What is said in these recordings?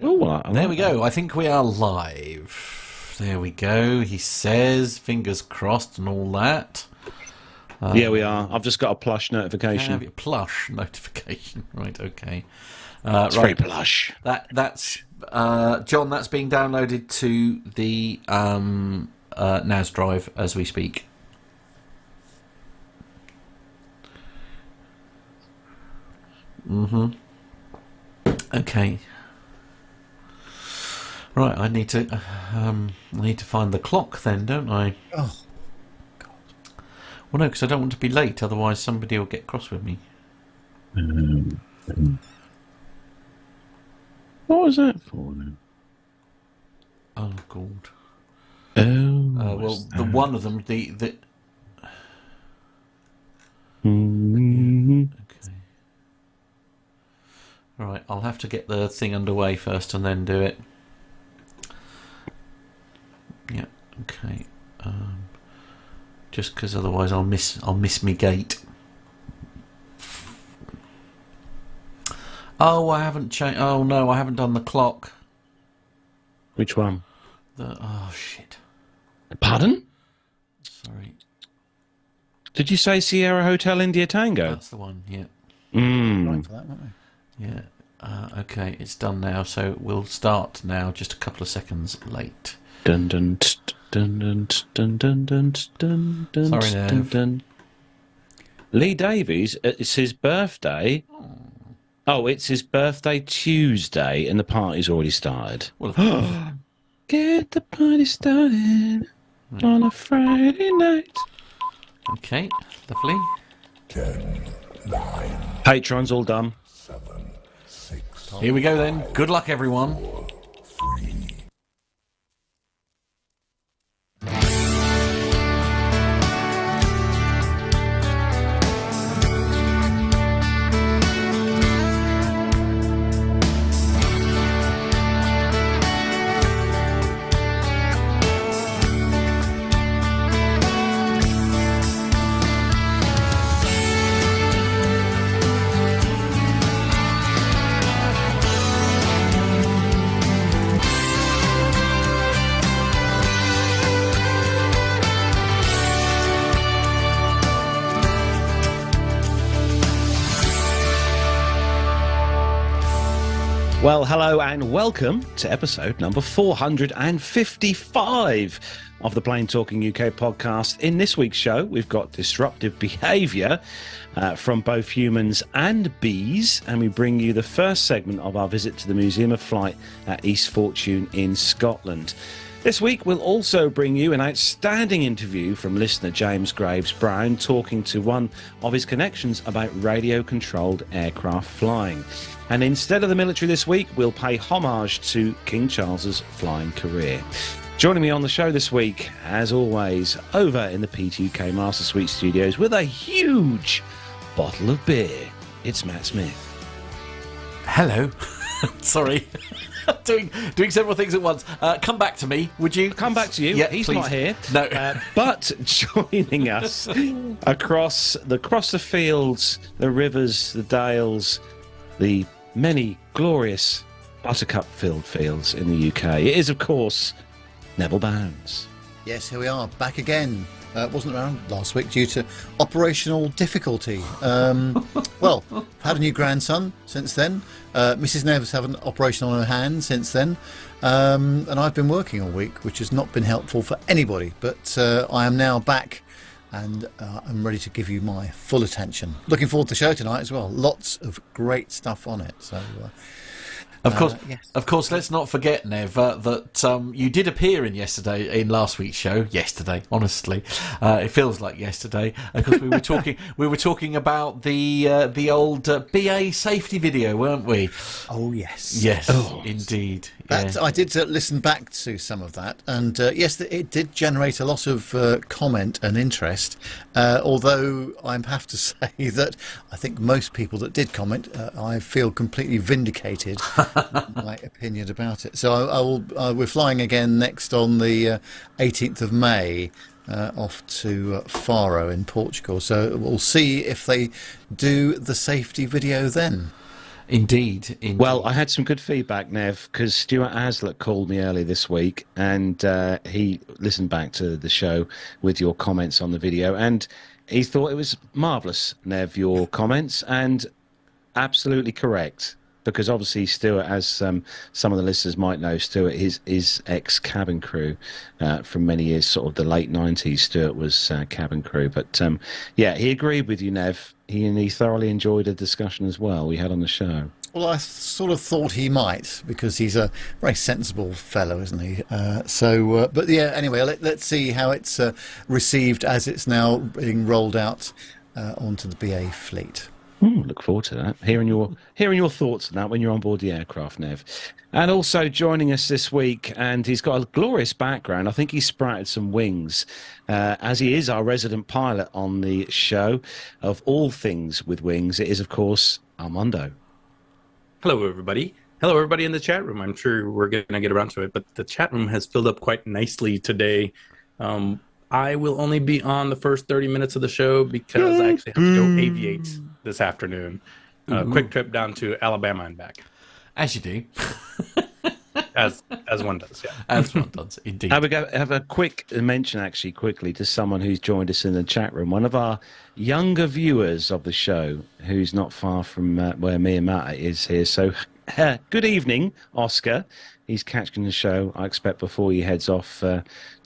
Oh, There we go. I think we are live. There we go. He says, fingers crossed and all that. Yeah, we are. I've just got a plush notification. Have you plush notification? Right. Okay. It's very plush. That's John. That's being downloaded to the NAS drive as we speak. Okay. Right, I need to find the clock then, don't I? Oh, God. Well, no, because I don't want to be late. Otherwise, somebody will get cross with me. What was that for then? Oh God. Oh. The one of them, the. Okay. Right, I'll have to get the thing underway first and then do it. Yeah. Okay. Just because otherwise I'll miss me gate. Oh, I haven't changed. Oh no, I haven't done the clock. Which one? Oh shit. Pardon? Sorry. Did you say Sierra Hotel India Tango? That's the one. Yeah. Right for that, weren't we? Yeah. Okay, it's done now. So we'll start now. Just a couple of seconds late. Dun dun dun dun dun dun dun dun dun. Sorry, dun, Nev. dun. Lee Davies. It's his birthday. Oh, it's his birthday Tuesday, and the party's already started. Well, of course. Get the party started on a Friday night. Okay, lovely. 10, 9, Patron's all done. 7, 6, Here we go then. Good luck, everyone. 3. Well, hello and welcome to episode number 455 of the Plain Talking UK podcast. In this week's show, we've got disruptive behaviour from both humans and bees, and we bring you the first segment of our visit to the Museum of Flight at East Fortune in Scotland. This week, we'll also bring you an outstanding interview from listener James Graves Brown talking to one of his connections about radio-controlled aircraft flying. And instead of the military this week, we'll pay homage to King Charles's flying career. Joining me on the show this week, as always, over in the P2K Master Suite studios with a huge bottle of beer, it's Matt Smith. Hello. Sorry. doing several things at once. Come back to me, would you? Come back to you. Yeah, He's please. not here. No. But joining us across the fields, the rivers, the dales, the many glorious buttercup-filled fields in the UK, it is, of course, Neville Bounds. Yes, here we are, back again. Wasn't around last week due to operational difficulty. Well, had a new grandson since then. Mrs. Neves had an operation on her hand since then. And I've been working all week, which has not been helpful for anybody. But I am now back and I'm ready to give you my full attention. Looking forward to the show tonight as well. Lots of great stuff on it. So, Of course, yes. of course. Let's not forget, Nev, that you did appear in last week's show. Yesterday, honestly, it feels like yesterday because we were talking. We were talking about the old BA safety video, weren't we? Oh yes, Yes, indeed. That, Yeah. I did listen back to some of that, and yes, it did generate a lot of comment and interest. Although I have to say that I think most people that did comment, I feel completely vindicated my opinion about it. So I will. We're flying again next on the 18th of May. Off to Faro in Portugal. So we'll see if they do the safety video then. Indeed. Well, I had some good feedback, Nev, because Stuart Aslett called me early this week, and he listened back to the show with your comments on the video, and he thought it was marvellous, Nev, your comments, and absolutely correct. Because obviously Stuart, as some of the listeners might know, Stuart is ex-cabin crew from many years, sort of the late 90s. Stuart was cabin crew. But yeah, he agreed with you, Nev. He thoroughly enjoyed the discussion as well we had on the show. Well, I sort of thought he might, because he's a very sensible fellow, isn't he? But yeah, anyway, let's see how it's received as it's now being rolled out onto the BA fleet. Look forward to that. Hearing your thoughts on that when you're on board the aircraft, Nev. And also joining us this week, and he's got a glorious background. I think he sprouted some wings, as he is our resident pilot on the show. Of all things with wings, it is, of course, Armando. Hello, everybody. Hello, everybody in the chat room. I'm sure we're going to get around to it, but the chat room has filled up quite nicely today. I will only be on the first 30 minutes of the show because I actually have to go aviate this afternoon. Quick trip down to Alabama and back. As you do. As one does, yeah. As one does, indeed. I would have a quick mention, actually, quickly, to someone who's joined us in the chat room. One of our younger viewers of the show, who's not far from where me and Matt is here. So, good evening, Oscar. He's catching the show, I expect, before he heads off to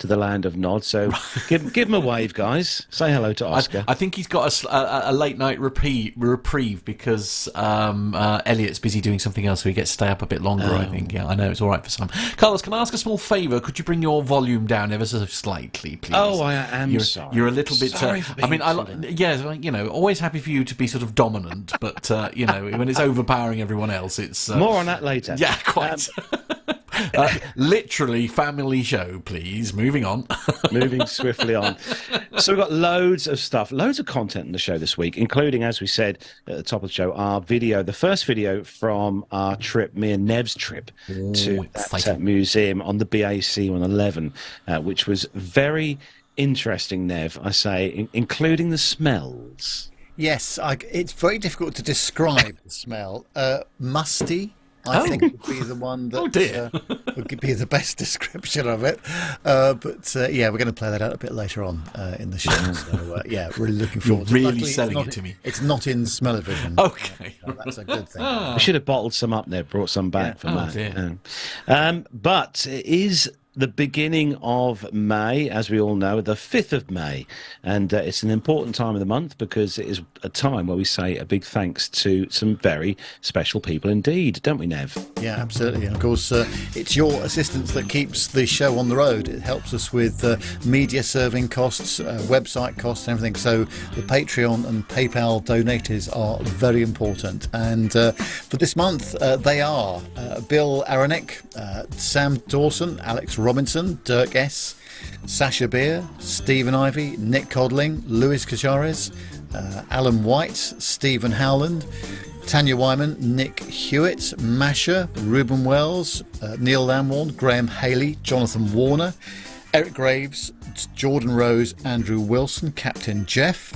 the land of Nod. So give him a wave, guys. Say hello to Oscar. I think he's got a late night reprieve because Elliot's busy doing something else, so he gets to stay up a bit longer, I think. Yeah, I know, it's all right for some. Carlos, can I ask a small favour? Could you bring your volume down ever so slightly, please? Oh, I am sorry. You're a little bit... Sorry for being always happy for you to be sort of dominant, but, when it's overpowering everyone else, it's... More on that later. Yeah, quite. Literally family show, please. Moving on. Moving swiftly on. So we've got loads of stuff, loads of content in the show this week, including, as we said at the top of the show, our video, the first video from our trip, me and Nev's trip to that museum on the BAC 111, which was very interesting, Nev, I say, including the smells. Yes, it's very difficult to describe the smell. Musty, I think, would be the one that would be the best description of it. Yeah, we're going to play that out a bit later on in the show. So, yeah, really looking forward to it. Really selling it to me. It's not in smell-o-vision. Okay. So that's a good thing. We should have bottled some up there, brought some back for Matt. Dear. But it is the beginning of May, as we all know, the 5th of May. And it's an important time of the month because it is a time where we say a big thanks to some very special people indeed, don't we, Nev? Yeah, absolutely. And of course, it's your assistance that keeps the show on the road. It helps us with media serving costs, website costs, and everything. So the Patreon and PayPal donators are very important. And for this month, they are Bill Aronik, Sam Dawson, Alex Robinson, Dirk S., Sasha Beer, Stephen Ivey, Nick Codling, Louis Cachares, Alan White, Stephen Howland, Tanya Wyman, Nick Hewitt, Masha, Ruben Wells, Neil Lamworn, Graham Haley, Jonathan Warner, Eric Graves, Jordan Rose, Andrew Wilson, Captain Jeff,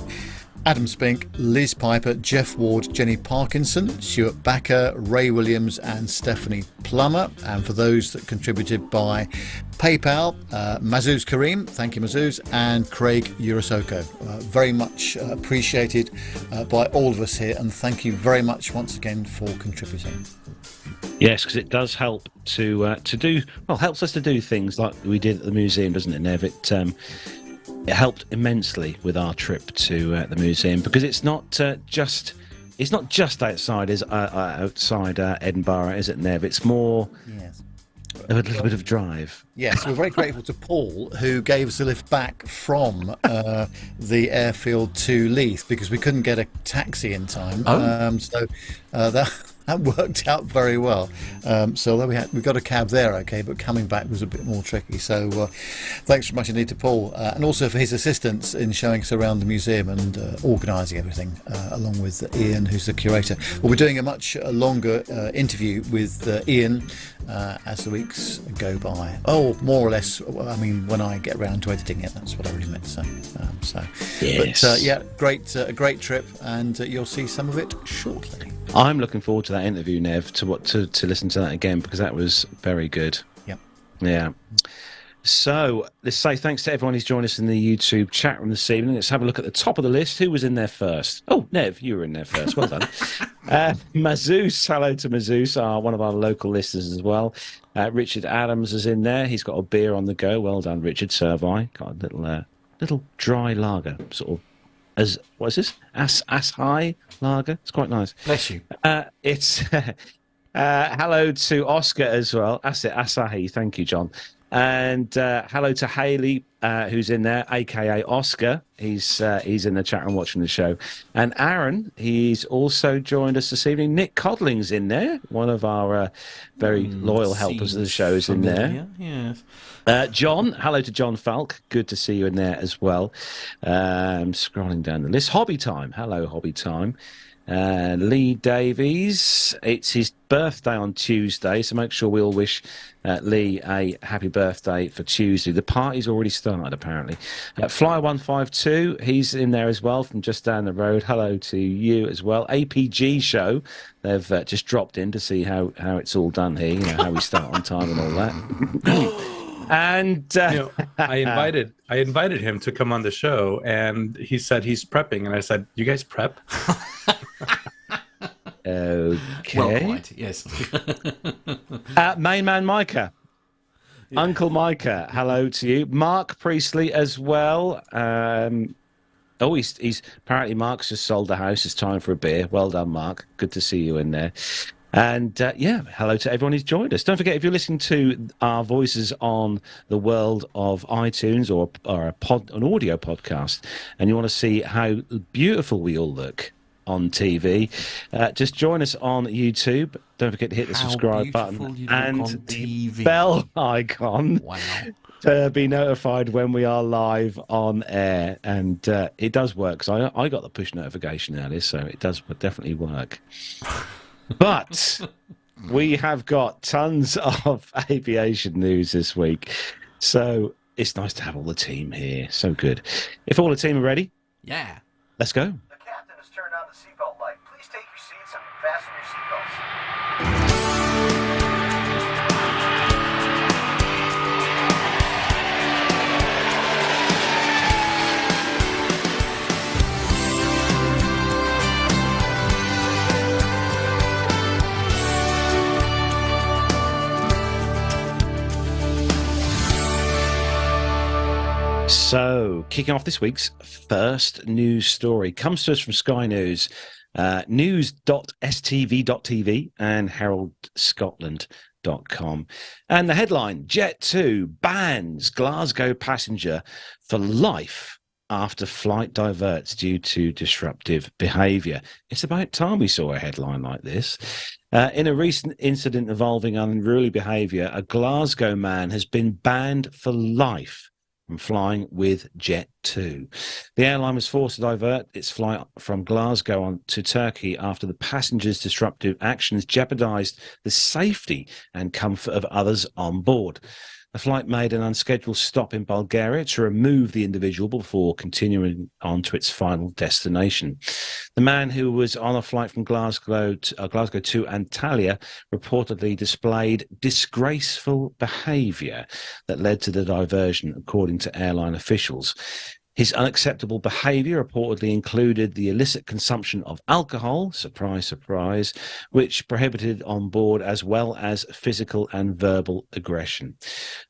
Adam Spink, Liz Piper, Jeff Ward, Jenny Parkinson, Stuart Backer, Ray Williams and Stephanie Plummer. And for those that contributed by PayPal, Mazuz Kareem, thank you Mazuz, and Craig Urasoko. Very much appreciated by all of us here, and thank you very much once again for contributing. Yes, because it does help to do, well, helps us to do things like we did at the museum, doesn't it, Nev? It helped immensely with our trip to the museum because it's not just outside Edinburgh, is it, Nev? It's more a little bit of drive. Yes, we're very grateful to Paul, who gave us a lift back from the airfield to Leith because we couldn't get a taxi in time. So that worked out very well. So although we got a cab there, okay, but coming back was a bit more tricky. So thanks very much indeed to Paul, and also for his assistance in showing us around the museum and organising everything, along with Ian, who's the curator. We'll be doing a much longer interview with Ian as the weeks go by. Oh, more or less. I mean, when I get around to editing it, that's what I really meant. So yes. But yeah, great trip, and you'll see some of it shortly. I'm looking forward to that interview, Nev, to listen to that again, because that was very good. Yep. Yeah. So let's say thanks to everyone who's joined us in the YouTube chat room this evening. Let's have a look at the top of the list. Who was in there first? Oh, Nev, you were in there first. Well done. Mazoos, hello to Mazoos, one of our local listeners as well. Richard Adams is in there. He's got a beer on the go. Well done, Richard. Servi. Got a little dry lager, sort of. What is this? Ass high lager. It's quite nice. Bless you. It's hello to Oscar as well. That's it, Asahi. Thank you, John. And hello to Haley, who's in there, aka Oscar. He's in the chat room watching the show. And Aaron, he's also joined us this evening. Nick Codling's in there, one of our very loyal helpers of the show is in there. Yes. John, hello to John Falk. Good to see you in there as well. Scrolling down the list. Hobby Time. Hello, Hobby Time. Lee Davies, it's his birthday on Tuesday, so make sure we all wish Lee a happy birthday for Tuesday. The party's already started, apparently. Fly152, he's in there as well from just down the road. Hello to you as well. APG Show, they've just dropped in to see how it's all done here, you know, how we start on time and all that. And I invited him to come on the show, and he said he's prepping, and I said, "You guys prep?" Okay. Well, quite, yes. Main man Micah. Yeah. Uncle Micah, hello to you. Mark Priestley as well. He's apparently Mark's just sold the house. It's time for a beer. Well done, Mark. Good to see you in there. And hello to everyone who's joined us. Don't forget, if you're listening to our voices on the world of iTunes or an audio podcast, and you want to see how beautiful we all look on TV, just join us on YouTube. Don't forget to hit the subscribe button and the bell icon. Wow. To be notified when we are live on air. And it does work, because I got the push notification earlier, so it does definitely work. But we have got tons of aviation news this week, so it's nice to have all the team here. So good. If all the team are ready, yeah, let's go. The captain has turned on the seatbelt light. Please take your seats and fasten your seatbelts. So, kicking off this week's first news story comes to us from Sky News, news.stv.tv and heraldscotland.com. And the headline, Jet2 bans Glasgow passenger for life after flight diverts due to disruptive behaviour. It's about time we saw a headline like this. In a recent incident involving unruly behaviour, a Glasgow man has been banned for life from flying with Jet2. The airline was forced to divert its flight from Glasgow on to Turkey after the passengers' disruptive actions jeopardised the safety and comfort of others on board. The flight made an unscheduled stop in Bulgaria to remove the individual before continuing on to its final destination. The man, who was on a flight from Glasgow to Antalya, reportedly displayed disgraceful behaviour that led to the diversion, according to airline officials. His unacceptable behaviour reportedly included the illicit consumption of alcohol, surprise, surprise, which prohibited on board, as well as physical and verbal aggression.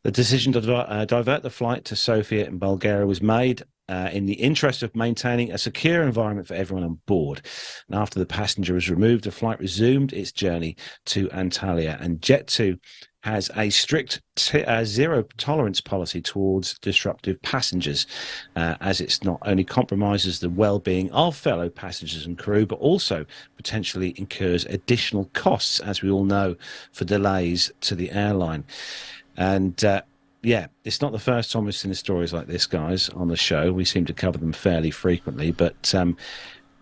The decision to divert the flight to Sofia in Bulgaria was made in the interest of maintaining a secure environment for everyone on board. And after the passenger was removed, the flight resumed its journey to Antalya. And Jet2 has a strict zero tolerance policy towards disruptive passengers, as it's not only compromises the well-being of fellow passengers and crew, but also potentially incurs additional costs, as we all know, for delays to the airline. And it's not the first time we've seen stories like this, guys, on the show. We seem to cover them fairly frequently, but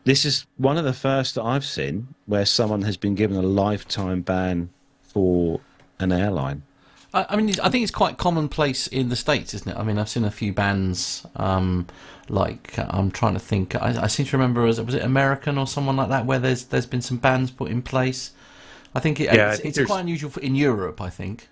this is one of the first that I've seen where someone has been given a lifetime ban for an airline. I mean, I think it's quite commonplace in the States, isn't it? I mean, I've seen a few bands, like, I'm trying to think, I seem to remember, was it American or someone like that, where there's been some bans put in place? I think it's quite unusual in Europe, I think.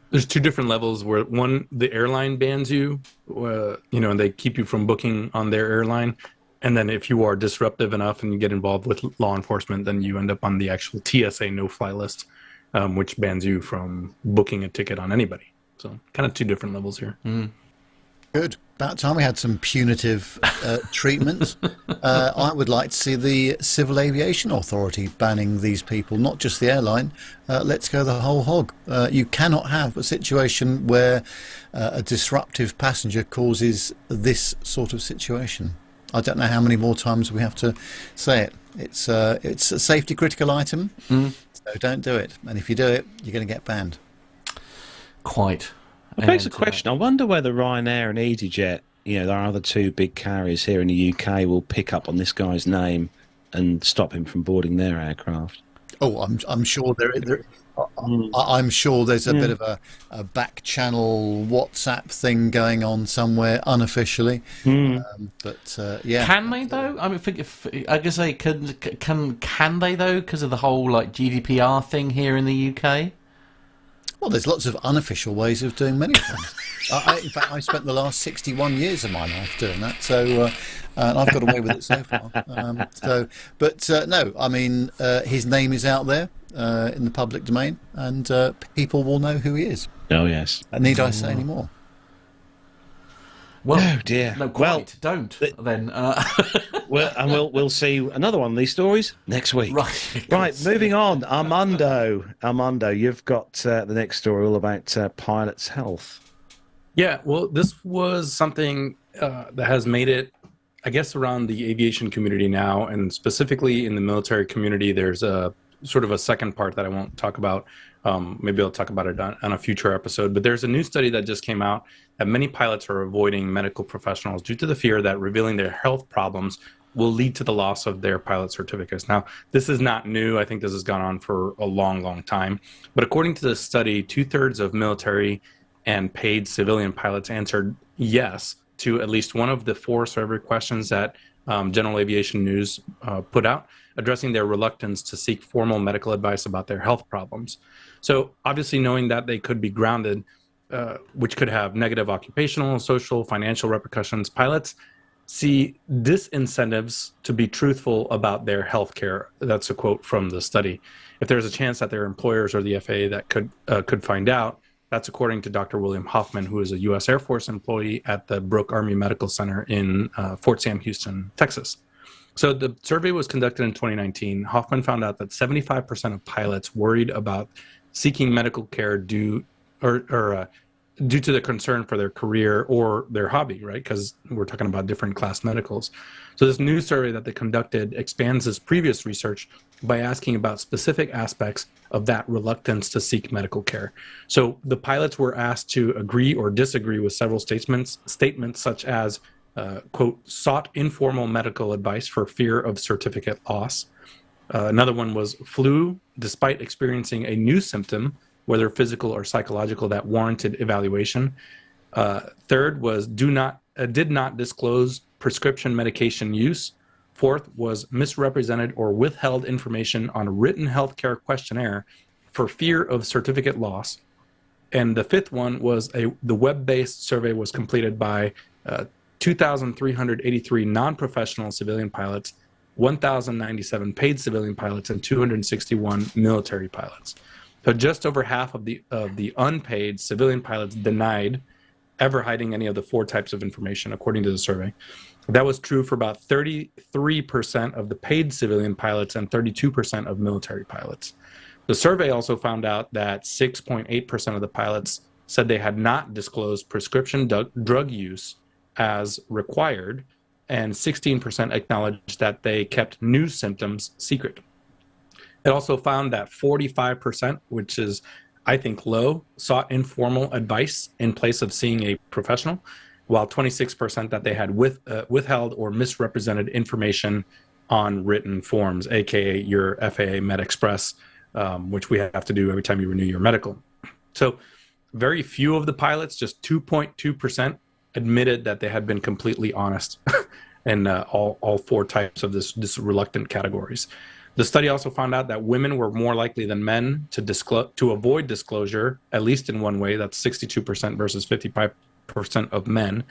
There's two different levels where one, the airline bans you, and they keep you from booking on their airline. And then if you are disruptive enough and you get involved with law enforcement, then you end up on the actual TSA no-fly list, which bans you from booking a ticket on anybody. So kind of two different levels here. Good. About time we had some punitive treatments. I would like to see the Civil Aviation Authority banning these people, not just the airline. Let's go the whole hog. You cannot have a situation where a disruptive passenger causes this sort of situation. I don't know how many more times we have to say it. It's a safety critical item, so don't do it. And if you do it, you're going to get banned. Quite. It begs a question. I wonder whether Ryanair and EasyJet, our other two big carriers here in the UK, will pick up on this guy's name and stop him from boarding their aircraft. Oh, I'm sure I'm sure there's a bit of a back channel WhatsApp thing going on somewhere unofficially. But yeah, can they though? I mean, I guess they can they though, because of the whole like GDPR thing here in the UK. Well, there's lots of unofficial ways of doing many things. In fact, I spent the last 61 years of my life doing that, so and I've got away with it so far. No, I mean, his name is out there in the public domain, and people will know who he is. Oh, yes. Need I say any more? Well, oh dear. No, quite. Don't then. We'll see another one of these stories next week. Right. Moving on. Armando, you've got the next story all about pilots' health. Yeah. Well, this was something that has made it, I guess, around the aviation community now, and specifically in the military community. There's a sort of a second part that I won't talk about. Maybe I'll talk about it on a future episode. But there's a new study that just came out that many pilots are avoiding medical professionals due to the fear that revealing their health problems will lead to the loss of their pilot certificates. Now, this is not new. I think this has gone on for a long, long time. But according to this study, 2/3 of military and paid civilian pilots answered yes to at least one of the 4 survey questions that General Aviation News put out, addressing their reluctance to seek formal medical advice about their health problems. So obviously knowing that they could be grounded, which could have negative occupational, social, financial repercussions, pilots see disincentives to be truthful about their health care. That's a quote from the study. If there's a chance that their employers or the FAA that could find out, that's according to Dr. William Hoffman, who is a U.S. Air Force employee at the Brooke Army Medical Center in Fort Sam Houston, Texas. So the survey was conducted in 2019. Hoffman found out that 75% of pilots worried about seeking medical care due to the concern for their career or their hobby, right? Because we're talking about different class medicals. So this new survey that they conducted expands this previous research by asking about specific aspects of that reluctance to seek medical care. So the pilots were asked to agree or disagree with several statements such as, quote, sought informal medical advice for fear of certificate loss. Another one was flew despite experiencing a new symptom, whether physical or psychological, that warranted evaluation. Third was did not disclose prescription medication use. Fourth was misrepresented or withheld information on a written healthcare questionnaire for fear of certificate loss. And the fifth one was the web-based survey was completed by 2,383 non-professional civilian pilots, 1,097 paid civilian pilots, and 261 military pilots. So just over half of the unpaid civilian pilots denied ever hiding any of the 4 types of information, according to the survey. That was true for about 33% of the paid civilian pilots and 32% of military pilots. The survey also found out that 6.8% of the pilots said they had not disclosed prescription drug use as required, and 16% acknowledged that they kept new symptoms secret. It also found that 45%, which is, I think, low, sought informal advice in place of seeing a professional, while 26% that they had withheld or misrepresented information on written forms, aka your FAA Med Express, which we have to do every time you renew your medical. So very few of the pilots, just 2.2%, admitted that they had been completely honest in all four types of this reluctant categories. The study also found out that women were more likely than men to avoid disclosure, at least in one way. That's 62% versus 55% of men.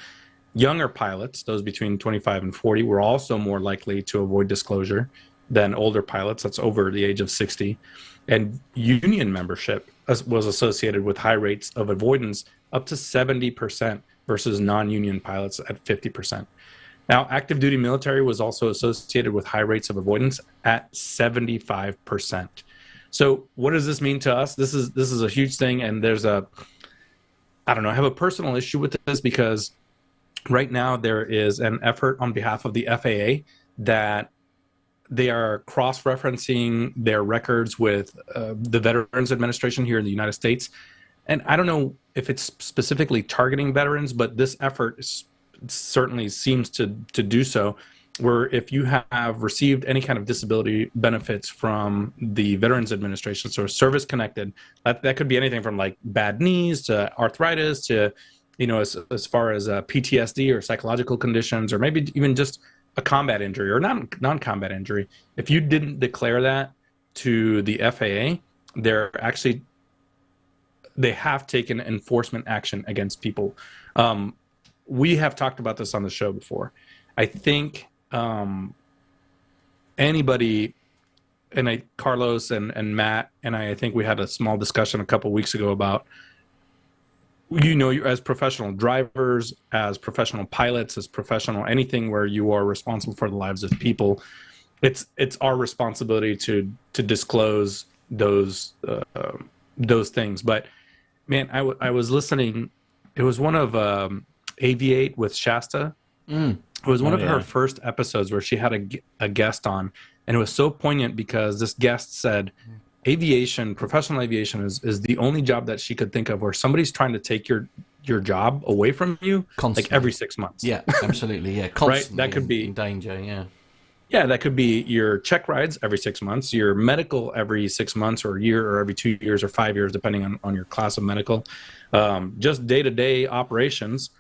Younger pilots, those between 25 and 40, were also more likely to avoid disclosure than older pilots. That's over the age of 60. And union membership was associated with high rates of avoidance, up to 70% versus non-union pilots at 50%. Now, active duty military was also associated with high rates of avoidance at 75%. So what does this mean to us? This is a huge thing, and I have a personal issue with this because right now there is an effort on behalf of the FAA that they are cross-referencing their records with the Veterans Administration here in the United States. And I don't know if it's specifically targeting veterans, but this effort certainly seems to do so, where if you have received any kind of disability benefits from the Veterans Administration, so service connected, that could be anything from like bad knees to arthritis to, as far as PTSD or psychological conditions, or maybe even just a combat injury or non-combat injury. If you didn't declare that to the FAA, they have taken enforcement action against people. We have talked about this on the show before. I think anybody, and Carlos and Matt and I think we had a small discussion a couple weeks ago about, as professional drivers, as professional pilots, as professional anything where you are responsible for the lives of people, it's our responsibility to disclose those things. But man, I was listening. It was one of Aviate with Shasta. It was one of her first episodes where she had a guest on, and it was so poignant because this guest said, professional aviation is the only job that she could think of where somebody's trying to take your job away from you constantly. Like every 6 months. Yeah, absolutely. Yeah, constantly. Right? That could be in danger. Yeah. Yeah, that could be your check rides every 6 months, your medical every 6 months or a year or every 2 years or 5 years, depending on your class of medical. Just day-to-day operations.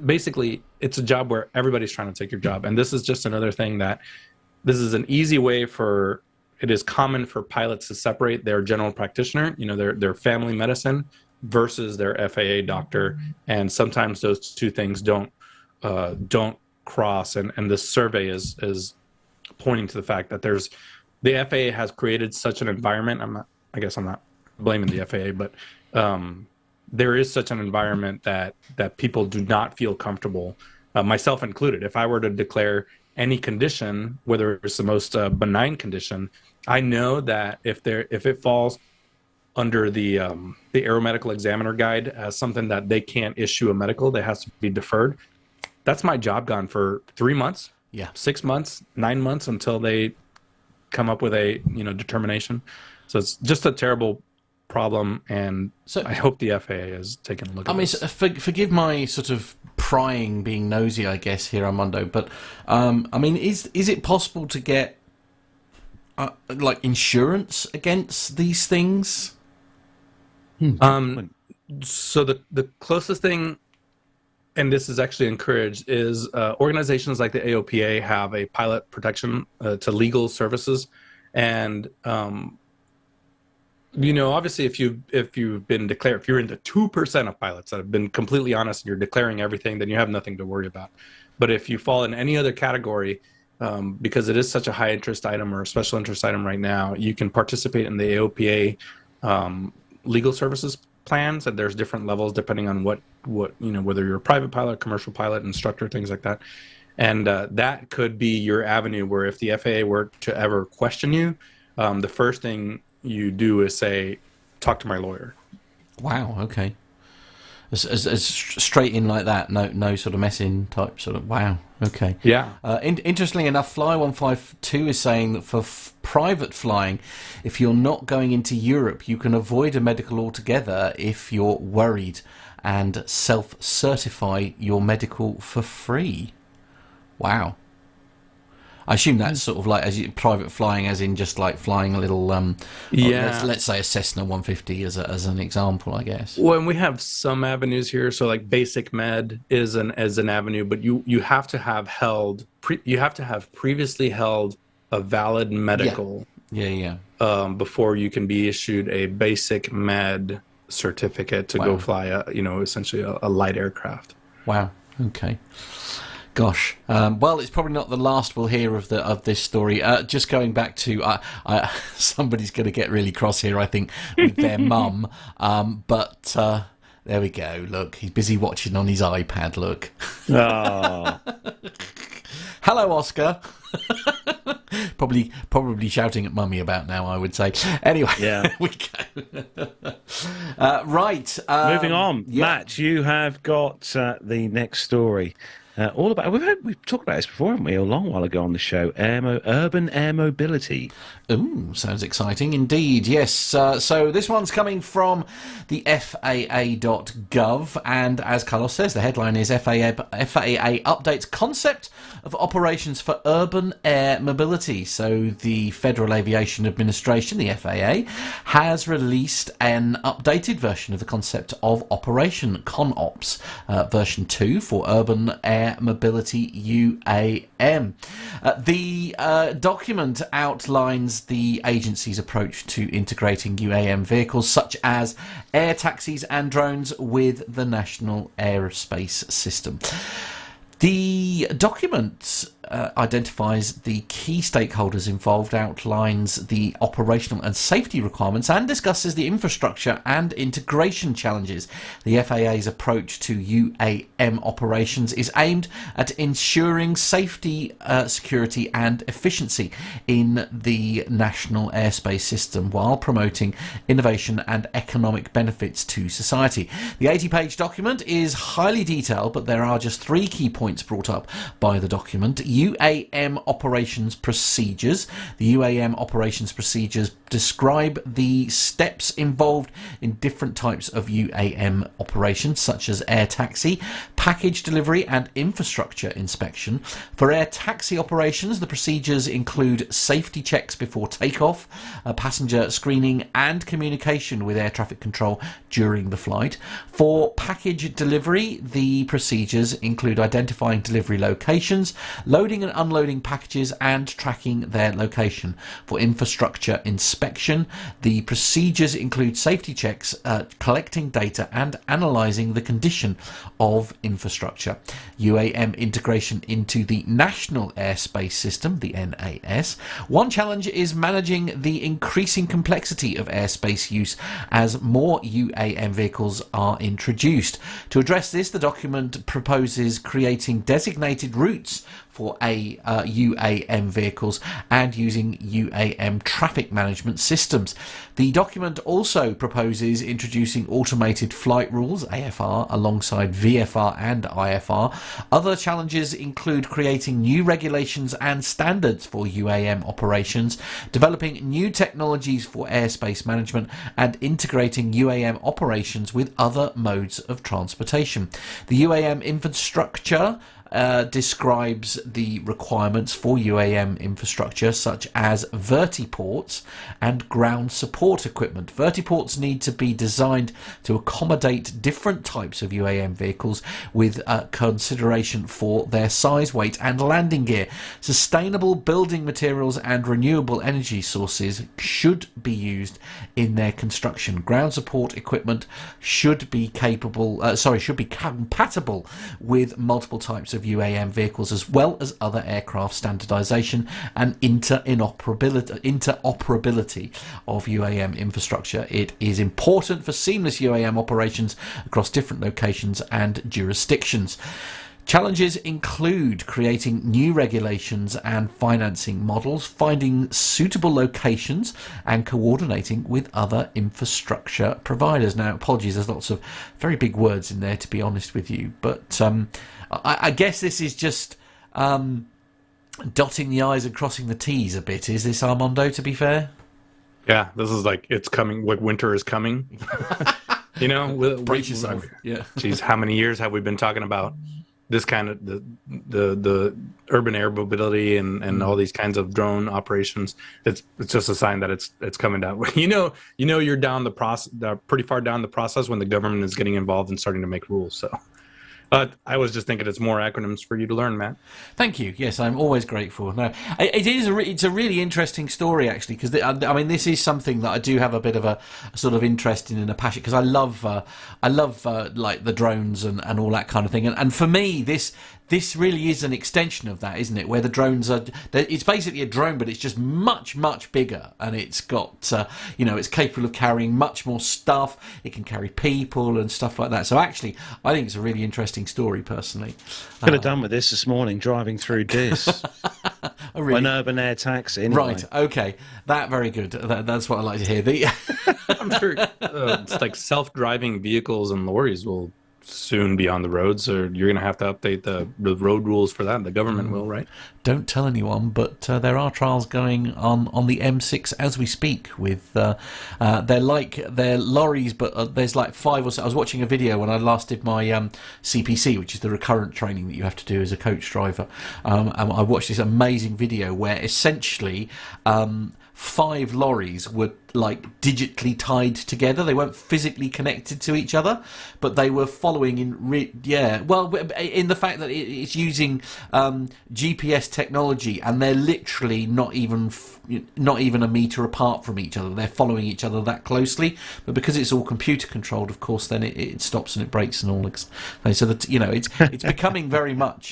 Basically, it's a job where everybody's trying to take your job. And this is just another thing that this is an easy way it is common for pilots to separate their general practitioner, their family medicine versus their FAA doctor. And sometimes those two things don't cross. And this survey is pointing to the fact that the FAA has created such an environment. I guess I'm not blaming the FAA, but there is such an environment that people do not feel comfortable, myself included. If I were to declare any condition, whether it's the most benign condition, I know that if it falls under the aeromedical examiner guide as something that they can't issue a medical, that has to be deferred, that's my job gone for 3 months, 6 months, 9 months until they come up with a determination. So it's just a terrible problem, and so I hope the FAA is taking a look at this. Forgive my sort of prying, being nosy, I guess, here, Armando, but is it possible to get like insurance against these things? So the closest thing, and this is actually encouraged, is organizations like the AOPA have a pilot protection to legal services, and obviously if you've been declared, if you're in the 2% of pilots that have been completely honest and you're declaring everything, then you have nothing to worry about. But if you fall in any other category, because it is such a high interest item or a special interest item right now, you can participate in the AOPA legal services plans, and there's different levels depending on what whether you're a private pilot, commercial pilot, instructor, things like that. And that could be your avenue where if the FAA were to ever question you, the first thing you do is say, talk to my lawyer. Wow, okay. As straight in like that, no sort of messing type sort of, wow, okay. Yeah. Interestingly enough, Fly152 is saying that for private flying, if you're not going into Europe, you can avoid a medical altogether if you're worried and self-certify your medical for free. Wow. I assume that's sort of like private flying, as in just like flying a little, let's say a Cessna 150 as an example, I guess. Well, and we have some avenues here. So like basic med is an avenue, but you have to have previously held a valid medical. Before you can be issued a basic med certificate to go fly essentially a light aircraft. Wow. Okay. Gosh. Well, it's probably not the last we'll hear of this story. Just going back to somebody's going to get really cross here, I think, with their mum. But there we go. Look, he's busy watching on his iPad. Look. Oh. Hello, Oscar. Probably shouting at mummy about now, I would say. Anyway, we go. Right. Moving on. Matt, you have got the next story. All about we've talked about this before, haven't we? A long while ago on the show. Urban air mobility. Ooh, sounds exciting indeed. Yes. So this one's coming from the FAA.gov, and as Carlos says, the headline is FAA updates concept of operations for urban air mobility. So the Federal Aviation Administration, the FAA, has released an updated version of the concept of Operation ConOps, version 2 for urban air mobility UAM. The document outlines the agency's approach to integrating UAM vehicles such as air taxis and drones with the National Aerospace System. The document identifies the key stakeholders involved, outlines the operational and safety requirements, and discusses the infrastructure and integration challenges. The FAA's approach to UAM operations is aimed at ensuring safety, security and efficiency in the national airspace system while promoting innovation and economic benefits to society. The 80-page document is highly detailed, but there are just 3 key points brought up by the document. UAM operations procedures. The UAM operations procedures describe the steps involved in different types of UAM operations, such as air taxi, package delivery, and infrastructure inspection. For air taxi operations, the procedures include safety checks before takeoff, passenger screening, and communication with air traffic control during the flight. For package delivery, the procedures include identifying delivery locations, loading and unloading packages, and tracking their location. For infrastructure inspection, the procedures include safety checks, collecting data, and analysing the condition of infrastructure. UAM integration into the National Airspace System, the NAS. One challenge is managing the increasing complexity of airspace use as more UAM vehicles are introduced. To address this, the document proposes creating designated routes for UAM vehicles and using UAM traffic management systems. The document also proposes introducing automated flight rules, AFR, alongside VFR and IFR. Other challenges include creating new regulations and standards for UAM operations, developing new technologies for airspace management, and integrating UAM operations with other modes of transportation. The UAM infrastructure describes the requirements for UAM infrastructure, such as vertiports and ground support equipment. Vertiports need to be designed to accommodate different types of UAM vehicles with consideration for their size, weight and landing gear. Sustainable building materials and renewable energy sources should be used in their construction. Ground support equipment should be compatible with multiple types of UAM vehicles, as well as other aircraft standardization and interoperability of UAM infrastructure. It is important for seamless UAM operations across different locations and jurisdictions. Challenges include creating new regulations and financing models, finding suitable locations, and coordinating with other infrastructure providers. Now, apologies, there's lots of very big words in there, to be honest with you, but I guess this is just dotting the I's and crossing the T's a bit. Is this, Armando, to be fair? Yeah, this is like, it's coming, like winter is coming. Brace yourself. Yeah. Geez, how many years have we been talking about this kind of the urban air mobility and all these kinds of drone operations, it's just a sign that it's coming down. You're down the process, pretty far down the process when the government is getting involved and starting to make rules. So. I was just thinking it's more acronyms for you to learn, Matt. Thank you. Yes, I'm always grateful. No, it's a really interesting story, actually, because I mean, this is something that I do have a bit of a sort of interest in and a passion, because I love like the drones and all that kind of thing. And for me, this really is an extension of that, isn't it? Where the drones it's basically a drone, but it's just much, much bigger, and it's got, it's capable of carrying much more stuff. It can carry people and stuff like that. So actually, I think it's a really interesting story, personally. Could have done with this morning, driving through Dis. Oh, really? An urban air taxi. Anyway. Right, okay. Very good. That's what I like to hear. I'm sure it's like self-driving vehicles and lorries will soon be on the roads, or you're going to have to update the road rules for that. The government will, right? Don't tell anyone, but there are trials going on the M6 as we speak. With they're lorries, but there's like 5 or so. I was watching a video when I last did my CPC, which is the recurrent training that you have to do as a coach driver. And I watched this amazing video where essentially 5 lorries were like digitally tied together. They weren't physically connected to each other, but they were following in the fact that it's using GPS technology, and they're literally not even a meter apart from each other. They're following each other that closely, but because it's all computer controlled, of course, then it stops and it breaks and all. So that it's becoming very much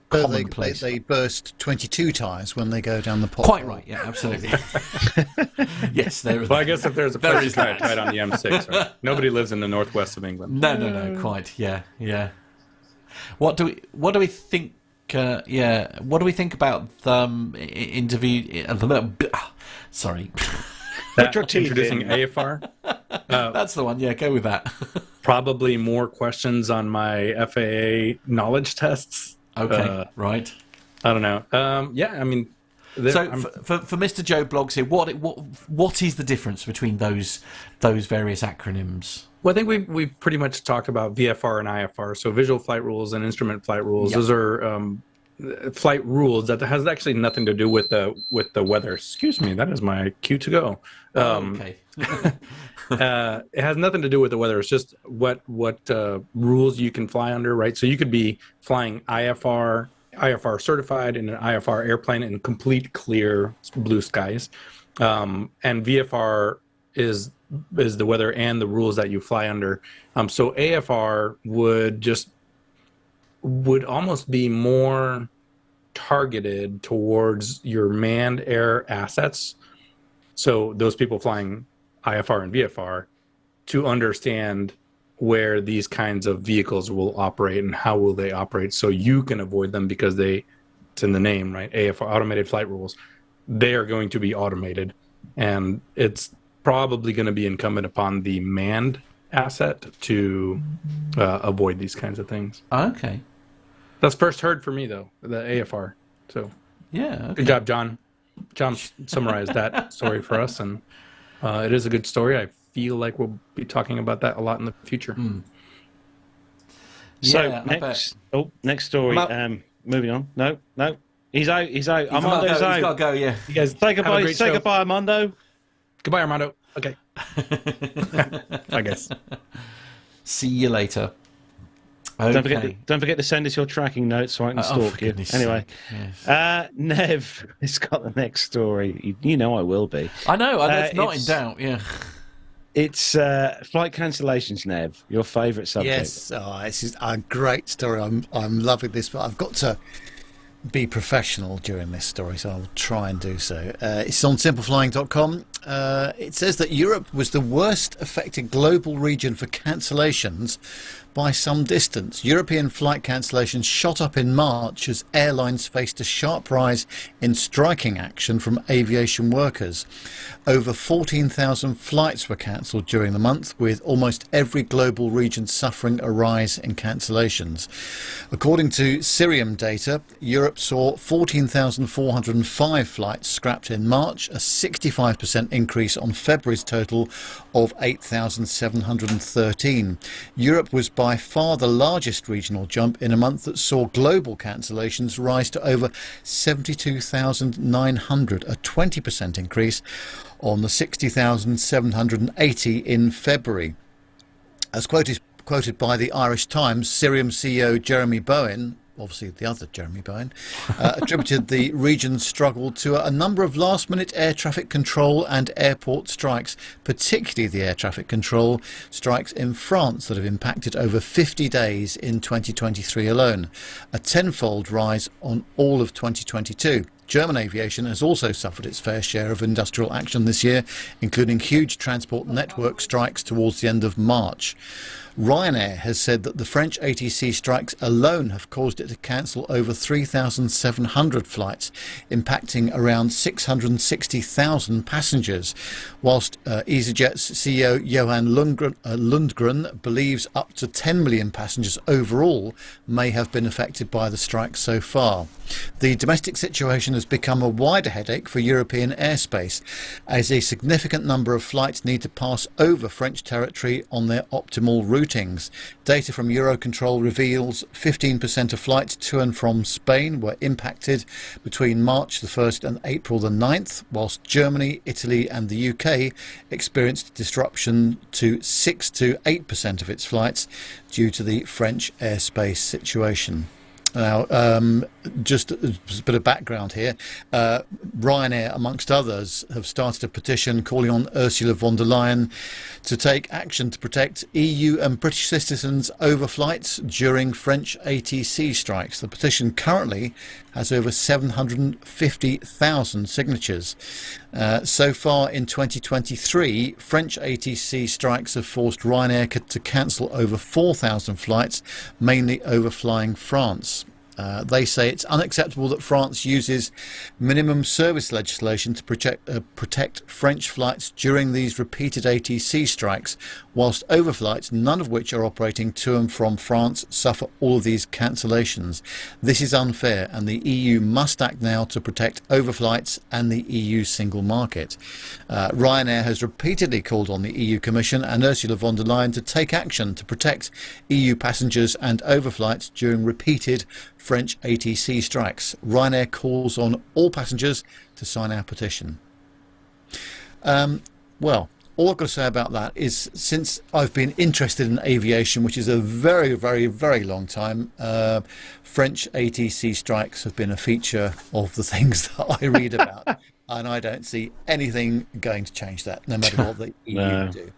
commonplace. They burst 22 tyres when they go down the pot. Quite right, yeah, absolutely. Yes, well, I guess if there's a place right on the M6, right? Nobody lives in the northwest of England. No, quite, yeah. What do we think? What do we think about interview? Sorry, introducing AFR. That's the one. Yeah, go with that. Probably more questions on my FAA knowledge tests. Okay, right. I don't know. I mean. So for Mr. Joe Blogs here, what is the difference between those various acronyms? Well, I think we've pretty much talked about VFR and IFR, so visual flight rules and instrument flight rules. Yep. Those are flight rules that has actually nothing to do with the weather. Excuse me, that is my cue to go. Okay. It has nothing to do with the weather. It's just what rules you can fly under, right? So you could be flying IFR certified in an IFR airplane in complete clear blue skies, and VFR is the weather and the rules that you fly under. So AFR would almost be more targeted towards your manned air assets. So those people flying IFR and VFR to understand where these kinds of vehicles will operate and how will they operate, so you can avoid them, because it's in the name, right? AFR, automated flight rules. They are going to be automated, and it's probably going to be incumbent upon the manned asset to avoid these kinds of things. Okay. That's first heard for me, though, the AFR. So yeah, okay. Good job, John. John summarized that story for us, and it is a good story. I feel like we'll be talking about that a lot in the future. So next story. Moving on. No, he's out. Armando's out. He's got to go. Yeah. You guys say goodbye. Say goodbye, Armando. Goodbye, Armando. Okay. I guess. See you later. Okay. Don't forget to send us your tracking notes so I can stalk you. Anyway, yes. Nev has got the next story. You know I will be. I know. It's not in doubt. Yeah. It's flight cancellations, Nev. Your favourite subject. Yes, this is a great story. I'm loving this, but I've got to be professional during this story, so I'll try and do so. It's on simpleflying.com. It says that Europe was the worst affected global region for cancellations by some distance. European flight cancellations shot up in March as airlines faced a sharp rise in striking action from aviation workers. Over 14,000 flights were cancelled during the month, with almost every global region suffering a rise in cancellations. According to Cirium data, Europe saw 14,405 flights scrapped in March, a 65% increase on February's total of 8,713. Europe was by far the largest regional jump in a month that saw global cancellations rise to over 72,900, a 20% increase on the 60,780 in February. As quoted by the Irish Times, Cirium CEO Jeremy Bowen, obviously the other Jeremy Bowen, attributed the region's struggle to a number of last-minute air traffic control and airport strikes, particularly the air traffic control strikes in France that have impacted over 50 days in 2023 alone, a tenfold rise on all of 2022. German aviation has also suffered its fair share of industrial action this year, including huge transport network strikes towards the end of March. Ryanair has said that the French ATC strikes alone have caused it to cancel over 3,700 flights, impacting around 660,000 passengers, whilst EasyJet's CEO Johan Lundgren believes up to 10 million passengers overall may have been affected by the strikes so far. The domestic situation has become a wider headache for European airspace, as a significant number of flights need to pass over French territory on their optimal routings. Data from Eurocontrol reveals 15% of flights to and from Spain were impacted between March the 1st and April the 9th, whilst Germany, Italy and the UK experienced disruption to 6 to 8% of its flights due to the French airspace situation. Now, just a bit of background here. Ryanair, amongst others, have started a petition calling on Ursula von der Leyen to take action to protect EU and British citizens over flights during French ATC strikes. The petition currently has over 750,000 signatures. So far in 2023, French ATC strikes have forced Ryanair to cancel over 4,000 flights, mainly overflying France. They say it's unacceptable that France uses minimum service legislation to protect French flights during these repeated ATC strikes, whilst overflights, none of which are operating to and from France, suffer all of these cancellations. This is unfair, and the EU must act now to protect overflights and the EU single market. Ryanair has repeatedly called on the EU Commission and Ursula von der Leyen to take action to protect EU passengers and overflights during repeated French ATC strikes. Ryanair calls on all passengers to sign our petition. Well, all I've got to say about that is, since I've been interested in aviation, which is a very, very, very long time, French ATC strikes have been a feature of the things that I read about, and I don't see anything going to change that, no matter what the EU do.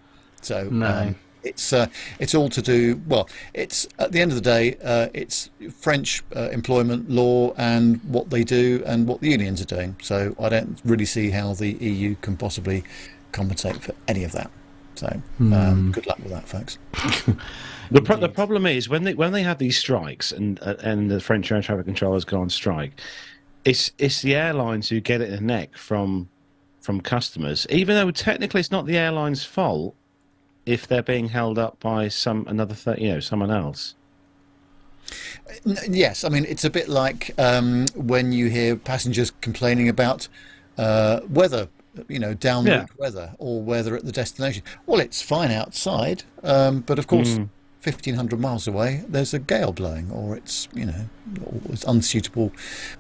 So. No. It's all to do, well, it's at the end of the day, it's French employment law and what they do and what the unions are doing. So I don't really see how the EU can possibly compensate for any of that. So good luck with that, folks. The problem is when they have these strikes and the French air traffic controllers go on strike, it's the airlines who get it in the neck from customers, even though technically it's not the airline's fault if they're being held up by someone else. Yes, I mean, it's a bit like when you hear passengers complaining about weather, downward weather or weather at the destination. Well, it's fine outside, but of course, 1,500 miles away, there's a gale blowing, or it's it's unsuitable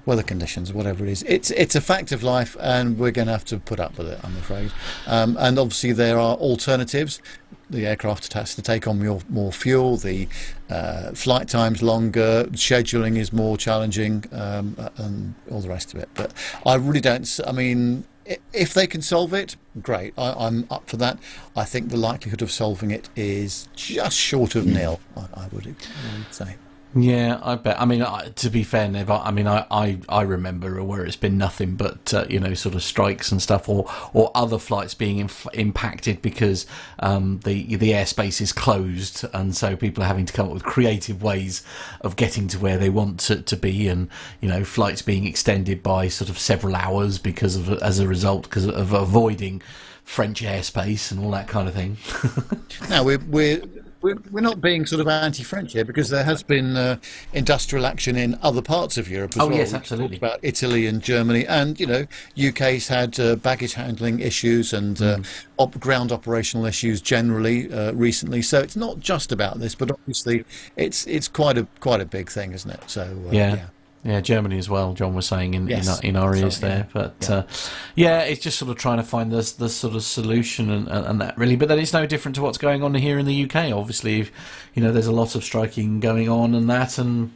weather conditions, whatever it is. It's a fact of life, and we're going to have to put up with it, I'm afraid. And obviously, there are alternatives. The aircraft has to take on more fuel. The flight time's longer. Scheduling is more challenging, and all the rest of it. But I really don't. I mean, if they can solve it, great. I'm up for that. I think the likelihood of solving it is just short of nil, I would say. Yeah, I bet. I mean, to be fair, Nev, I mean, I remember where it's been nothing but sort of strikes and stuff, or other flights being impacted because the airspace is closed, and so people are having to come up with creative ways of getting to where they want to be, and flights being extended by sort of several hours because of avoiding French airspace and all that kind of thing. Now we're we're not being sort of anti-French here, because there has been industrial action in other parts of Europe as well. Yes, We absolutely. talked about Italy and Germany, and UK's had baggage handling issues and ground operational issues generally recently. So it's not just about this, but obviously it's quite a big thing, isn't it? So Yeah. Yeah, Germany as well. John was saying in our ears there, but it's just sort of trying to find the sort of solution and that really. But that is no different to what's going on here in the UK. Obviously, there's a lot of striking going on and that, and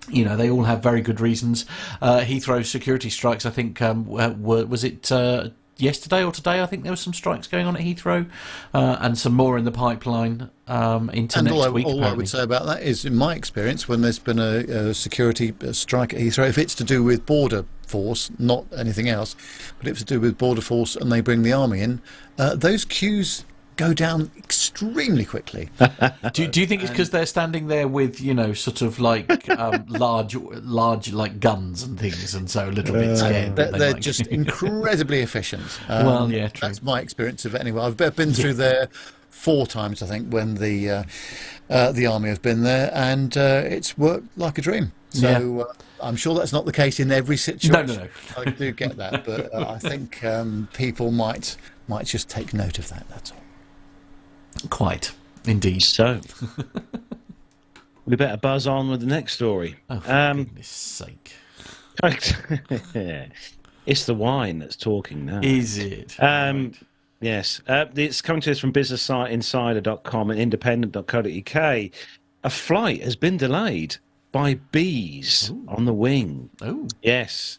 they all have very good reasons. Heathrow security strikes, I think, was it yesterday or today? I think there were some strikes going on at Heathrow, and some more in the pipeline into next week. All I would say about that is, in my experience, when there's been a security strike at Heathrow, if it's to do with border force, not anything else, but if it's to do with border force and they bring the army in, those queues go down extremely quickly. Do you think it's because they're standing there with sort of like large like guns and things, and so a little bit scared? They're just incredibly efficient. Well, true. That's my experience of it anyway. I've been through there 4 times, I think, when the army have been there, and it's worked like a dream. So I'm sure that's not the case in every situation. No. I do get that, but I think people might just take note of that. That's all. Quite, indeed. So, we better buzz on with the next story. Oh, for goodness sake. It's the wine that's talking now. Is it? Right. Yes. It's coming to us from businessinsider.com and independent.co.uk. A flight has been delayed by bees on the wing. Oh. Yes.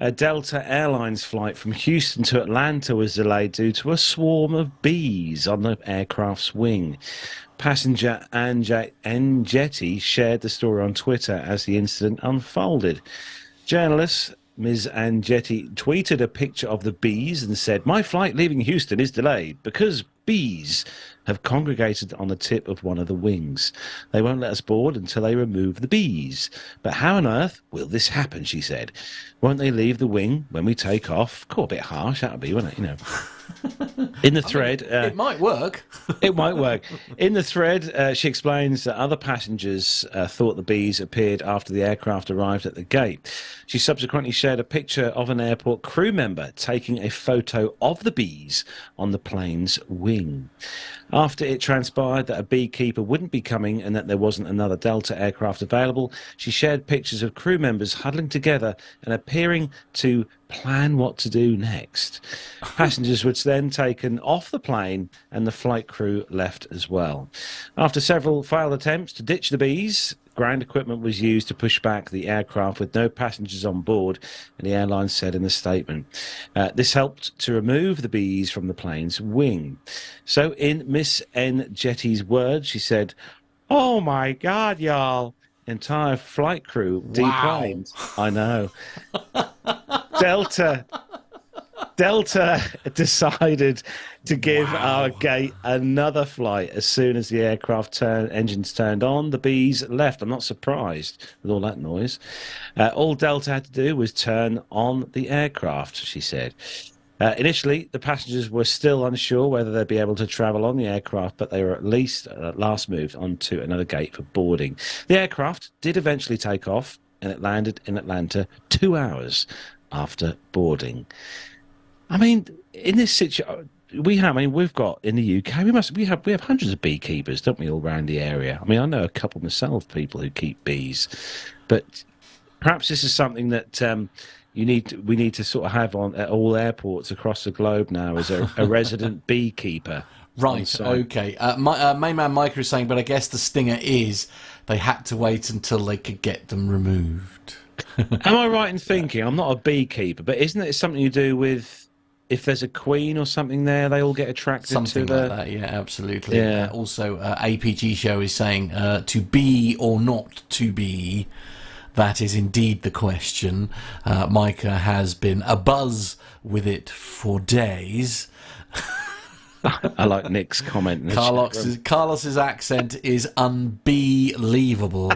A Delta Airlines flight from Houston to Atlanta was delayed due to a swarm of bees on the aircraft's wing. Passenger Angetti shared the story on Twitter as the incident unfolded. Journalist Ms. Angetti tweeted a picture of the bees and said, "My flight leaving Houston is delayed because bees have congregated on the tip of one of the wings. They won't let us board until they remove the bees. But how on earth will this happen?" she said. "Won't they leave the wing when we take off?" Cool, a bit harsh, that would be, wouldn't it? In the thread... it might work. It might work. In the thread, she explains that other passengers thought the bees appeared after the aircraft arrived at the gate. She subsequently shared a picture of an airport crew member taking a photo of the bees on the plane's wing. After it transpired that a beekeeper wouldn't be coming and that there wasn't another Delta aircraft available, she shared pictures of crew members huddling together and appearing to plan what to do next. Passengers were then taken off the plane and the flight crew left as well. After several failed attempts to ditch the bees, ground equipment was used to push back the aircraft with no passengers on board, and the airline said in a statement. This helped to remove the bees from the plane's wing. So in Miss N. Jetty's words, she said, "Oh my God, y'all. Entire flight crew deplaned." I know. Delta decided to give our gate another flight. As soon as the aircraft engines turned on, the bees left. I'm not surprised with all that noise. All Delta had to do was turn on the aircraft, she said. Initially, the passengers were still unsure whether they'd be able to travel on the aircraft, but they were at last moved onto another gate for boarding. The aircraft did eventually take off, and it landed in Atlanta 2 hours after boarding. I mean, in this situation, we've got in the UK, we have hundreds of beekeepers, don't we, all around the area? I mean, I know a couple myself, people who keep bees, but perhaps this is something that we need to sort of have on at all airports across the globe now, as a resident beekeeper. Right, okay. Main man Micah is saying, but I guess the stinger is they had to wait until they could get them removed. Am I right in thinking, I'm not a beekeeper, but isn't it something you do with, if there's a queen or something there, they all get attracted something to like that? Yeah, absolutely. Yeah. Also, APG Show is saying, to be or not to be, that is indeed the question. Micah has been abuzz with it for days. I like Nick's comment. Carlos's accent is unbelievable.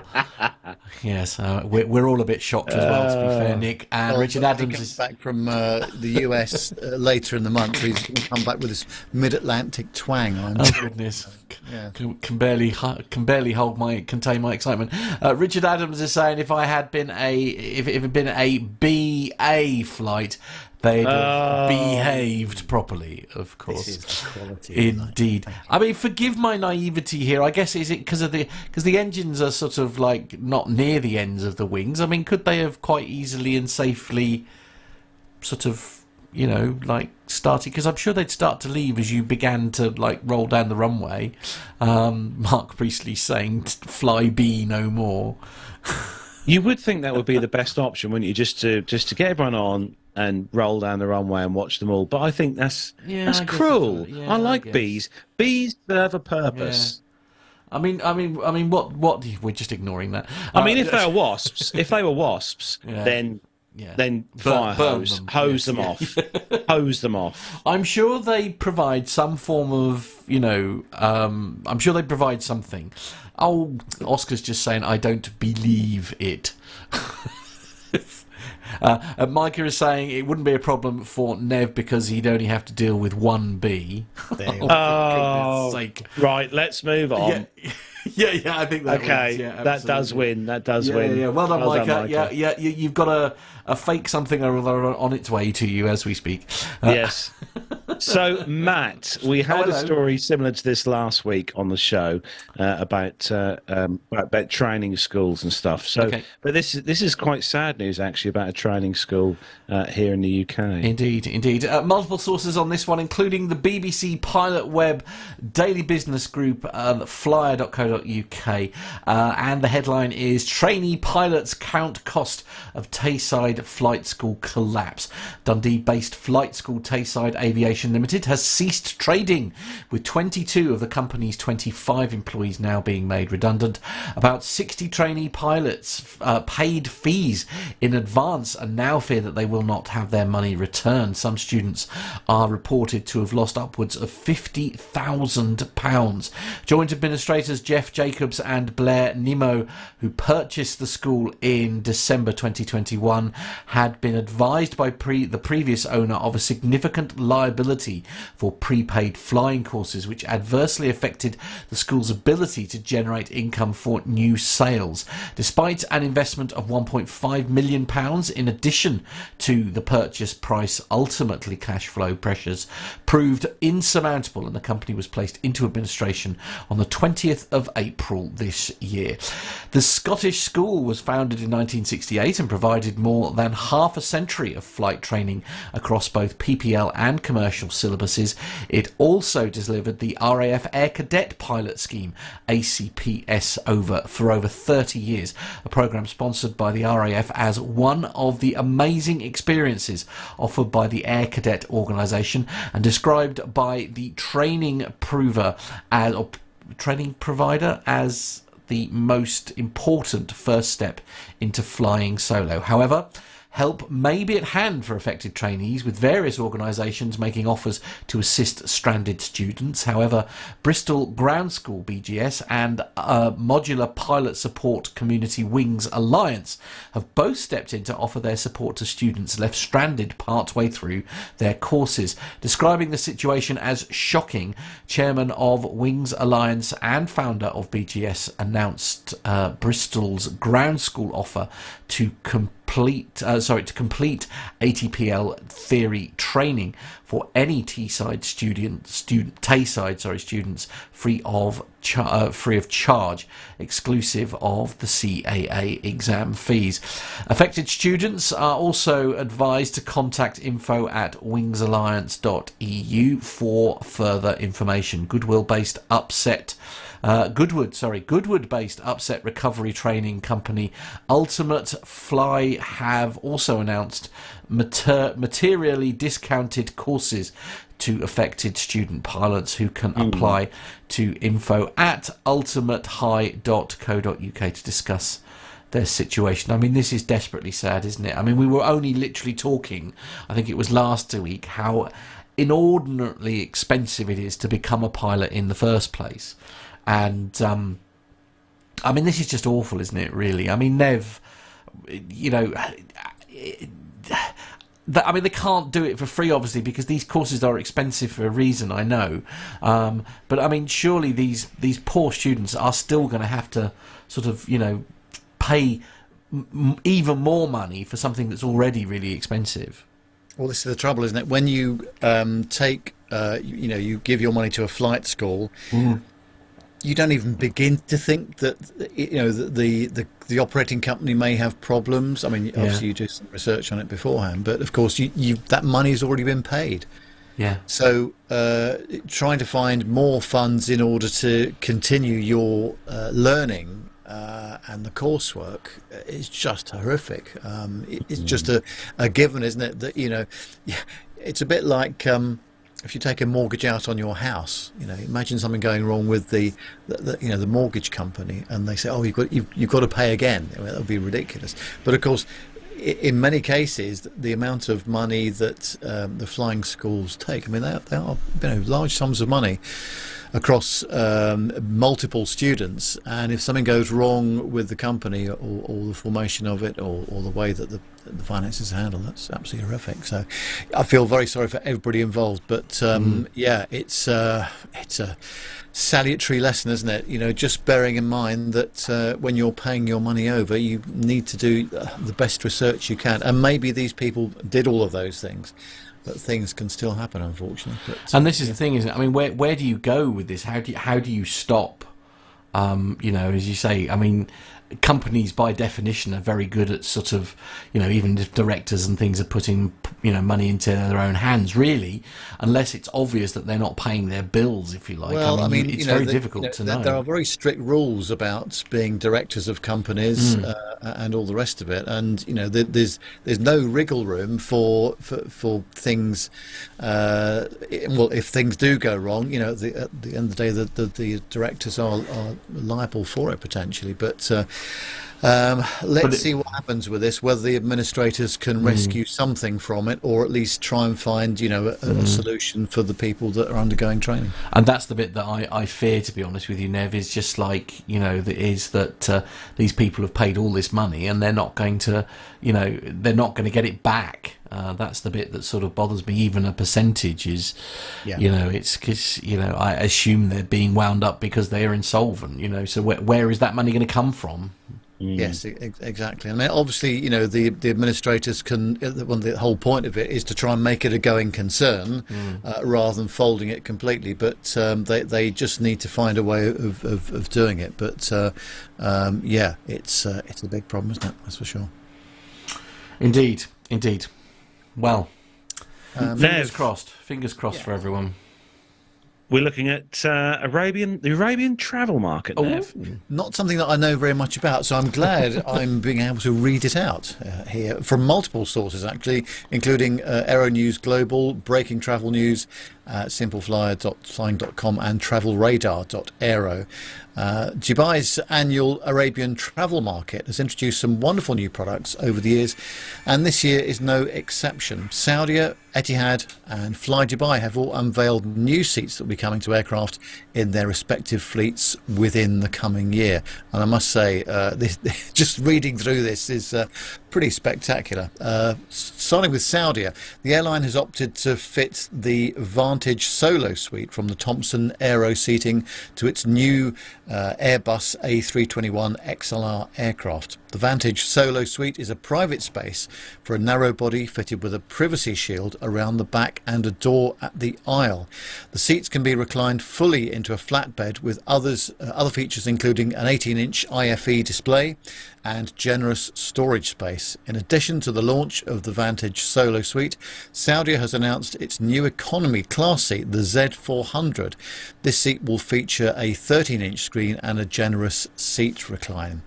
Yes, we're all a bit shocked as well, to be fair, Nick. And Well, Richard he Adams comes is back from the US later in the month. He's going to come back with this mid-Atlantic twang. oh goodness, Yeah. can barely contain my excitement. Richard Adams is saying if it had been a BA flight, they'd have behaved properly, of course. This is the quality. Indeed. I mean, forgive my naivety here. I guess is it because the engines are sort of like not near the ends of the wings. I mean, could they have quite easily and safely sort of, like started? Because I'm sure they'd start to leave as you began to like roll down the runway. Mark Priestley saying, "Fly B no more." You would think that would be the best option, wouldn't you? Just to get everyone on and roll down the runway and watch them all. But I think that's I guess cruel. yeah, I like I guess. bees. Bees serve a purpose. I mean, what? We're just ignoring that. I mean, if they were wasps, Yeah. then fire burn hose them. them off, hose them off. I'm sure they provide some form of, I'm sure they provide something. Oh, Oscar's just saying, I don't believe it. Micah is saying it wouldn't be a problem for Nev because he'd only have to deal with one bee. There you Oh, go. for goodness sake. Right, let's move on. Yeah, I think that Okay, wins. Yeah, that does absolutely. win. That does win. Yeah, well done, Micah. Micah. Yeah, you've got a fake something or other on its way to you as we speak. Yes. So, Matt, we had a hello. story similar to this last week on the show about training schools and stuff. So, Okay. but this is quite sad news actually about a training school here in the UK. Indeed. Multiple sources on this one, including the BBC Pilot Web Daily Business Group, flyer.co.uk, and the headline is "Trainee Pilots Count Cost of Tayside Flight School Collapse." Dundee-based flight school Tayside Aviation Limited has ceased trading, with 22 of the company's 25 employees now being made redundant. About 60 trainee pilots paid fees in advance and now fear that they will not have their money returned. Some students are reported to have lost upwards of £50,000. Joint administrators Jeff Jacobs and Blair Nimmo, who purchased the school in December 2021, had been advised by the previous owner of a significant liability for prepaid flying courses, which adversely affected the school's ability to generate income for new sales. Despite an investment of £1.5 million in addition to the purchase price, ultimately cash flow pressures proved insurmountable and the company was placed into administration on the 20th of April this year. The Scottish school was founded in 1968 and provided more than half a century of flight training across both PPL and commercial syllabuses. It also delivered the RAF Air Cadet Pilot Scheme, ACPS, for over 30 years, a programme sponsored by the RAF as one of the amazing experiences offered by the Air Cadet organisation and described by the training provider as the most important first step into flying solo. However, help may be at hand for affected trainees, with various organisations making offers to assist stranded students. However, Bristol Ground School BGS and Modular Pilot Support Community Wings Alliance have both stepped in to offer their support to students left stranded partway through their courses. Describing the situation as shocking, Chairman of Wings Alliance and founder of BGS announced Bristol's ground school offer to complete ATPL theory training for any Tayside students free of charge, exclusive of the CAA exam fees. Affected students are also advised to contact info@wingsalliance.eu for further information. Goodwood-based upset recovery training company Ultimate Fly have also announced materially discounted courses to affected student pilots who can apply to info@ultimatehigh.co.uk to discuss their situation. I mean, this is desperately sad, isn't it? I mean, we were only literally talking, I think it was last week, how inordinately expensive it is to become a pilot in the first place. And I mean, this is just awful, isn't it, really? I mean, Nev, you know, I mean, they can't do it for free, obviously, because these courses are expensive for a reason, I know. But, I mean, surely these poor students are still going to have to sort of, you know, pay even more money for something that's already really expensive. Well, this is the trouble, isn't it? When you take, you know, you give your money to a flight school, you don't even begin to think that, you know, the operating company may have problems. I mean, obviously you do some research on it beforehand, but of course you that money's already been paid. Yeah. So trying to find more funds in order to continue your learning and the coursework is just horrific. It's just a given, isn't it? That, you know, it's a bit like if you take a mortgage out on your house. You know, imagine something going wrong with the you know, the mortgage company, and they say, "Oh, you've got to pay again." I mean, that would be ridiculous. But of course, in many cases, the amount of money that the flying schools take, I mean, they are, you know, large sums of money across multiple students, and if something goes wrong with the company or the formation of it or the way that the finances are handled, that's absolutely horrific. So I feel very sorry for everybody involved, but yeah, it's a salutary lesson, isn't it? You know, just bearing in mind that when you're paying your money over, you need to do the best research you can, and maybe these people did all of those things, but things can still happen, unfortunately. But, and this is the thing, isn't it? I mean, where do you go with this? How do you stop? You know, as you say, I mean, companies by definition are very good at sort of, you know, even if directors and things are putting, you know, money into their own hands, really, unless it's obvious that they're not paying their bills, if you like. Well, I mean, it's very difficult to know. There are very strict rules about being directors of companies and all the rest of it, and you know, there's no wriggle room for things. Well, if things do go wrong, you know, at the end of the day, the directors are liable for it potentially, but. Let's see what happens with this, whether the administrators can rescue something from it, or at least try and find, you know, a solution for the people that are undergoing training. And that's the bit that I fear, to be honest with you, Nev, is just like, you know, that these people have paid all this money and they're not going to, you know, they're not going to get it back. That's the bit that sort of bothers me. Even a percentage is, you know, it's because, you know, I assume they're being wound up because they are insolvent, you know, so where is that money going to come from? Yes, exactly. I mean, obviously, you know, the administrators can. The whole point of it is to try and make it a going concern rather than folding it completely. But they just need to find a way of doing it. But yeah, it's a big problem, isn't it? That's for sure. Indeed. Well, fingers crossed. Fingers crossed for everyone. We're looking at the Arabian travel market, Nev. Not something that I know very much about, so I'm glad I'm being able to read it out here from multiple sources, actually, including Aero News Global, Breaking Travel News, simpleflyer.flying.com and travelradar.aero. Dubai's annual Arabian travel market has introduced some wonderful new products over the years, and this year is no exception. Saudia, Etihad and Fly Dubai have all unveiled new seats that will be coming to aircraft in their respective fleets within the coming year. And I must say, just reading through this is pretty spectacular. Starting with Saudia, the airline has opted to fit the Vantage Solo Suite from the Thomson Aero seating to its new Airbus A321 XLR aircraft. The Vantage Solo Suite is a private space for a narrow body fitted with a privacy shield around the back and a door at the aisle. The seats can be reclined fully into a flatbed with other features including an 18-inch IFE display and generous storage space. In addition to the launch of the Vantage Solo Suite, Saudia has announced its new economy class seat, the Z400. This seat will feature a 13-inch screen and a generous seat recline.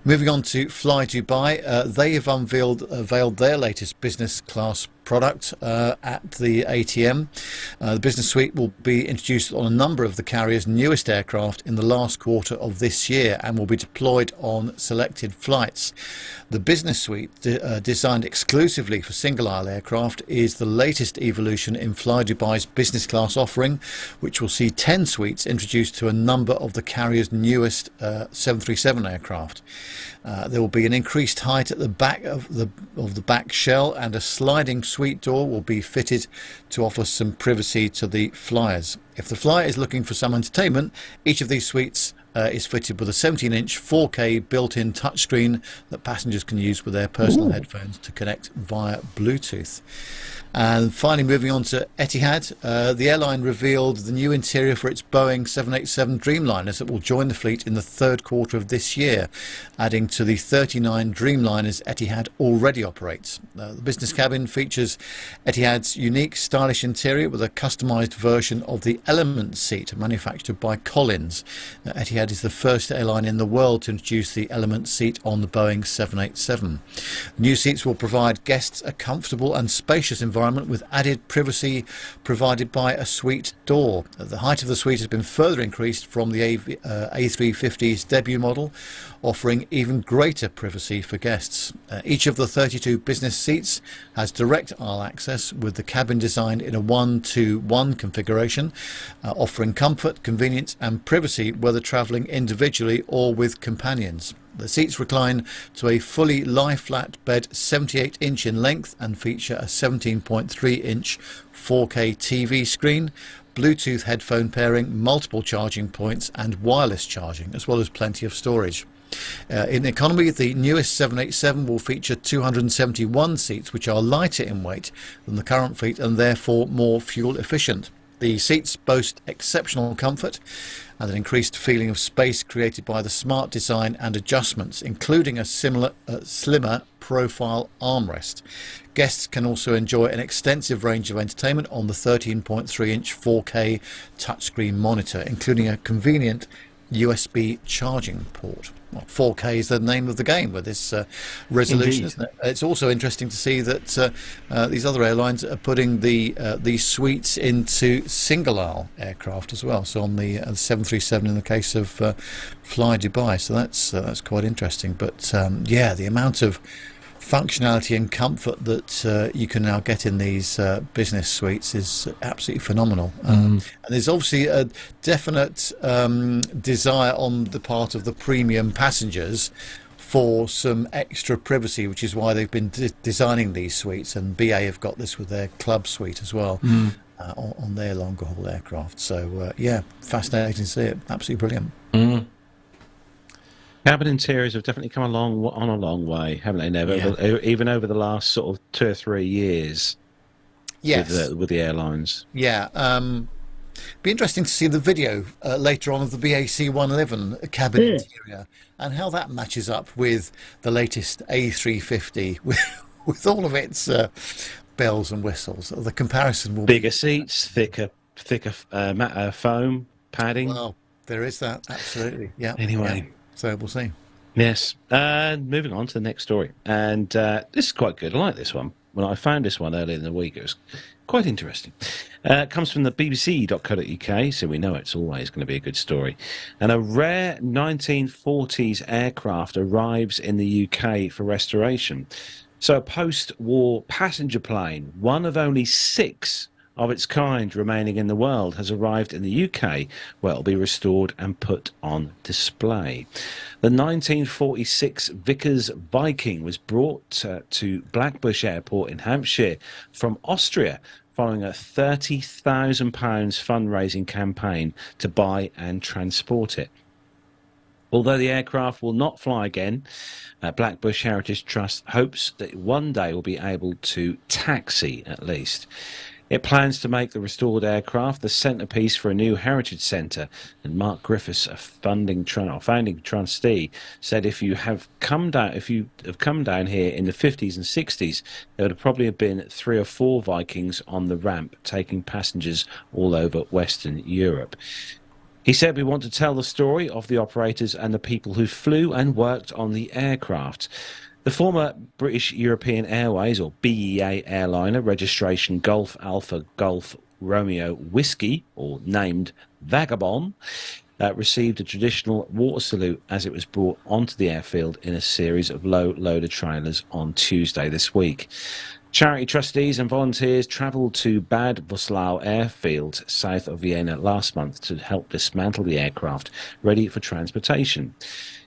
Moving on to Fly Dubai, they have unveiled their latest business class product at the ATM. The business suite will be introduced on a number of the carrier's newest aircraft in the last quarter of this year and will be deployed on selected flights. The business suite, designed exclusively for single-aisle aircraft, is the latest evolution in Fly Dubai's business class offering, which will see 10 suites introduced to a number of the carrier's newest 737 aircraft. There will be an increased height at the back of the back shell, and a sliding suite door will be fitted to offer some privacy to the flyers. If the flyer is looking for some entertainment, each of these suites is fitted with a 17-inch 4K built-in touchscreen that passengers can use with their personal headphones to connect via Bluetooth. And finally, moving on to Etihad, the airline revealed the new interior for its Boeing 787 Dreamliners that will join the fleet in the third quarter of this year, adding to the 39 Dreamliners Etihad already operates. The business cabin features Etihad's unique, stylish interior with a customised version of the Element seat manufactured by Collins. Etihad is the first airline in the world to introduce the Element seat on the Boeing 787. New seats will provide guests a comfortable and spacious environment with added privacy provided by a suite door. The height of the suite has been further increased from the A350's debut model, offering even greater privacy for guests. Each of the 32 business seats has direct aisle access, with the cabin designed in a 1-to-1 configuration, offering comfort, convenience and privacy whether travelling individually or with companions. The seats recline to a fully lie-flat bed 78-inch in length and feature a 17.3-inch 4K TV screen, Bluetooth headphone pairing, multiple charging points and wireless charging, as well as plenty of storage. In economy, the newest 787 will feature 271 seats, which are lighter in weight than the current fleet and therefore more fuel efficient. The seats boast exceptional comfort and an increased feeling of space created by the smart design and adjustments, including a slimmer profile armrest. Guests can also enjoy an extensive range of entertainment on the 13.3-inch 4K touchscreen monitor, including a convenient USB charging port. Well, 4K is the name of the game with this resolution, isn't it? It's also interesting to see that these other airlines are putting these suites into single-aisle aircraft as well. So on the 737 in the case of Fly Dubai. So that's quite interesting. But yeah, the amount of functionality and comfort that you can now get in these business suites is absolutely phenomenal. And there's obviously a definite desire on the part of the premium passengers for some extra privacy, which is why they've been designing these suites, and BA have got this with their club suite as well on their longer haul aircraft. So yeah, fascinating to see it. Absolutely brilliant. Cabin interiors have definitely come along on a long way, haven't they? Never, even over the last sort of 2 or 3 years. Yes, with the airlines. Yeah, be interesting to see the video later on of the BAC 111 cabin interior and how that matches up with the latest A350 with all of its bells and whistles. The comparison will bigger seats, thicker foam padding. Well, there is that, absolutely. Yeah. Anyway. Yeah. So we'll see. Yes. Moving on to the next story. And this is quite good. I like this one. When I found this one earlier in the week, it was quite interesting. It comes from the bbc.co.uk, so we know it's always going to be a good story. And a rare 1940s aircraft arrives in the UK for restoration. So a post-war passenger plane, one of only 6 of its kind remaining in the world, has arrived in the UK, where it will be restored and put on display. The 1946 Vickers Viking was brought to Blackbush Airport in Hampshire from Austria following a £30,000 fundraising campaign to buy and transport it. Although the aircraft will not fly again, Blackbush Heritage Trust hopes that one day will be able to taxi at least. It plans to make the restored aircraft the centrepiece for a new heritage centre, and Mark Griffiths, a founding trustee, said if you have come down here in the 50s and 60s, there would probably have been 3 or 4 Vikings on the ramp taking passengers all over Western Europe. He said, "We want to tell the story of the operators and the people who flew and worked on the aircraft." The former British European Airways, or BEA airliner, registration Golf Alpha Golf Romeo Whiskey, or named Vagabond, received a traditional water salute as it was brought onto the airfield in a series of low-loader trailers on Tuesday this week. Charity trustees and volunteers travelled to Bad Voslau airfield south of Vienna last month to help dismantle the aircraft ready for transportation.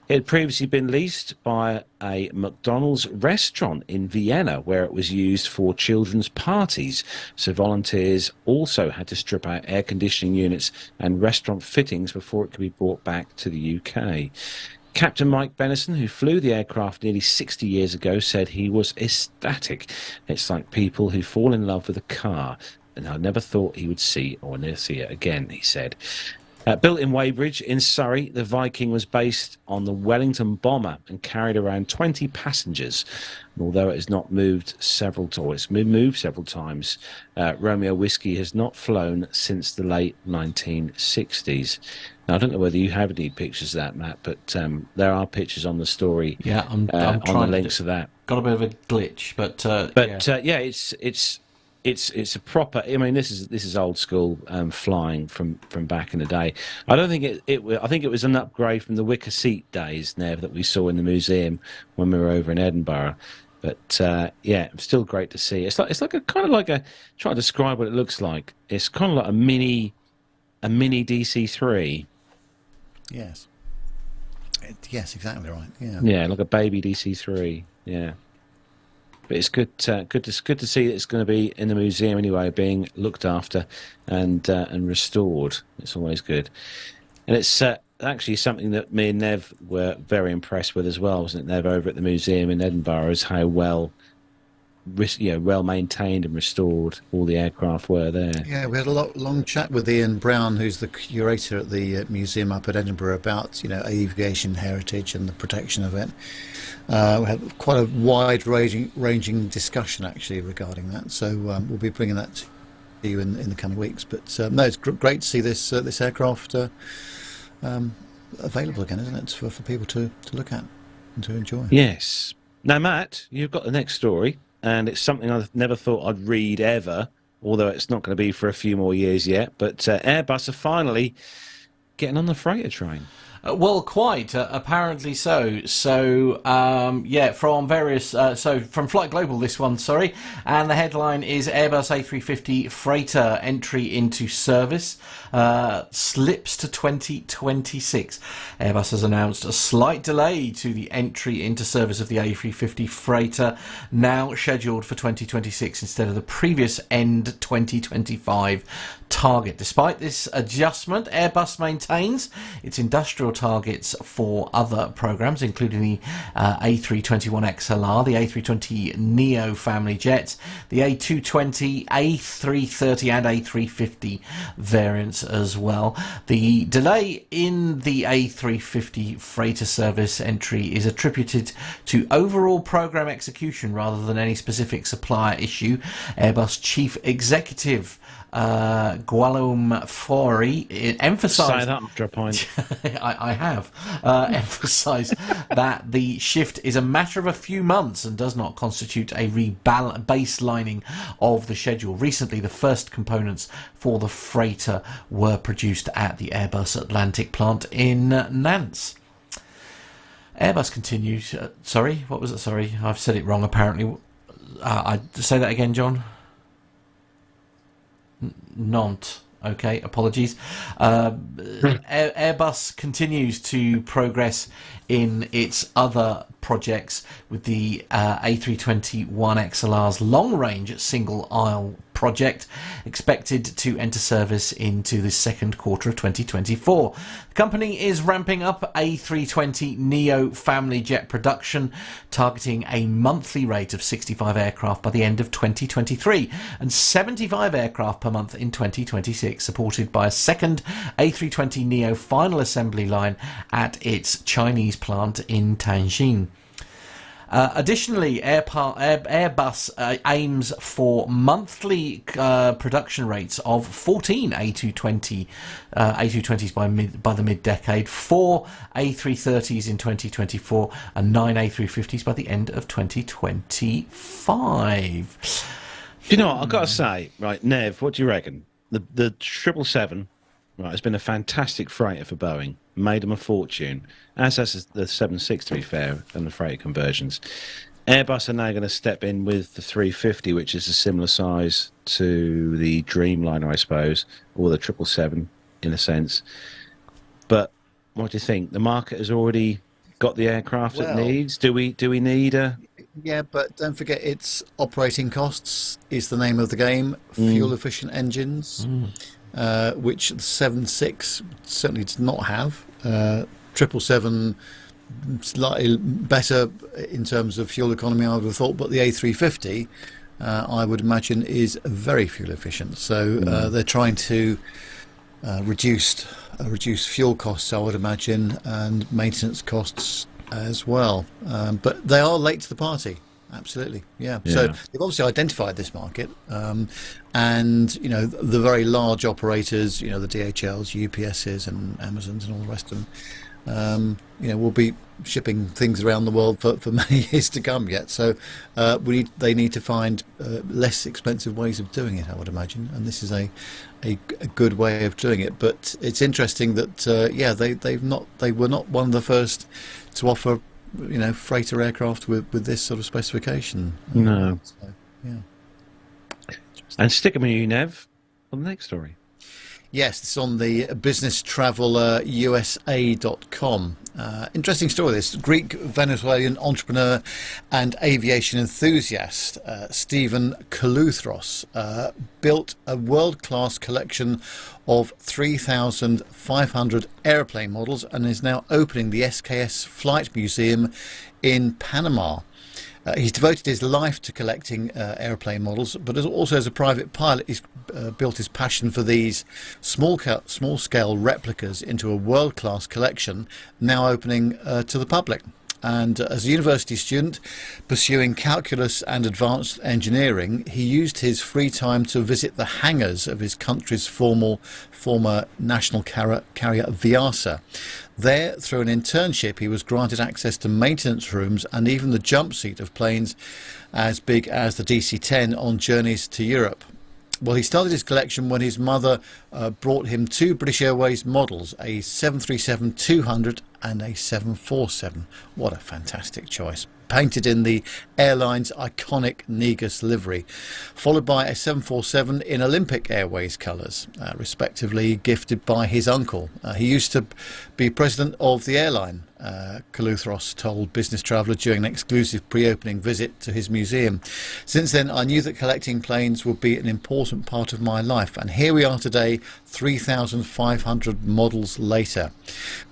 It had previously been leased by a McDonald's restaurant in Vienna where it was used for children's parties, so volunteers also had to strip out air conditioning units and restaurant fittings before it could be brought back to the UK. Captain Mike Bennison, who flew the aircraft nearly 60 years ago, said he was ecstatic. "It's like people who fall in love with a car, and I never thought he would see or never see it again," he said. Built in Weybridge in Surrey, the Viking was based on the Wellington bomber and carried around 20 passengers. And although it has not moved several times, Romeo Whiskey has not flown since the late 1960s. Now, I don't know whether you have any pictures of that, Matt, but there are pictures on the story. Yeah, I'm on trying the links of that. Got a bit of a glitch, but it's a proper. I mean, this is old school flying from back in the day. I don't think I think it was an upgrade from the wicker seat days, Nev, that we saw in the museum when we were over in Edinburgh. But it's still great to see. It's like a kind of like a. Try to describe what it looks like. It's kind of like a mini DC-3. Yes. Yes, exactly right. Yeah. Yeah, like a baby DC-3. Yeah. But it's good to see that it's going to be in the museum anyway, being looked after and restored. It's always good, and it's actually something that me and Nev were very impressed with as well, wasn't it, Nev? Over at the museum in Edinburgh, is how well maintained and restored all the aircraft were there. Yeah, we had a long chat with Ian Brown, who's the curator at the museum up at Edinburgh, about aviation heritage and the protection of it. We had quite a wide-ranging discussion actually regarding that. So we'll be bringing that to you in the coming weeks. But no, it's great to see this aircraft available again, isn't it, for people to look at and to enjoy. Yes. Now, Matt, you've got the next story. And it's something I've never thought I'd read ever, although it's not going to be for a few more years yet. But Airbus are finally getting on the freighter train. Well, quite apparently so. So, from various. From Flight Global, this one, sorry, and the headline is Airbus A350 freighter entry into service slips to 2026. Airbus has announced a slight delay to the entry into service of the A350 freighter, now scheduled for 2026 instead of the previous end 2025 target. Despite this adjustment, Airbus maintains its industrial targets for other programs, including the A321XLR, the A320neo family jets, the A220, A330 and A350 variants as well. The delay in the A350 freighter service entry is attributed to overall program execution rather than any specific supplier issue. Airbus chief executive Guillaume Faury emphasised. Say that after a pint. I have emphasised that the shift is a matter of a few months and does not constitute a baselining of the schedule. Recently, the first components for the freighter were produced at the Airbus Atlantic plant in Nantes. Airbus continues. Sorry, what was it? Sorry, I've said it wrong. Apparently, I say that again, John. Nantes. Okay, apologies. Airbus continues to progress in its other projects with the A321XLR's long-range single-aisle project expected to enter service into the second quarter of 2024. The company is ramping up A320neo family jet production, targeting a monthly rate of 65 aircraft by the end of 2023 and 75 aircraft per month in 2026, supported by a second A320neo final assembly line at its Chinese plant in Tianjin. Additionally, Airbus aims for monthly production rates of 14 A220s by the mid-decade, 4 A330s in 2024, and 9 A350s by the end of 2025. You know what, I've got to say, right, Nev, what do you reckon? The 777, right, has been a fantastic freighter for Boeing, made them a fortune, as has the 76, to be fair, and the freighter conversions. Airbus are now going to step in with the 350, which is a similar size to the Dreamliner, I suppose, or the 777 in a sense. But what do you think? The market has already got the aircraft it needs. Do we need a... Yeah, but don't forget, it's operating costs is the name of the game. Fuel efficient engines, which the 76 certainly does not have. 777 slightly better in terms of fuel economy, I would have thought, but the A350, I would imagine, is very fuel efficient. So they're trying to reduce fuel costs, I would imagine, and maintenance costs as well. But they are late to the party. Absolutely, yeah. So they've obviously identified this market, and you know, the very large operators, you know, the DHLs, UPSs, and Amazons, and all the rest of them, you know, will be shipping things around the world for many years to come yet. So they need to find less expensive ways of doing it, I would imagine, and this is a good way of doing it. But it's interesting that they were not one of the first to offer, you know, freighter aircraft with this sort of specification. No. So, yeah. And sticking with you, Nev, on the next story. Yes, it's on the businesstravelusa.com. Interesting story, this. Greek-Venezuelan entrepreneur and aviation enthusiast Stephen Kaloutros built a world-class collection of 3,500 airplane models and is now opening the SKS Flight Museum in Panama. He's devoted his life to collecting airplane models, but also as a private pilot, he's built his passion for these small-scale replicas into a world-class collection, now opening to the public. And as a university student pursuing calculus and advanced engineering, he used his free time to visit the hangars of his country's former national carrier Viasa. There, through an internship, he was granted access to maintenance rooms and even the jump seat of planes as big as the DC-10 on journeys to Europe. Well, he started his collection when his mother brought him two British Airways models, a 737-200 and a 747. What a fantastic choice. Painted in the airline's iconic Negus livery, followed by a 747 in Olympic Airways colours, respectively gifted by his uncle. He used to be president of the airline, Kaloutros told Business Traveller during an exclusive pre-opening visit to his museum. Since then, I knew that collecting planes would be an important part of my life, and here we are today, 3,500 models later.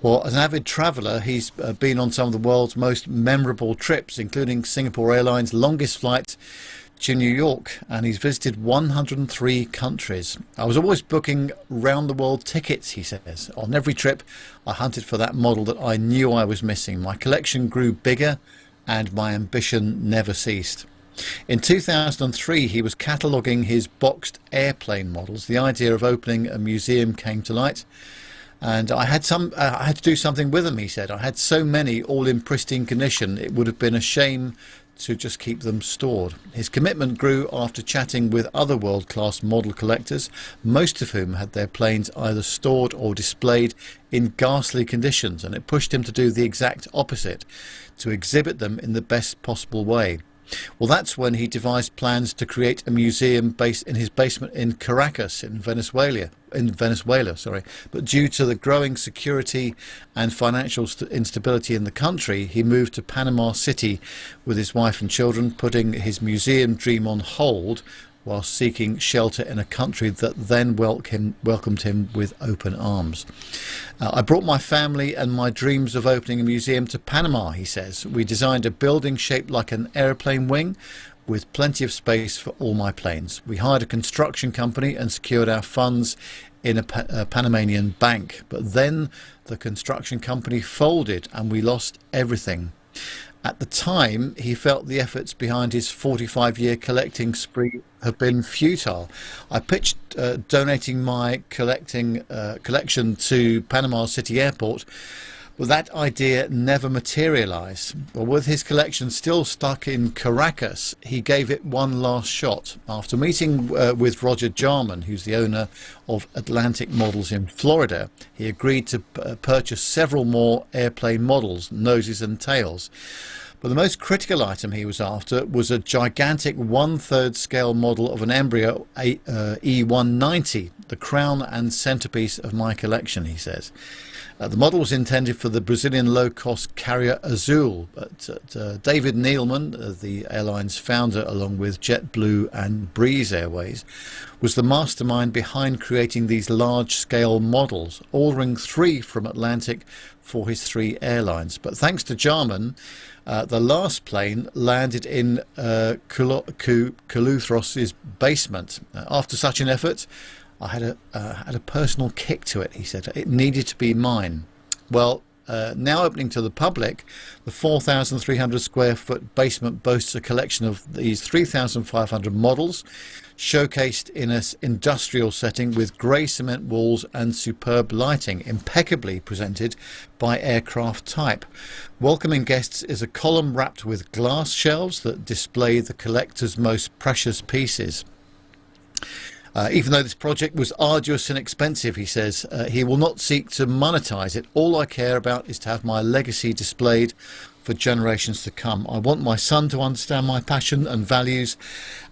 Well, as an avid traveller, he's been on some of the world's most memorable trips, including Singapore Airlines' longest flight to New York, and he's visited 103 countries. I was always booking round the world tickets, he says. On every trip, I hunted for that model that I knew I was missing. My collection grew bigger and my ambition never ceased. In 2003, he was cataloguing his boxed airplane models. The idea of opening a museum came to light, and I had to do something with them, he said. I had so many, all in pristine condition, it would have been a shame to just keep them stored. His commitment grew after chatting with other world-class model collectors, most of whom had their planes either stored or displayed in ghastly conditions, and it pushed him to do the exact opposite, to exhibit them in the best possible way. Well, that's when he devised plans to create a museum based in his basement in Caracas in Venezuela. But due to the growing security and financial instability in the country, he moved to Panama City with his wife and children, putting his museum dream on hold while seeking shelter in a country that then welcomed him with open arms. I brought my family and my dreams of opening a museum to Panama, he says. We designed a building shaped like an airplane wing with plenty of space for all my planes. We hired a construction company and secured our funds in a Panamanian bank. But then the construction company folded and we lost everything. At the time, he felt the efforts behind his 45-year collecting spree have been futile. I pitched donating my collection to Panama City Airport, but that idea never materialised. Well, with his collection still stuck in Caracas, he gave it one last shot. After meeting with Roger Jarman, who's the owner of Atlantic Models in Florida, he agreed to purchase several more airplane models, noses and tails. But the most critical item he was after was a gigantic 1/3 scale model of an embryo E190, the crown and centrepiece of my collection, he says. The model was intended for the Brazilian low-cost carrier Azul, but David Neilman, the airline's founder along with JetBlue and Breeze Airways, was the mastermind behind creating these large-scale models, ordering 3 from Atlantic for his 3 airlines. But thanks to Jarman, the last plane landed in Kaluthros's basement. After such an effort, I had a personal kick to it, he said. It needed to be mine. Well, now opening to the public, the 4,300 square foot basement boasts a collection of these 3,500 models, showcased in an industrial setting with grey cement walls and superb lighting, impeccably presented by aircraft type. Welcoming guests is a column wrapped with glass shelves that display the collector's most precious pieces. Even though this project was arduous and expensive, he says, he will not seek to monetize it. All I care about is to have my legacy displayed for generations to come. I want my son to understand my passion and values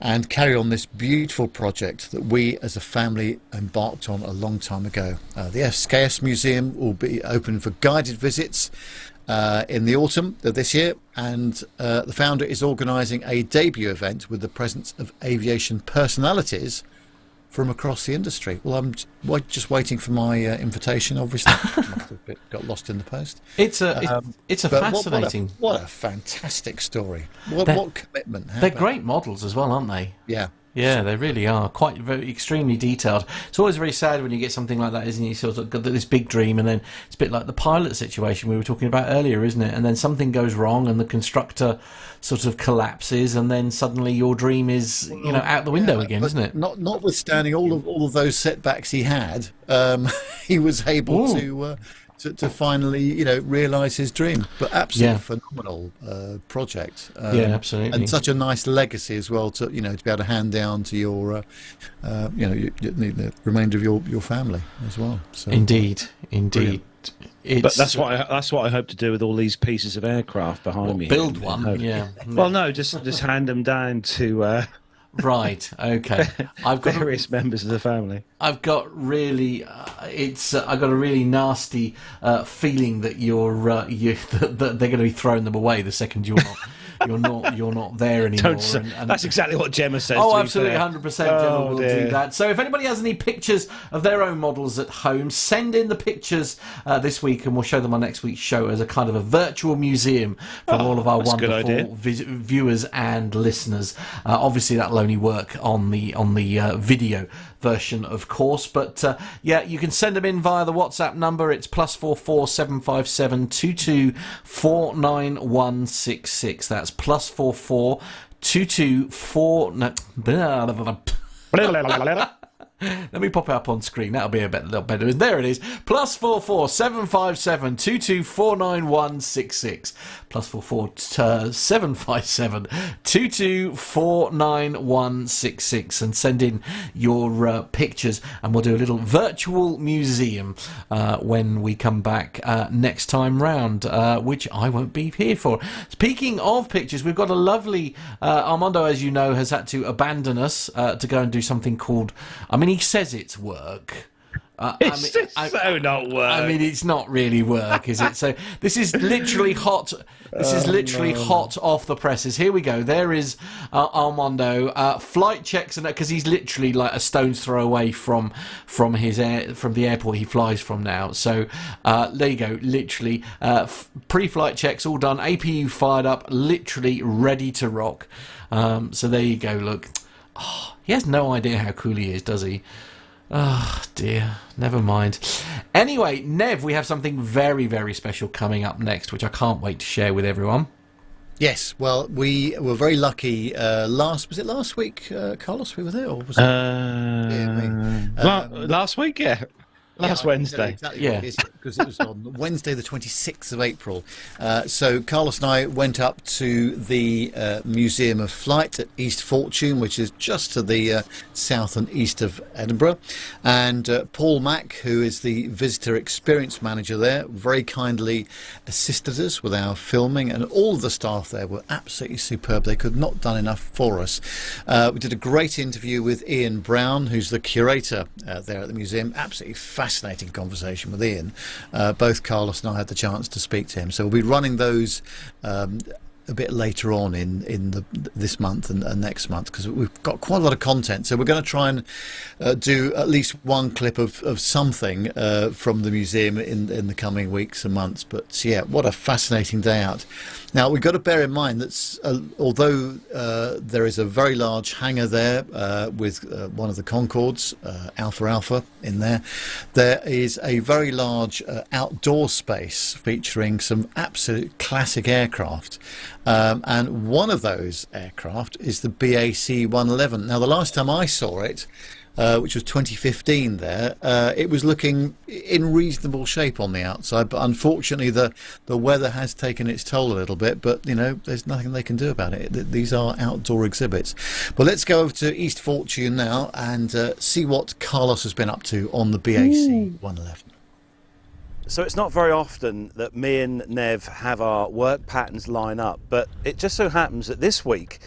and carry on this beautiful project that we as a family embarked on a long time ago. The SKS Museum will be open for guided visits in the autumn of this year, and the founder is organising a debut event with the presence of aviation personalities from across the industry. Well, I'm just waiting for my invitation, obviously. Got lost in the post. It's a fascinating... What a fantastic story. What commitment. They're great models as well, aren't they? Yeah. Yeah, they really are. Extremely detailed. It's always very sad when you get something like that, isn't it? You sort of got this big dream, and then it's a bit like the pilot situation we were talking about earlier, isn't it? And then something goes wrong, and the constructor sort of collapses, and then suddenly your dream is, out the window again, isn't it? Notwithstanding all of those setbacks he had, he was able to finally, realise his dream. But absolutely phenomenal project. Absolutely, and such a nice legacy as well to be able to hand down to your, the remainder of your family as well. So, indeed. But that's what I hope to do with all these pieces of aircraft behind me. Build one, yeah. Well, no, just hand them down to. Right. Okay. I've got various members of the family. I've got really, I've got a really nasty feeling that that they're going to be throwing them away the second you're not there anymore. That's exactly what Gemma says. Oh, absolutely, 100%. Gemma will do that. So, if anybody has any pictures of their own models at home, send in the pictures this week, and we'll show them on next week's show as a kind of a virtual museum for all of our wonderful viewers and listeners. Obviously, that'll only work on the video version, of course, but you can send them in via the WhatsApp number. It's +44 757 2249 That's +44 224. Let me pop it up on screen. That'll be a little better. There it is. +44 757 2249 +44 757 2249 and send in your pictures, and we'll do a little virtual museum when we come back next time round, which I won't be here for. Speaking of pictures, we've got a lovely Armando, as you know, has had to abandon us to go and do something called, he says it's work. It's not work. It's not really work, is it? So this is literally hot. This is literally hot off the presses. Here we go. There is Armando. Flight checks, and because he's literally like a stone's throw away from the airport he flies from now. So there you go. Literally pre-flight checks all done. APU fired up. Literally ready to rock. So there you go. Look. Oh, he has no idea how cool he is, does he? Oh, dear. Never mind. Anyway, Nev, we have something very, very special coming up next, which I can't wait to share with everyone. Yes, well, we were very lucky. Was it last week, Carlos? We were there, or was it? Last week, yeah. Last I can tell you Wednesday. exactly Yeah. what it is, because it was on Wednesday, the 26th of April. So Carlos and I went up to the Museum of Flight at East Fortune, which is just to the south and east of Edinburgh. And Paul Mack, who is the visitor experience manager there, very kindly assisted us with our filming, and all of the staff there were absolutely superb. They could not have done enough for us. We did a great interview with Ian Brown, who's the curator there at the museum. Absolutely fascinating conversation with Ian. Both Carlos and I had the chance to speak to him, so we'll be running those a bit later on in this month and next month, because we've got quite a lot of content. So we're going to try and do at least one clip of something from the museum in the coming weeks and months. But yeah, what a fascinating day out. Now, we've got to bear in mind that although there is a very large hangar there with one of the Concords, Alpha in there, there is a very large outdoor space featuring some absolute classic aircraft. And one of those aircraft is the BAC 111. Now, the last time I saw it, which was 2015 there, it was looking in reasonable shape on the outside, but unfortunately the weather has taken its toll a little bit. But you know, there's nothing they can do about it. These are outdoor exhibits. But let's go over to East Fortune now and see what Carlos has been up to on the BAC 111. So it's not very often that me and Nev have our work patterns line up, but it just so happens that this week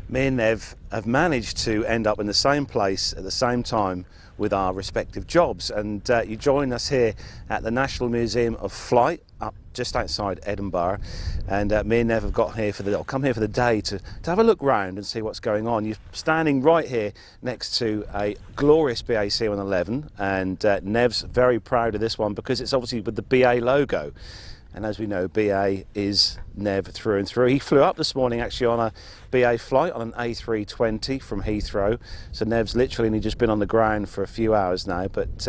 me and Nev have managed to end up in the same place at the same time with our respective jobs. And you join us here at the National Museum of Flight, up just outside Edinburgh. And me and Nev have come here for the day to have a look round and see what's going on. You're standing right here next to a glorious BAC 111, and Nev's very proud of this one because it's obviously with the BA logo. And as we know, BA is Nev through and through. He flew up this morning actually on a BA flight on an A320 from Heathrow. So Nev's literally only just been on the ground for a few hours now, but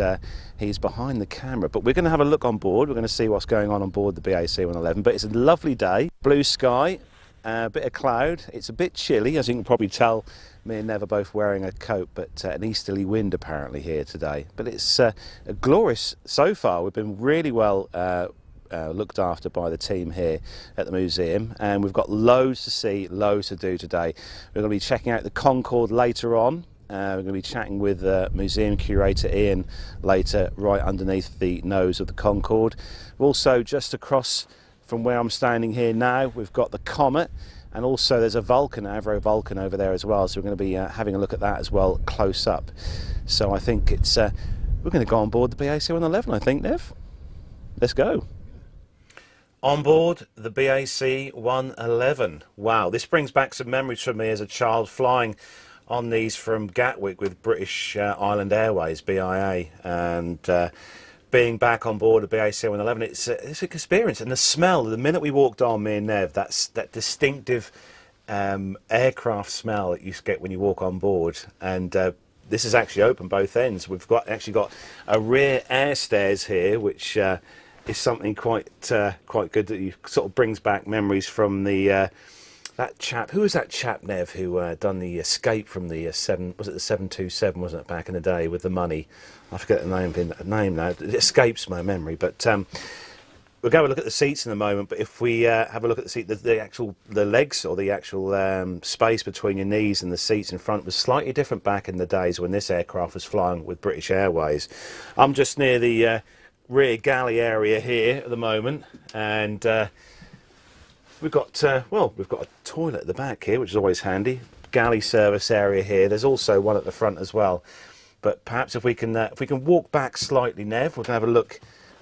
he's behind the camera. But we're going to have a look on board. We're going to see what's going on board the BAC 111. But it's a lovely day, blue sky, a bit of cloud. It's a bit chilly, as you can probably tell. Me and Nev are both wearing a coat, but an easterly wind apparently here today. But it's glorious so far. We've been really well looked after by the team here at the museum, and we've got loads to see, loads to do today. We're going to be checking out the Concorde later on. We're going to be chatting with museum curator Ian later, right underneath the nose of the Concorde. Also, just across from where I'm standing here now, we've got the Comet, and also there's a Vulcan, Avro Vulcan over there as well, so we're going to be having a look at that as well close up. So I think it's we're going to go on board the BAC 111, I think, Nev. Let's go. On board the BAC 111. Wow, this brings back some memories for me as a child flying on these from Gatwick with British Island Airways, BIA, and being back on board the BAC 111. It's an experience, and the smell, the minute we walked on, me and Nev, that distinctive aircraft smell that you get when you walk on board. And this is actually open both ends. We've actually got a rear air stairs here, which is something quite good that you sort of brings back memories from the that chap. Who was that chap, Nev, who done the escape from the the 727, wasn't it, back in the day with the money? I forget the name now. It escapes my memory. But we'll go have a look at the seats in a moment. But if we have a look at the seat, the legs or the actual space between your knees and the seats in front was slightly different back in the days when this aircraft was flying with British Airways. I'm just near the rear galley area here at the moment, and we've got a toilet at the back here, which is always handy. Galley service area here. There's also one at the front as well. But perhaps if we can walk back slightly, Nev, we're going to have a look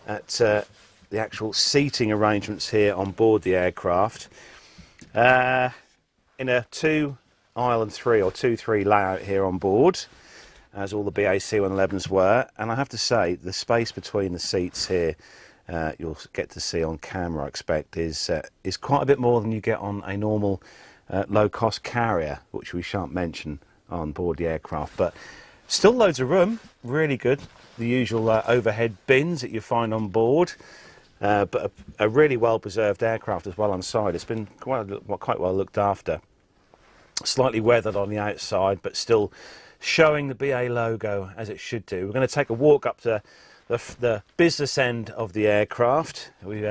at the actual seating arrangements here on board the aircraft. In a 2 aisle and 3 or 2-3 layout here on board, as all the BAC 111s were. And I have to say, the space between the seats here, you'll get to see on camera, I expect, is quite a bit more than you get on a normal low-cost carrier, which we shan't mention on board the aircraft. But still loads of room, really good. The usual overhead bins that you find on board. but a really well-preserved aircraft as well on side. It's been quite well looked after. Slightly weathered on the outside, but still showing the BA logo as it should do. We're going to take a walk up to the business end of the aircraft. We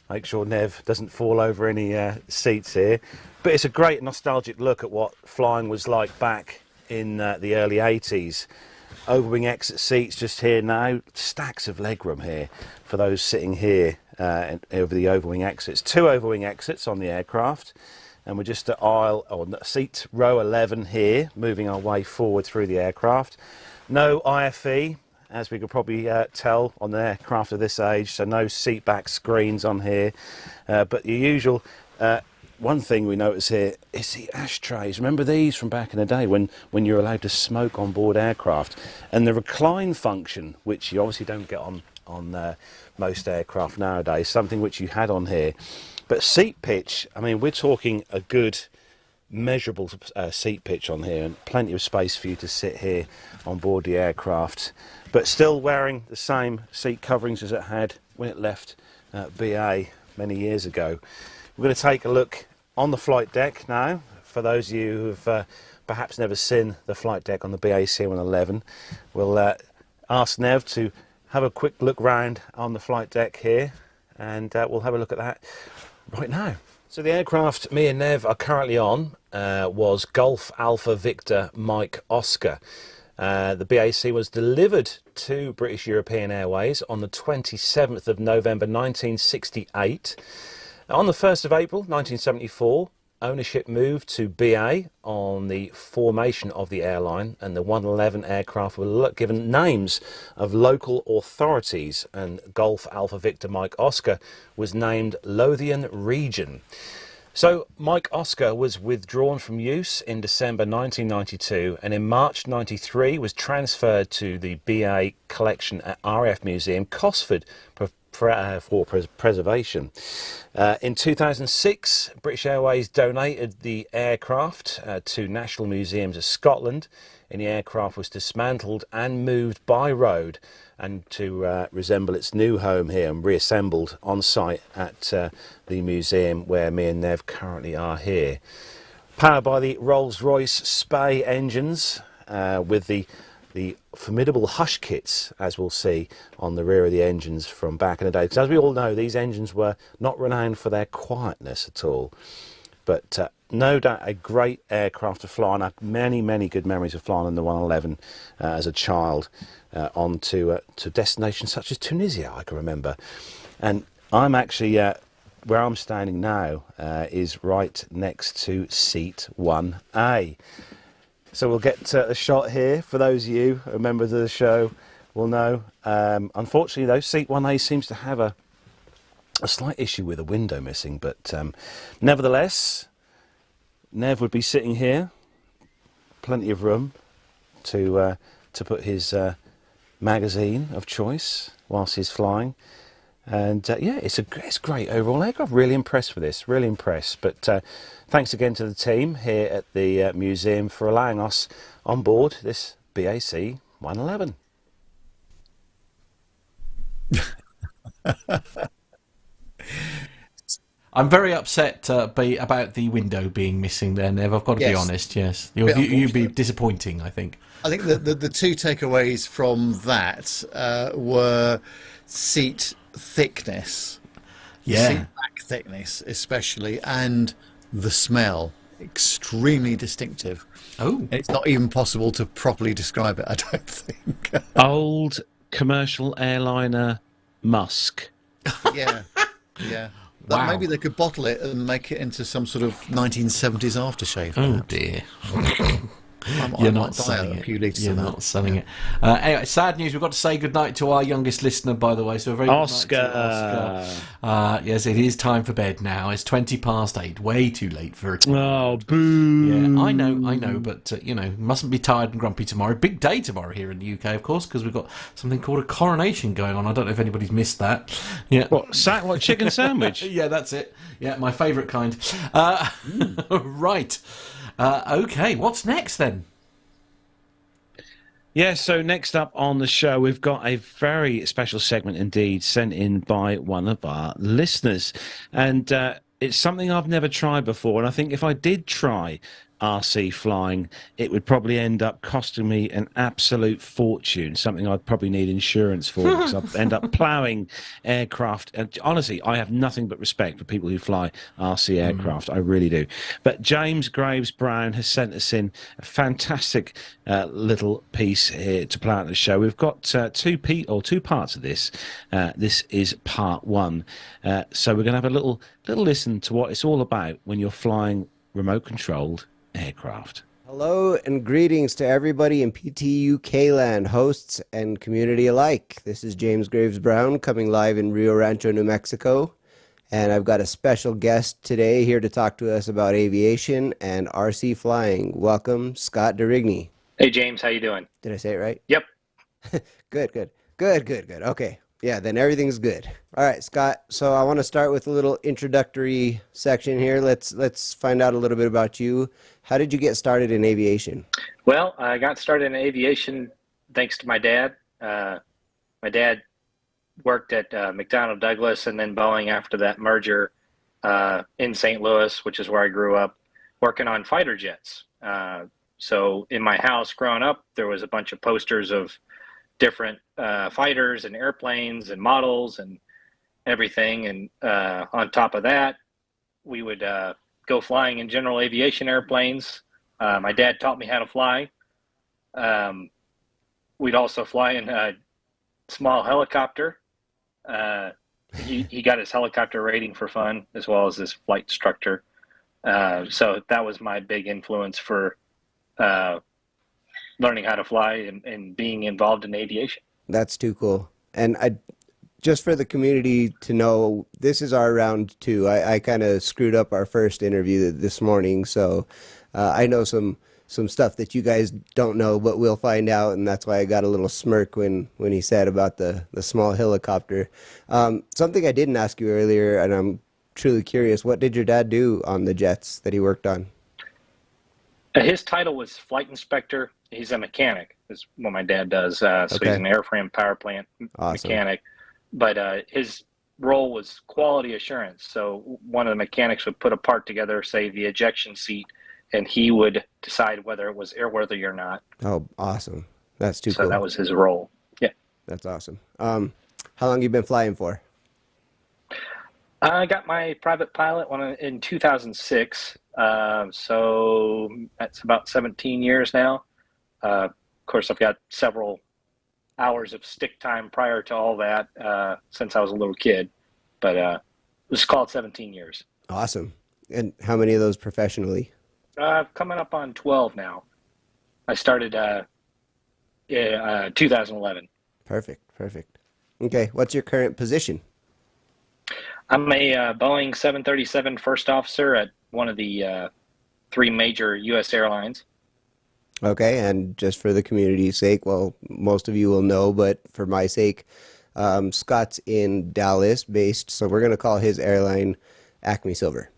make sure Nev doesn't fall over any seats here. But it's a great nostalgic look at what flying was like back in the early 80s. Overwing exit seats just here now. Stacks of legroom here for those sitting here over the overwing exits. 2 overwing exits on the aircraft. And we're just at seat row 11 here, moving our way forward through the aircraft. No IFE, as we could probably tell on the aircraft of this age, so no seat back screens on here. But the usual, one thing we notice here is the ashtrays. Remember these from back in the day when you're allowed to smoke on board aircraft? And the recline function, which you obviously don't get on most aircraft nowadays, something which you had on here. But seat pitch, I mean, we're talking a good measurable seat pitch on here, and plenty of space for you to sit here on board the aircraft, but still wearing the same seat coverings as it had when it left BA many years ago. We're going to take a look on the flight deck now. For those of you who've perhaps never seen the flight deck on the BA C111, we'll ask Nev to have a quick look round on the flight deck here, and we'll have a look at that right now. So the aircraft me and Nev are currently on was Golf Alpha Victor Mike Oscar. The BAC was delivered to British European Airways on the 27th of November 1968. On the 1st of April 1974, ownership moved to BA on the formation of the airline, and the 111 aircraft were given names of local authorities, and Golf Alpha Victor Mike Oscar was named Lothian Region. So Mike Oscar was withdrawn from use in December 1992, and in March 93 was transferred to the BA collection at RAF Museum, Cosford, for preservation. In 2006, British Airways donated the aircraft to National Museums of Scotland, and the aircraft was dismantled and moved by road and to resemble its new home here, and reassembled on site at the museum where me and Nev currently are here. Powered by the Rolls-Royce Spey engines with the formidable hush kits, as we'll see on the rear of the engines from back in the day. Because as we all know, these engines were not renowned for their quietness at all. But no doubt a great aircraft to fly on. I have many good memories of flying on the 111 as a child on to destinations such as Tunisia, I can remember. And I'm actually, where I'm standing now is right next to seat 1A. So we'll get a shot here. For those of you who are members of the show will know. Unfortunately, though, seat 1A seems to have a slight issue with a window missing. But nevertheless, Nev would be sitting here. Plenty of room to put his magazine of choice whilst he's flying. And yeah, it's great overall aircraft. Really impressed with this, really impressed. But thanks again to the team here at the museum for allowing us on board this BAC 111. I'm very upset about the window being missing there, Nev. I've got to be honest, yes. You'd be disappointing, I think. I think the two takeaways from that were seat thickness, seat back thickness especially, and the smell. Extremely distinctive. Oh. It's not even possible to properly describe it, I don't think. Old commercial airliner musk. Yeah. Wow. Maybe they could bottle it and make it into some sort of 1970s aftershave. Oh dear. You're not selling it. You're not selling it. Anyway, sad news. We've got to say goodnight to our youngest listener, by the way. So a very Oscar. Good night to Oscar. Yes, it is time for bed now. It's 8:20. Way too late for it. Oh, boo. Yeah, I know, but mustn't be tired and grumpy tomorrow. Big day tomorrow here in the UK, of course, because we've got something called a coronation going on. I don't know if anybody's missed that. Yeah. What chicken sandwich? Yeah, that's it. Yeah, my favourite kind. Right. Okay, what's next then? Yeah, so next up on the show, we've got a very special segment indeed sent in by one of our listeners. And it's something I've never tried before. And I think if I did try RC flying, it would probably end up costing me an absolute fortune, something I'd probably need insurance for because I'd end up ploughing aircraft. And honestly, I have nothing but respect for people who fly RC aircraft. I really do. But James Graves Brown has sent us in a fantastic little piece here to play out the show. We've got two parts of this. This is part one. So we're going to have a little listen to what it's all about when you're flying remote controlled aircraft. Hello and greetings to everybody in PTUK land, hosts and community alike. This is James Graves Brown coming live in Rio Rancho, New Mexico. And I've got a special guest today here to talk to us about aviation and RC flying. Welcome, Scott DeRigny. Hey, James, how you doing? Did I say it right? Yep. Good. Okay. Yeah, then everything's good. All right, Scott. So I want to start with a little introductory section here. Let's find out a little bit about you. How did you get started in aviation? Well, I got started in aviation thanks to my dad. My dad worked at McDonnell Douglas and then Boeing after that merger in St. Louis, which is where I grew up, working on fighter jets. So in my house growing up, there was a bunch of posters of different fighters and airplanes and models and everything. And on top of that, we would go flying in general aviation airplanes. My dad taught me how to fly. We'd also fly in a small helicopter. He got his helicopter rating for fun as well as his flight instructor. So that was my big influence for learning how to fly and being involved in aviation. That's too cool. And just for the community to know, this is our round two. I kind of screwed up our first interview this morning, so I know some stuff that you guys don't know, but we'll find out, and that's why I got a little smirk when he said about the small helicopter. Something I didn't ask you earlier, and I'm truly curious, what did your dad do on the jets that he worked on? His title was flight inspector. He's a mechanic, is what my dad does. So Okay. he's an airframe power plant Awesome. mechanic. But his role was quality assurance. So one of the mechanics would put a part together, say the ejection seat, and he would decide whether it was airworthy or not. Oh, awesome. That's too So cool. that was his role. Yeah. That's awesome. How long you been flying for? I got my private pilot one in 2006. So that's about 17 years now. Of course, I've got several hours of stick time prior to all that since I was a little kid. But it was called 17 years. Awesome. And how many of those professionally? Coming up on 12 now. I started 2011. Perfect. Okay, what's your current position? I'm a Boeing 737 first officer at one of the three major U.S. airlines. Okay, and just for the community's sake, well, most of you will know, but for my sake, Scott's in Dallas based, so we're going to call his airline Acme Silver.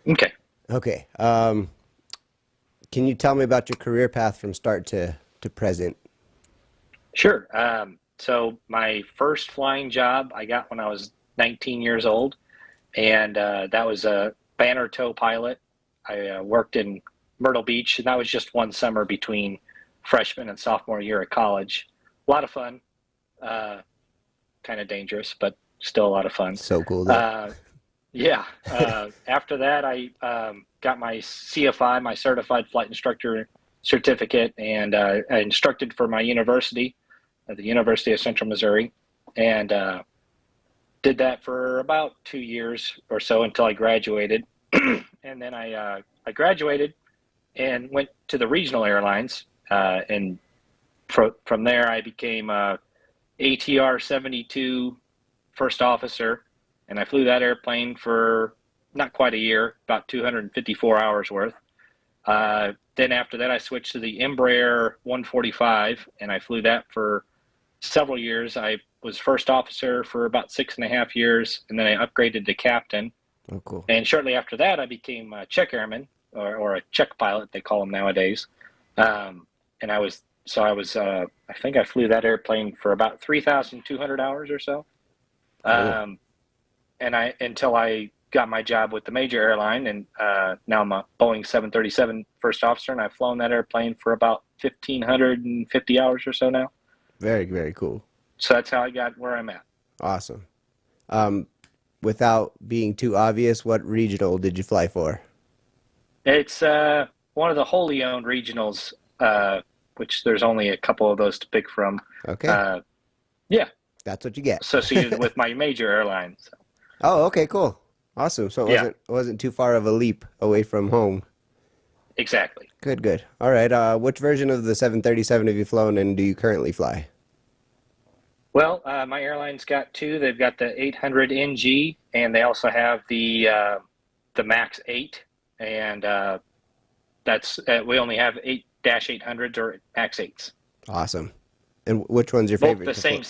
Okay. Okay, can you tell me about your career path from start to present? Sure. So my first flying job I got when I was 19 years old, and that was a banner tow pilot. I worked in Myrtle Beach, and that was just one summer between freshman and sophomore year at college. A lot of fun, kind of dangerous, but still a lot of fun. So cool. Though. Yeah. After that, I got my CFI, my Certified Flight Instructor certificate, and I instructed for my university at the University of Central Missouri, and did that for about 2 years or so until I graduated. And then I graduated and went to the regional airlines, and from there I became ATR 72 first officer, and I flew that airplane for not quite a year, about 254 hours worth. Then after that I switched to the Embraer 145, and I flew that for several years. I was first officer for about 6.5 years, and then I upgraded to captain. Oh, cool. And shortly after that, I became a check airman, or a check pilot, they call them nowadays. And I was So I was, I think I flew that airplane for about 3,200 hours or so. Cool. And until I got my job with the major airline, and now I'm a Boeing 737 first officer, and I've flown that airplane for about 1,550 hours or so now. Very, very cool. So that's how I got where I'm at. Awesome. Without being too obvious, what regional did you fly for? It's one of the wholly owned regionals, which there's only a couple of those to pick from. Okay. Yeah, That's what you get. associated with my major airline. So. Oh, okay, cool. Awesome. So it wasn't too far of a leap away from home. Exactly. Good, good. All right. Which version of the 737 have you flown and do you currently fly? Well, my airline's got two. They've got the 800 NG, and they also have the Max 8, and that's we only have 8-800s or Max 8s. Awesome. And which one's your Both favorite? the same.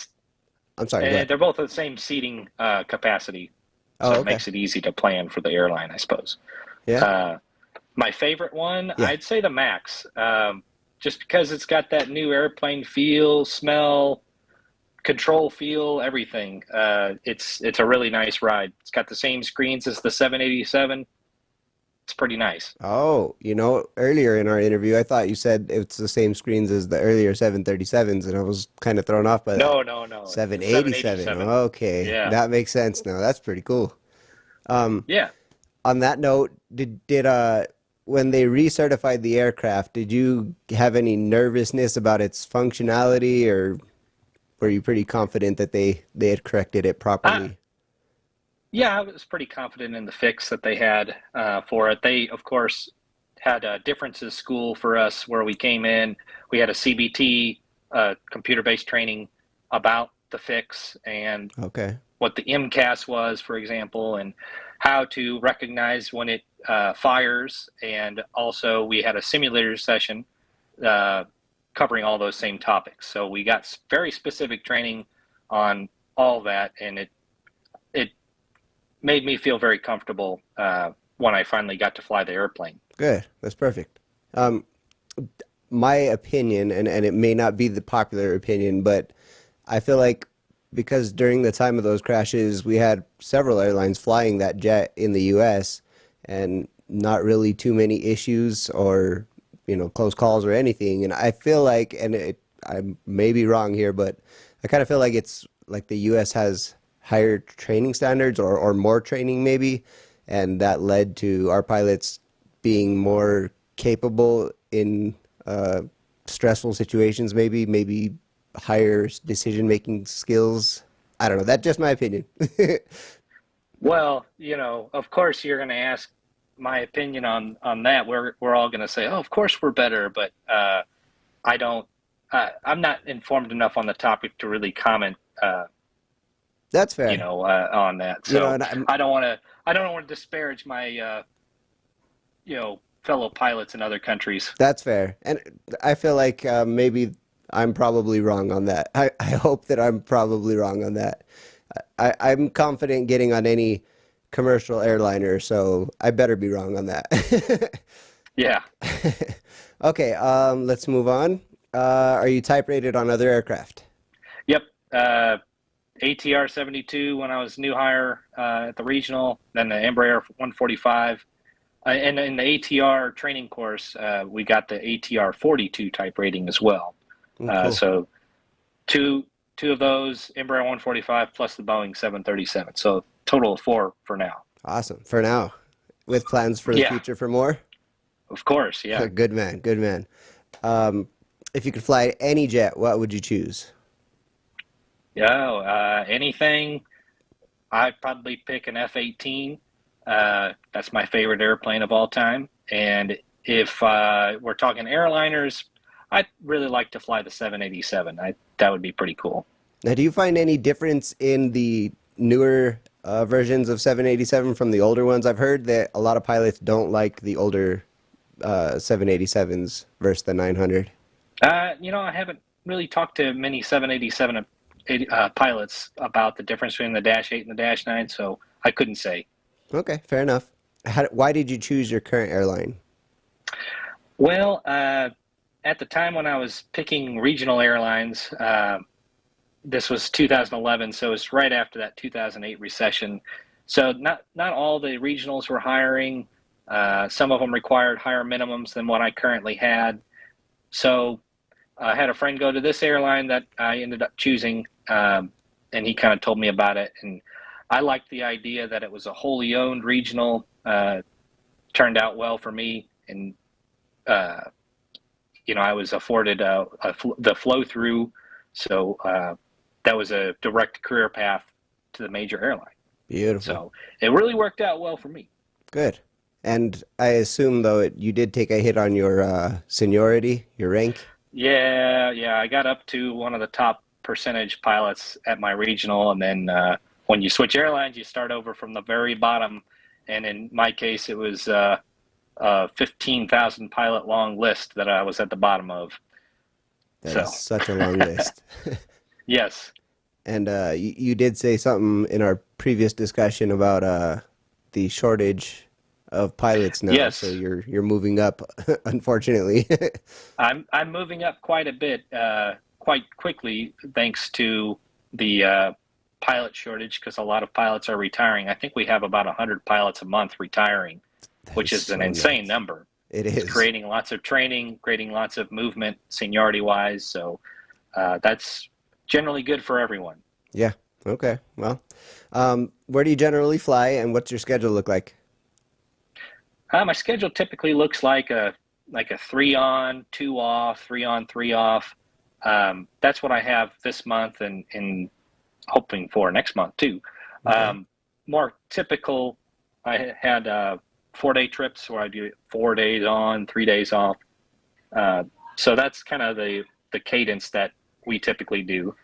I'm sorry. Go ahead. They're both the same seating capacity, so Oh, it makes it easy to plan for the airline, I suppose. Yeah. My favorite one, Yeah. I'd say the Max, just because it's got that new airplane feel, smell, control feel, everything. It's a really nice ride. It's got the same screens as the 787. It's pretty nice. Oh, earlier in our interview, I thought you said it's the same screens as the earlier 737s, and I was kind of thrown off by that. No. 787. Okay. Yeah. That makes sense now. That's pretty cool. Yeah. On that note, did when they recertified the aircraft, did you have any nervousness about its functionality, or were you pretty confident that they had corrected it properly? Yeah, I was pretty confident in the fix that they had for it. They, of course, had a differences school for us where we came in. We had a CBT, computer-based training about the fix and what the MCAS was, for example, and how to recognize when it fires. And also we had a simulator session covering all those same topics. So we got very specific training on all that, and it made me feel very comfortable when I finally got to fly the airplane. Good. That's perfect. My opinion, and it may not be the popular opinion, but I feel like because during the time of those crashes, we had several airlines flying that jet in the U.S. and not really too many issues or, close calls or anything. And I feel like, I may be wrong here, but I kind of feel like it's like the U.S. has higher training standards or more training maybe, and that led to our pilots being more capable in stressful situations, maybe higher decision-making skills. I don't know. That's just my opinion. Well, of course you're going to ask my opinion on that. We're all going to say, oh, of course we're better, but I'm not informed enough on the topic to really comment. That's fair. On that. So I don't want to disparage my fellow pilots in other countries. That's fair. And I feel like maybe I'm probably wrong on that. I hope that I'm probably wrong on that. I'm confident getting on any commercial airliner, so I better be wrong on that. Yeah. Okay, let's move on. Are you type rated on other aircraft? Yep. ATR 72 when I was new hire at the regional, then the Embraer 145. And in the ATR training course, we got the ATR 42 type rating as well. Cool. So two of those, Embraer 145 plus the Boeing 737. So total of 4 for now. Awesome. For now. With plans for the future for more? Of course, yeah. Good man, good man. If you could fly any jet, what would you choose? Anything. I'd probably pick an F-18. That's my favorite airplane of all time. And if we're talking airliners, I'd really like to fly the 787. That would be pretty cool. Now, do you find any difference in the newer versions of 787 from the older ones? I've heard that a lot of pilots don't like the older 787s versus the 900. I haven't really talked to many 787 pilots about the difference between the Dash 8 and the Dash 9, so I couldn't say. Okay, fair enough. Why did you choose your current airline? Well, at the time when I was picking regional airlines, this was 2011, so it's right after that 2008 recession. So not all the regionals were hiring. Some of them required higher minimums than what I currently had. So I had a friend go to this airline that I ended up choosing, and he kind of told me about it. And I liked the idea that it was a wholly owned regional. Turned out well for me, and I was afforded the flow through, so that was a direct career path to the major airline. Beautiful. So it really worked out well for me. Good. And I assume, though, you did take a hit on your seniority, your rank? Yeah, I got up to one of the top percentage pilots at my regional, and then when you switch airlines, you start over from the very bottom. And in my case, it was a 15,000 pilot long list that I was at the bottom of. That's such a long list. Yes. And you did say something in our previous discussion about the shortage of pilots now. Yes. So you're moving up, unfortunately. I'm moving up quite a bit, quite quickly, thanks to the pilot shortage, because a lot of pilots are retiring. I think we have about 100 pilots a month retiring, which is an insane number. It is. It's creating lots of training, creating lots of movement, seniority-wise. So that's generally good for everyone. Yeah. Okay. Well, where do you generally fly, and what's your schedule look like? My schedule typically looks like a 3 on, 2 off, 3 on, 3 off. That's what I have this month, and hoping for next month too. Okay. More typical, I had 4-day trips where I do 4 days on, 3 days off. So that's kind of the cadence that we typically do.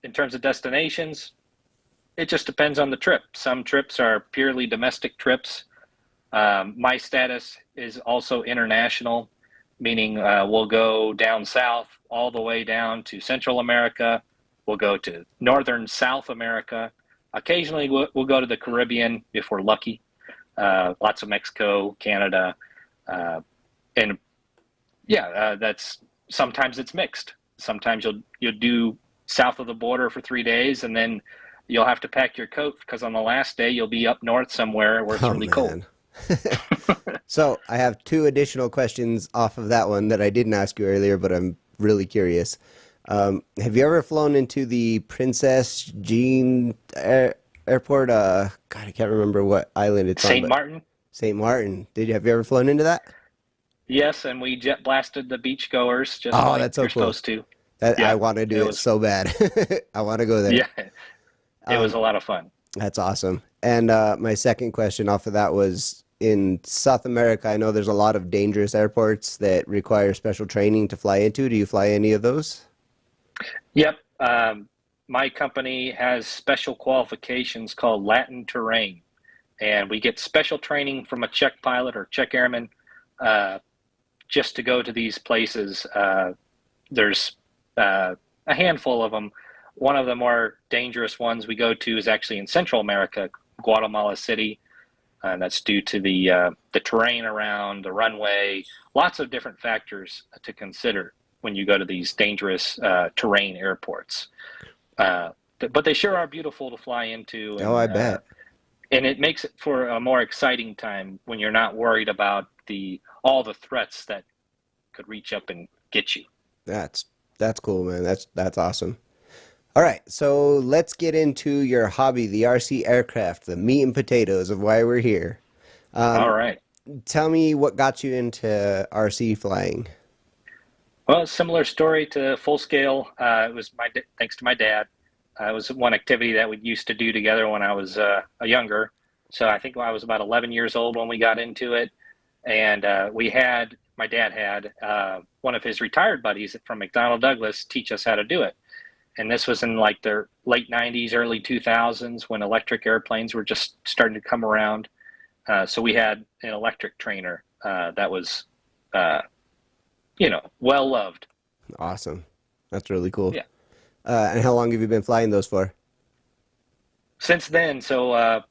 In terms of destinations, it just depends on the trip. Some trips are purely domestic trips. My status is also international, meaning we'll go down south all the way down to Central America. We'll go to northern South America. Occasionally we'll go to the Caribbean if we're lucky. Lots of Mexico, Canada, and that's sometimes it's mixed. Sometimes you'll do south of the border for 3 days, and then you'll have to pack your coat because on the last day you'll be up north somewhere where it's really cold. So I have 2 additional questions off of that one that I didn't ask you earlier, but I'm really curious. Have you ever flown into the Princess Jean Airport? God, I can't remember what island it's on. St. Martin? St. Martin. Have you ever flown into that? Yes, and we jet blasted the beachgoers just that's so you're cool. supposed to. I want to do it so bad. I want to go there. Yeah, it was a lot of fun. That's awesome. And my second question off of that was, in South America, I know there's a lot of dangerous airports that require special training to fly into. Do you fly any of those? Yep. My company has special qualifications called Latin terrain, and we get special training from a Czech pilot or Czech airman just to go to these places. There's a handful of them. One of the more dangerous ones we go to is actually in Central America, Guatemala City. And that's due to the terrain around, the runway, lots of different factors to consider when you go to these dangerous terrain airports. But they sure are beautiful to fly into. And, I bet. And it makes it for a more exciting time when you're not worried about all the threats that could reach up and get you. That's cool, man. That's awesome. All right, so let's get into your hobby, the RC aircraft, the meat and potatoes of why we're here. All right. Tell me what got you into RC flying. Well, similar story to full scale. It was thanks to my dad. It was one activity that we used to do together when I was younger. So I think I was about 11 years old when we got into it, and my dad had one of his retired buddies from McDonnell Douglas teach us how to do it. And this was in like the late 90s, early 2000s when electric airplanes were just starting to come around. So we had an electric trainer that was, well loved. Awesome. That's really cool. Yeah. And how long have you been flying those for? Since then, so I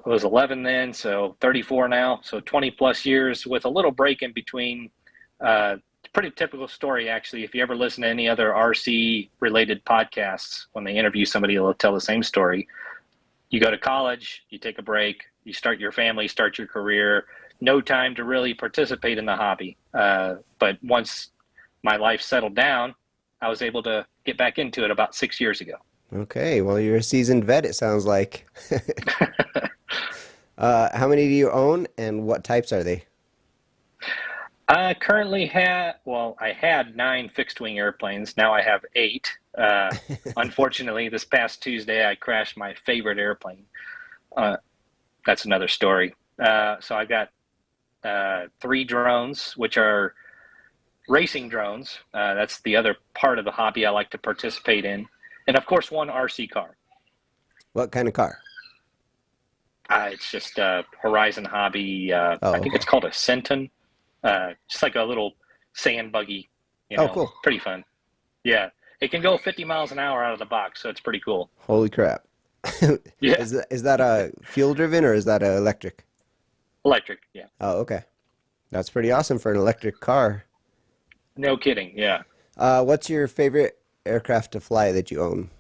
was 11 then, so 34 now. So 20 plus years with a little break in between Pretty typical story, actually. If you ever listen to any other RC related podcasts, when they interview somebody, they'll tell the same story. You go to college, you take a break, you start your family, start your career, no time to really participate in the hobby. But once my life settled down, I was able to get back into it about 6 years ago. Okay, well, you're a seasoned vet, it sounds like. How many do you own, and what types are they? I currently I had 9 fixed-wing airplanes. Now I have 8. Unfortunately, this past Tuesday, I crashed my favorite airplane. That's another story. So I've got 3 drones, which are racing drones. That's the other part of the hobby I like to participate in. And, of course, 1 RC car. What kind of car? It's just a Horizon Hobby. I think okay. it's called a Centon. Just like a little sand buggy. Oh, cool. Pretty fun. Yeah. It can go 50 miles an hour out of the box, so it's pretty cool. Holy crap. Yeah. Is that a fuel-driven, or is that a electric? Electric, yeah. Oh, okay. That's pretty awesome for an electric car. No kidding, yeah. What's your favorite aircraft to fly that you own?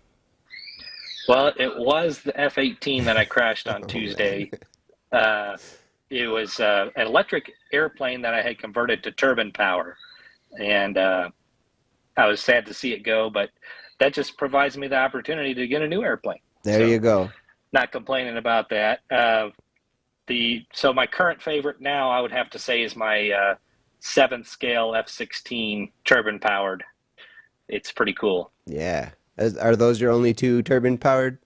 Well, it was the F-18 that I crashed on Tuesday. It was an electric airplane that I had converted to turbine power. And I was sad to see it go, but that just provides me the opportunity to get a new airplane. There you go. Not complaining about that. So my current favorite now, I would have to say, is my 7th scale F-16 turbine powered. It's pretty cool. Yeah. Are those your only 2 turbine powered?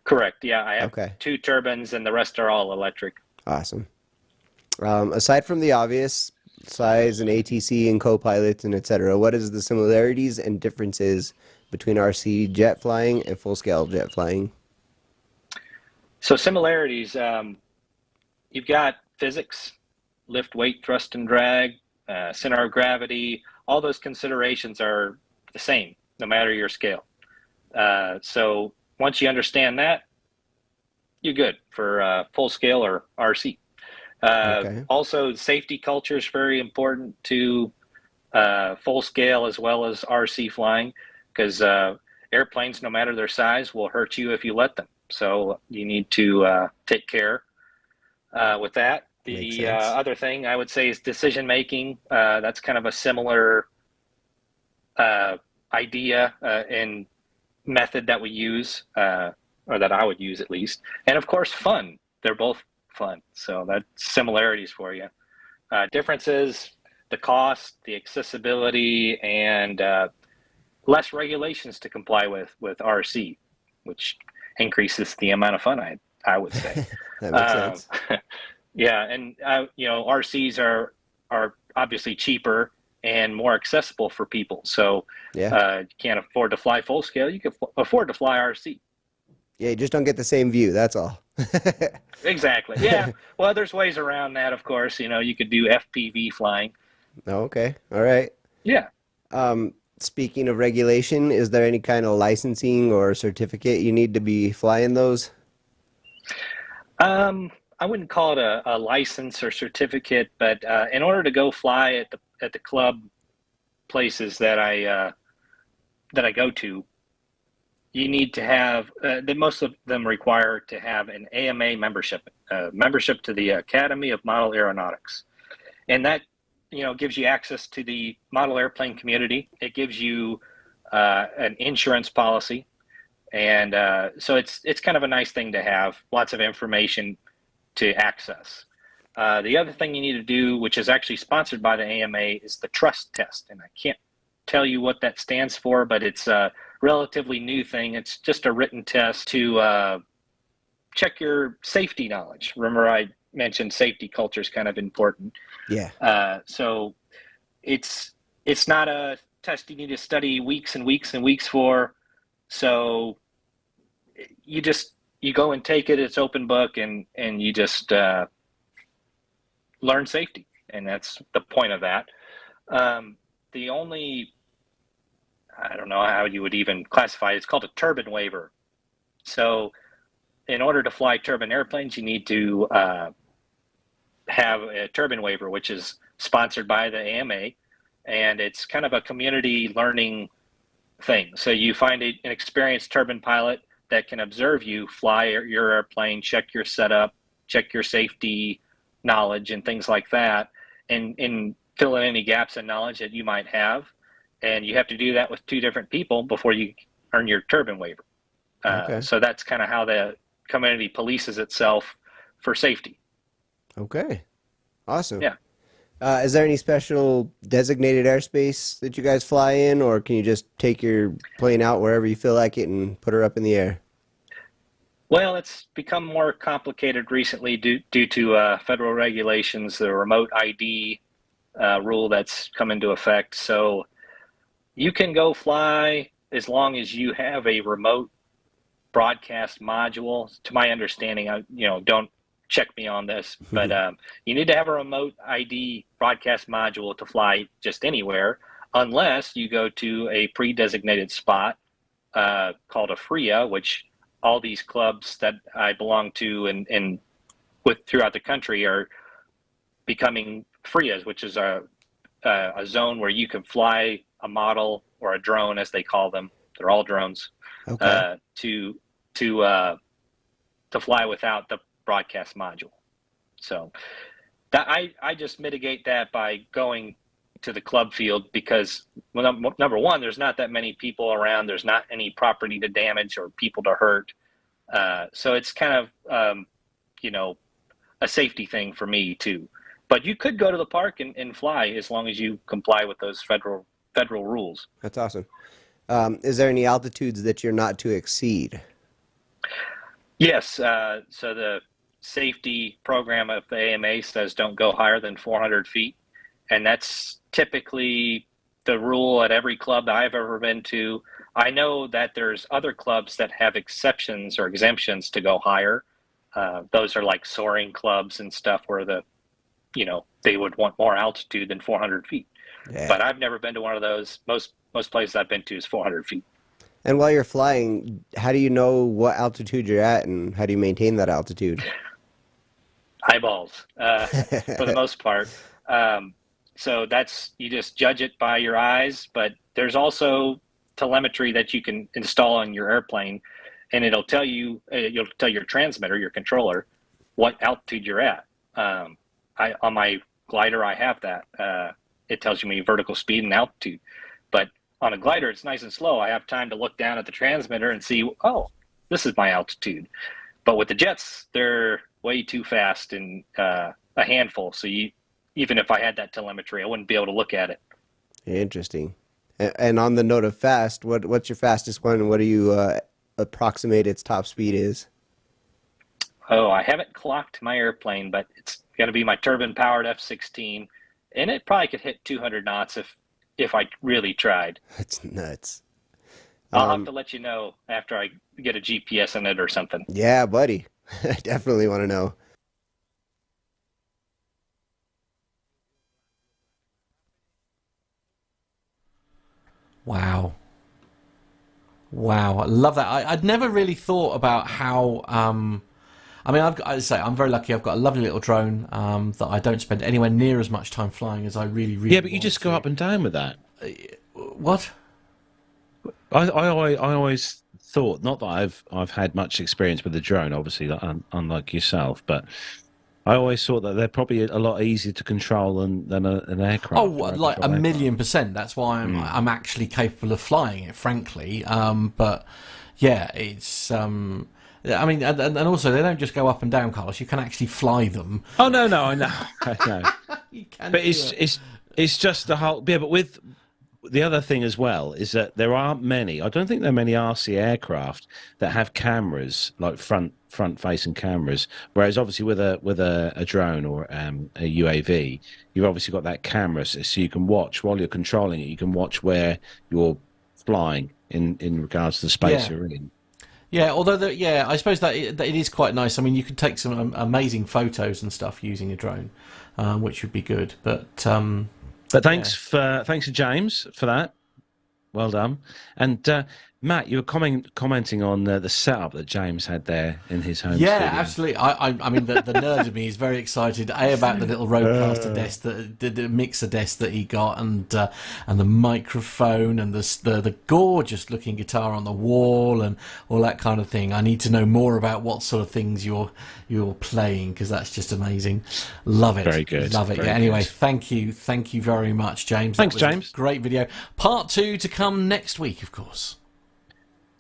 Correct. Yeah, I have Okay. 2 turbines, and the rest are all electric. Awesome. Aside from the obvious size and ATC and co-pilots and etc., what is the similarities and differences between RC jet flying and full-scale jet flying? So similarities, you've got physics, lift, weight, thrust, and drag, center of gravity. All those considerations are the same, no matter your scale. So once you understand that, you're good for full scale or RC. Okay. Also, safety culture is very important to full scale as well as RC flying, because airplanes, no matter their size, will hurt you if you let them. So you need to take care with that. The other thing I would say is decision making. That's kind of a similar idea and method that we use, or that I would use at least. And of course, fun. They're both fun. So that's similarities for you. Differences, the cost, the accessibility, and less regulations to comply with RC, which increases the amount of fun, I would say. That makes sense. Yeah, and RCs are obviously cheaper and more accessible for people. So Yeah. you can't afford to fly full scale, you can afford to fly RC. Yeah, you just don't get the same view, that's all. Exactly. Yeah. Well, there's ways around that, of course. You could do FPV flying. Okay. All right. Yeah. Speaking of regulation, is there any kind of licensing or certificate you need to be flying those? I wouldn't call it a license or certificate, but in order to go fly at the club places that I go to, you need to have most of them require to have an AMA membership to the Academy of Model Aeronautics, and that gives you access to the model airplane community. It gives you an insurance policy, and so it's kind of a nice thing to have. Lots of information to access. The other thing you need to do, which is actually sponsored by the AMA, is the trust test. And I can't tell you what that stands for, but it's a relatively new thing. It's just a written test to check your safety knowledge. Remember, I mentioned safety culture is kind of important. Yeah. So it's not a test you need to study weeks and weeks and weeks for. So you go and take it. It's open book, and you just learn safety, and that's the point of that. The only, I don't know how you would even classify it. It's called a turbine waiver. So in order to fly turbine airplanes, you need to have a turbine waiver, which is sponsored by the AMA, and it's kind of a community learning thing. So you find an experienced turbine pilot that can observe you fly your airplane, check your setup, check your safety knowledge and things like that, and fill in any gaps in knowledge that you might have. And you have to do that with 2 different people before you earn your turbine waiver. Okay. So that's kind of how the community polices itself for safety. Okay. Awesome. Yeah. Is there any special designated airspace that you guys fly in, or can you just take your plane out wherever you feel like it and put her up in the air? Well, it's become more complicated recently due to federal regulations, the remote ID rule that's come into effect. So you can go fly as long as you have a remote broadcast module. To my understanding, don't check me on this, but you need to have a remote ID broadcast module to fly just anywhere, unless you go to a pre-designated spot called a FRIA, which all these clubs that I belong to and with throughout the country are becoming FRIAs, which is a zone where you can fly a model or a drone, as they call them. They're all drones. Okay. To fly without the broadcast module. So that I just mitigate that by going to the club field, because number one, there's not that many people around. There's not any property to damage or people to hurt. So it's kind of, a safety thing for me too. But you could go to the park and fly as long as you comply with those federal rules. That's awesome. Is there any altitudes that you're not to exceed? Yes. So the safety program of the AMA says don't go higher than 400 feet. And that's typically the rule at every club that I've ever been to. I know that there's other clubs that have exceptions or exemptions to go higher. Those are like soaring clubs and stuff where they would want more altitude than 400 feet. Yeah. But I've never been to one of those. Most places I've been to is 400 feet. And while you're flying, how do you know what altitude you're at, and how do you maintain that altitude? Eyeballs, for the most part. So you just judge it by your eyes, but there's also telemetry that you can install on your airplane, and it'll tell you, you'll tell your transmitter, your controller, what altitude you're at. On my glider, I have that. It tells you my vertical speed and altitude. But on a glider, it's nice and slow. I have time to look down at the transmitter and see, oh, this is my altitude. But with the jets, they're way too fast and a handful. So even if I had that telemetry, I wouldn't be able to look at it. Interesting. And on the note of fast, what's your fastest one, and what do you approximate its top speed is? Oh, I haven't clocked my airplane, but it's going to be my turbine-powered F-16, and it probably could hit 200 knots if I really tried. That's nuts. I'll have to let you know after I get a GPS in it or something. Yeah, buddy. I definitely want to know. Wow. I love that. I'd never really thought about how. I mean, I'm very lucky. I've got a lovely little drone that I don't spend anywhere near as much time flying as I really. Yeah, but you just go up and down with that. What? I always thought, not that I've had much experience with the drone, obviously, unlike yourself, but I always thought that they're probably a lot easier to control than an aircraft. Oh, like 1,000,000%. That's why I'm actually capable of flying it, frankly. But yeah, it's. I mean, and also they don't just go up and down, Carlos. You can actually fly them. Oh no, I know. You can. But it's just the whole. Yeah, but with the other thing as well is that there aren't many. I don't think there are many RC aircraft that have cameras, like front facing cameras. Whereas obviously with a drone or a UAV, you've obviously got that camera, so you can watch while you're controlling it. You can watch where you're flying in regards to the space you're in. Yeah, although I suppose that it is quite nice. I mean, you could take some amazing photos and stuff using a drone, which would be good. But thanks to James for that. Well done. And Matt, you were commenting on the setup that James had there in his home Yeah, studio. absolutely. I mean, the nerd of me is very excited. About the little Rodecaster desk, the mixer desk that he got, and the microphone, and the gorgeous looking guitar on the wall, and all that kind of thing. I need to know more about what sort of things you're playing, because that's just amazing. Love it. Very good. Love it. Very Yeah. Anyway, good. thank you very much, James. Thanks, That was James. a great video. Part 2 to come next week, of course.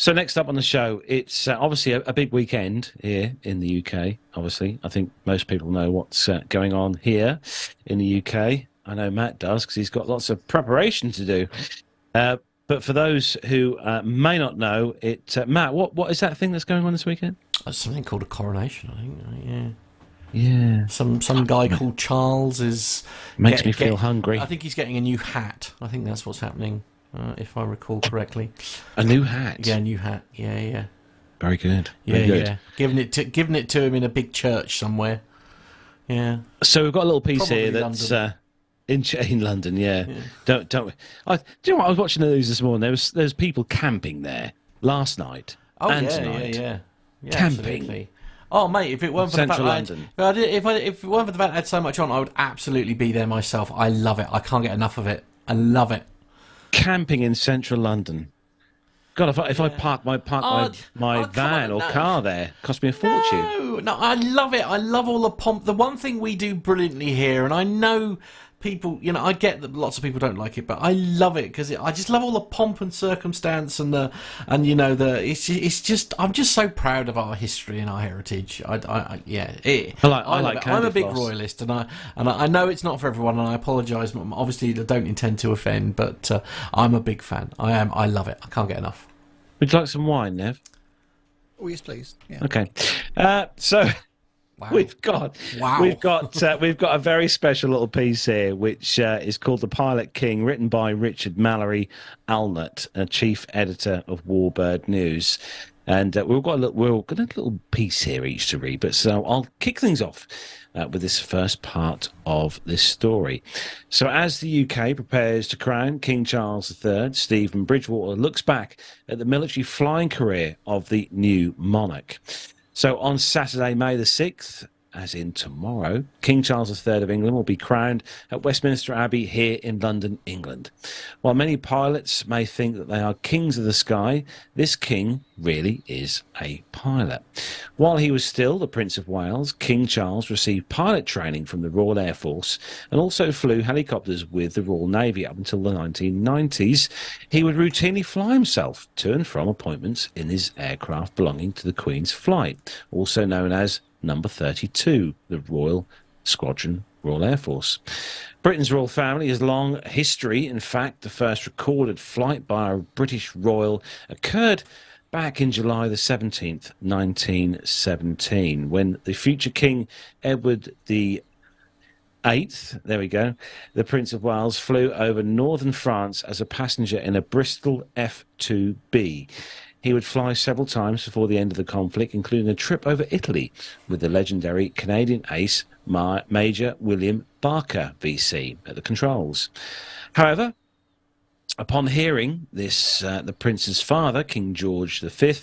So next up on the show, it's obviously a big weekend here in the UK. Obviously, I think most people know what's going on here in the UK. I know Matt does because he's got lots of preparation to do. But for those who may not know, Matt, what is that thing that's going on this weekend? That's something called a coronation, I think. Yeah. Yeah. Some guy called Charles is Makes me feel hungry. I think he's getting a new hat. I think that's what's happening, if I recall correctly. A new hat. Yeah, new hat. Yeah. Very good. Yeah, Very good. yeah. Giving it to him in a big church somewhere. Yeah. So we've got a little piece Probably here that's London. in London. Yeah. Don't. Do you know what? I was watching the news this morning. There's people camping there last night Oh and yeah, tonight. yeah. Camping. Absolutely. Oh mate, if it weren't for the fact Central that London. if it weren't for the fact I had so much on, I would absolutely be there myself. I love it. I can't get enough of it. I love it. Camping in central London. God, if I park my Oh, van come or on, no. car there, it cost me a fortune. No, I love it. I love all the pomp. The one thing we do brilliantly here, and I know people, I get that lots of people don't like it, but I love it because I just love all the pomp and circumstance it's just I'm just so proud of our history and our heritage. I love it. I'm a big candy floss. royalist, and I know it's not for everyone, and I apologise. Obviously, I don't intend to offend, but I'm a big fan. I am. I love it. I can't get enough. Would you like some wine, Nev? Oh yes, please. Yeah. Okay. So Wow. we've got a very special little piece here, which is called "The Pilot King," written by Richard Mallory Alnett, chief editor of Warbird News. And we've got a little piece here each to read. But so I'll kick things off with this first part of this story. So as the UK prepares to crown King Charles III, Stephen Bridgewater looks back at the military flying career of the new monarch. So on Saturday, May the 6th, as in tomorrow, King Charles III of England will be crowned at Westminster Abbey here in London, England. While many pilots may think that they are kings of the sky, this king really is a pilot. While he was still the Prince of Wales, King Charles received pilot training from the Royal Air Force and also flew helicopters with the Royal Navy up until the 1990s. He would routinely fly himself to and from appointments in his aircraft belonging to the Queen's Flight, also known as Number 32, the Royal Squadron, Royal Air Force. Britain's royal family has long history. In fact, the first recorded flight by a British royal occurred back in July the 17th, 1917, when the future King Edward the Eighth, there we go, the Prince of Wales flew over northern France as a passenger in a Bristol F-2B. He would fly several times before the end of the conflict, including a trip over Italy with the legendary Canadian ace Major William Barker, VC, at the controls. However, upon hearing this, the prince's father, King George V,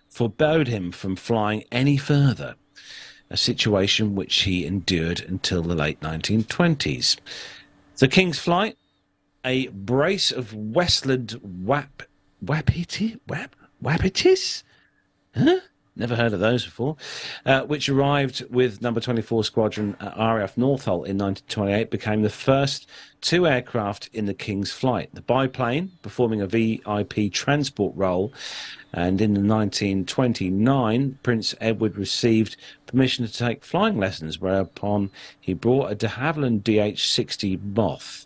forbade him from flying any further, a situation which he endured until the late 1920s. The King's Flight, a brace of Westland Wapitis? Huh? Never heard of those before. Which arrived with Number 24 Squadron at RAF Northolt in 1928, became the first two aircraft in the King's Flight. The biplane, performing a VIP transport role, and in 1929, Prince Edward received permission to take flying lessons, whereupon he brought a de Havilland DH-60 Moth,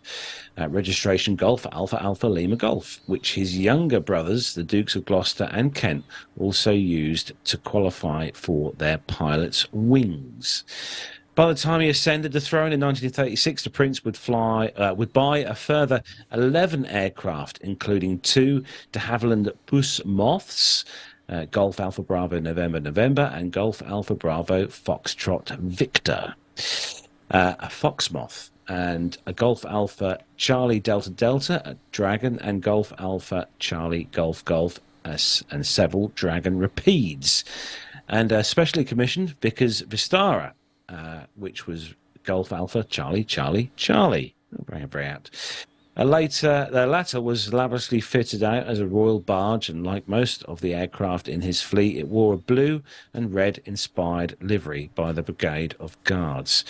registration Golf Alpha Alpha Lima Golf, which his younger brothers, the Dukes of Gloucester and Kent, also used to qualify for their pilot's wings. By the time he ascended the throne in 1936, the prince would buy a further 11 aircraft, including two de Havilland Bus Moths, Golf Alpha Bravo November November, and Golf Alpha Bravo Foxtrot Victor, a Fox Moth, and a Golf Alpha Charlie Delta Delta, a Dragon, and Golf Alpha Charlie Golf Golf, and several Dragon Rapides, and specially commissioned Vickers Vistara, which was Golf Alpha Charlie Charlie Charlie. Very apt. The latter was lavishly fitted out as a royal barge, and like most of the aircraft in his fleet, it wore a blue and red inspired livery by the Brigade of Guards.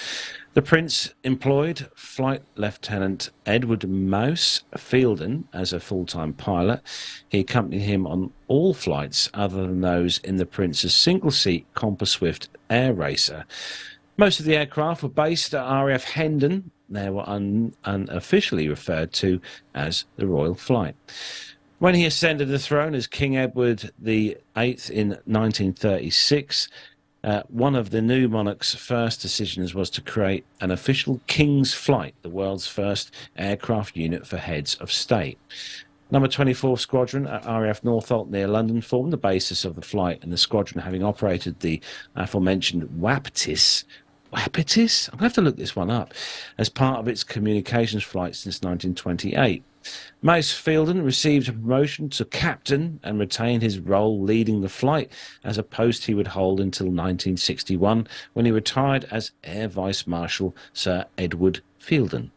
The Prince employed Flight Lieutenant Edward Mouse Fielden as a full-time pilot. He accompanied him on all flights other than those in the Prince's single-seat Compa-Swift Air Racer. Most of the aircraft were based at RAF Hendon. They were unofficially referred to as the Royal Flight. When he ascended the throne as King Edward VIII in 1936, one of the new monarch's first decisions was to create an official King's Flight, the world's first aircraft unit for heads of state. Number 24 Squadron at RAF Northolt near London formed the basis of the flight, and the squadron, having operated the aforementioned Wapitis, I'm going to have to look this one up, as part of its communications flight since 1928. Mouse Fielden received a promotion to captain and retained his role leading the flight, as a post he would hold until 1961, when he retired as Air Vice Marshal Sir Edward Fielden.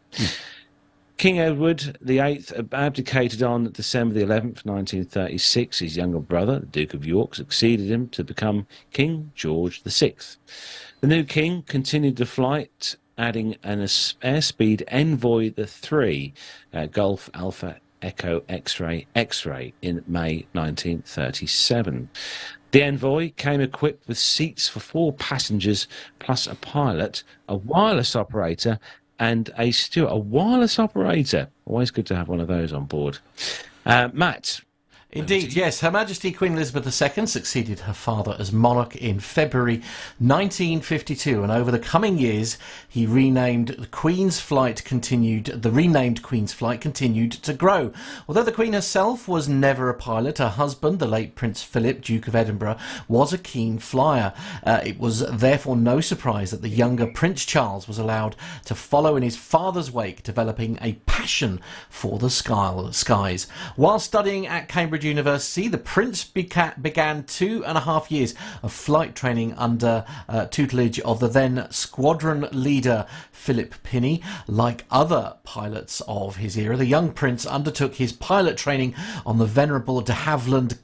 King Edward VIII abdicated on December the 11th, 1936. His younger brother, the Duke of York, succeeded him to become King George VI. The new king continued the flight, adding an airspeed Envoy the 3, Golf Alpha Echo X-Ray X-Ray in May 1937. The Envoy came equipped with seats for 4 passengers, plus a pilot, a wireless operator, and a steward. A wireless operator. Always good to have one of those on board. Matt. Indeed, yes. Her Majesty Queen Elizabeth II succeeded her father as monarch in February 1952, and over the coming years, the renamed Queen's Flight continued to grow. Although the Queen herself was never a pilot, her husband, the late Prince Philip, Duke of Edinburgh, was a keen flyer. It was therefore no surprise that the younger Prince Charles was allowed to follow in his father's wake, developing a passion for the skies. While studying at Cambridge University, the Prince began 2.5 years of flight training under tutelage of the then squadron leader Philip Pinney. Like other pilots of his era, the young Prince undertook his pilot training on the venerable de Havilland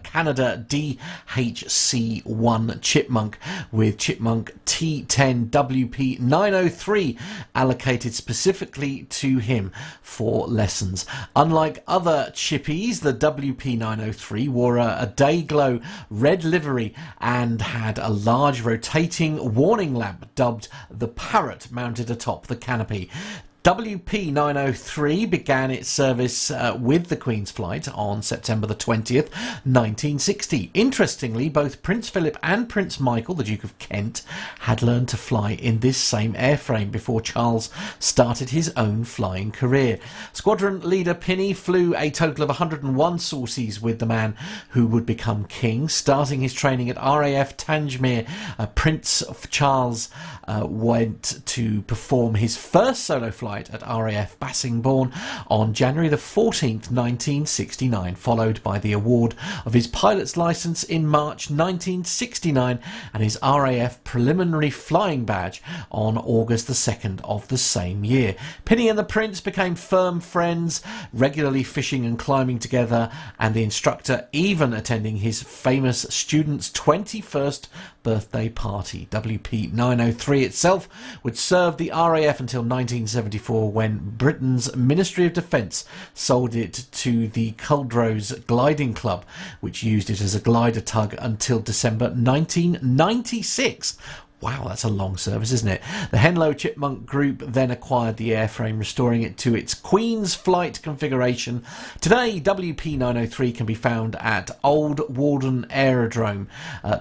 Canada DHC-1 Chipmunk, with Chipmunk T10 WP 903 allocated specifically to him for lessons. Unlike other chippies, the WP 903 wore a day-glow red livery and had a large rotating warning lamp dubbed the Parrot mounted atop the canopy. WP 903 began its service with the Queen's Flight on September the 20th, 1960. Interestingly, both Prince Philip and Prince Michael, the Duke of Kent, had learned to fly in this same airframe before Charles started his own flying career. Squadron leader Pinney flew a total of 101 sorties with the man who would become king. Starting his training at RAF Tangier, Prince Charles went to perform his first solo flight at RAF Bassingbourn on January the 14th, 1969, followed by the award of his pilot's licence in March 1969 and his RAF preliminary flying badge on August the 2nd of the same year. Pinney and the Prince became firm friends, regularly fishing and climbing together, and the instructor even attending his famous student's 21st birthday party. WP 903 itself would serve the RAF until 1974, when Britain's Ministry of Defence sold it to the Culdrose Gliding Club, which used it as a glider tug until December 1996. Wow, that's a long service, isn't it? The Henlow Chipmunk Group then acquired the airframe, restoring it to its Queen's Flight configuration. Today, WP 903 can be found at Old Warden Aerodrome,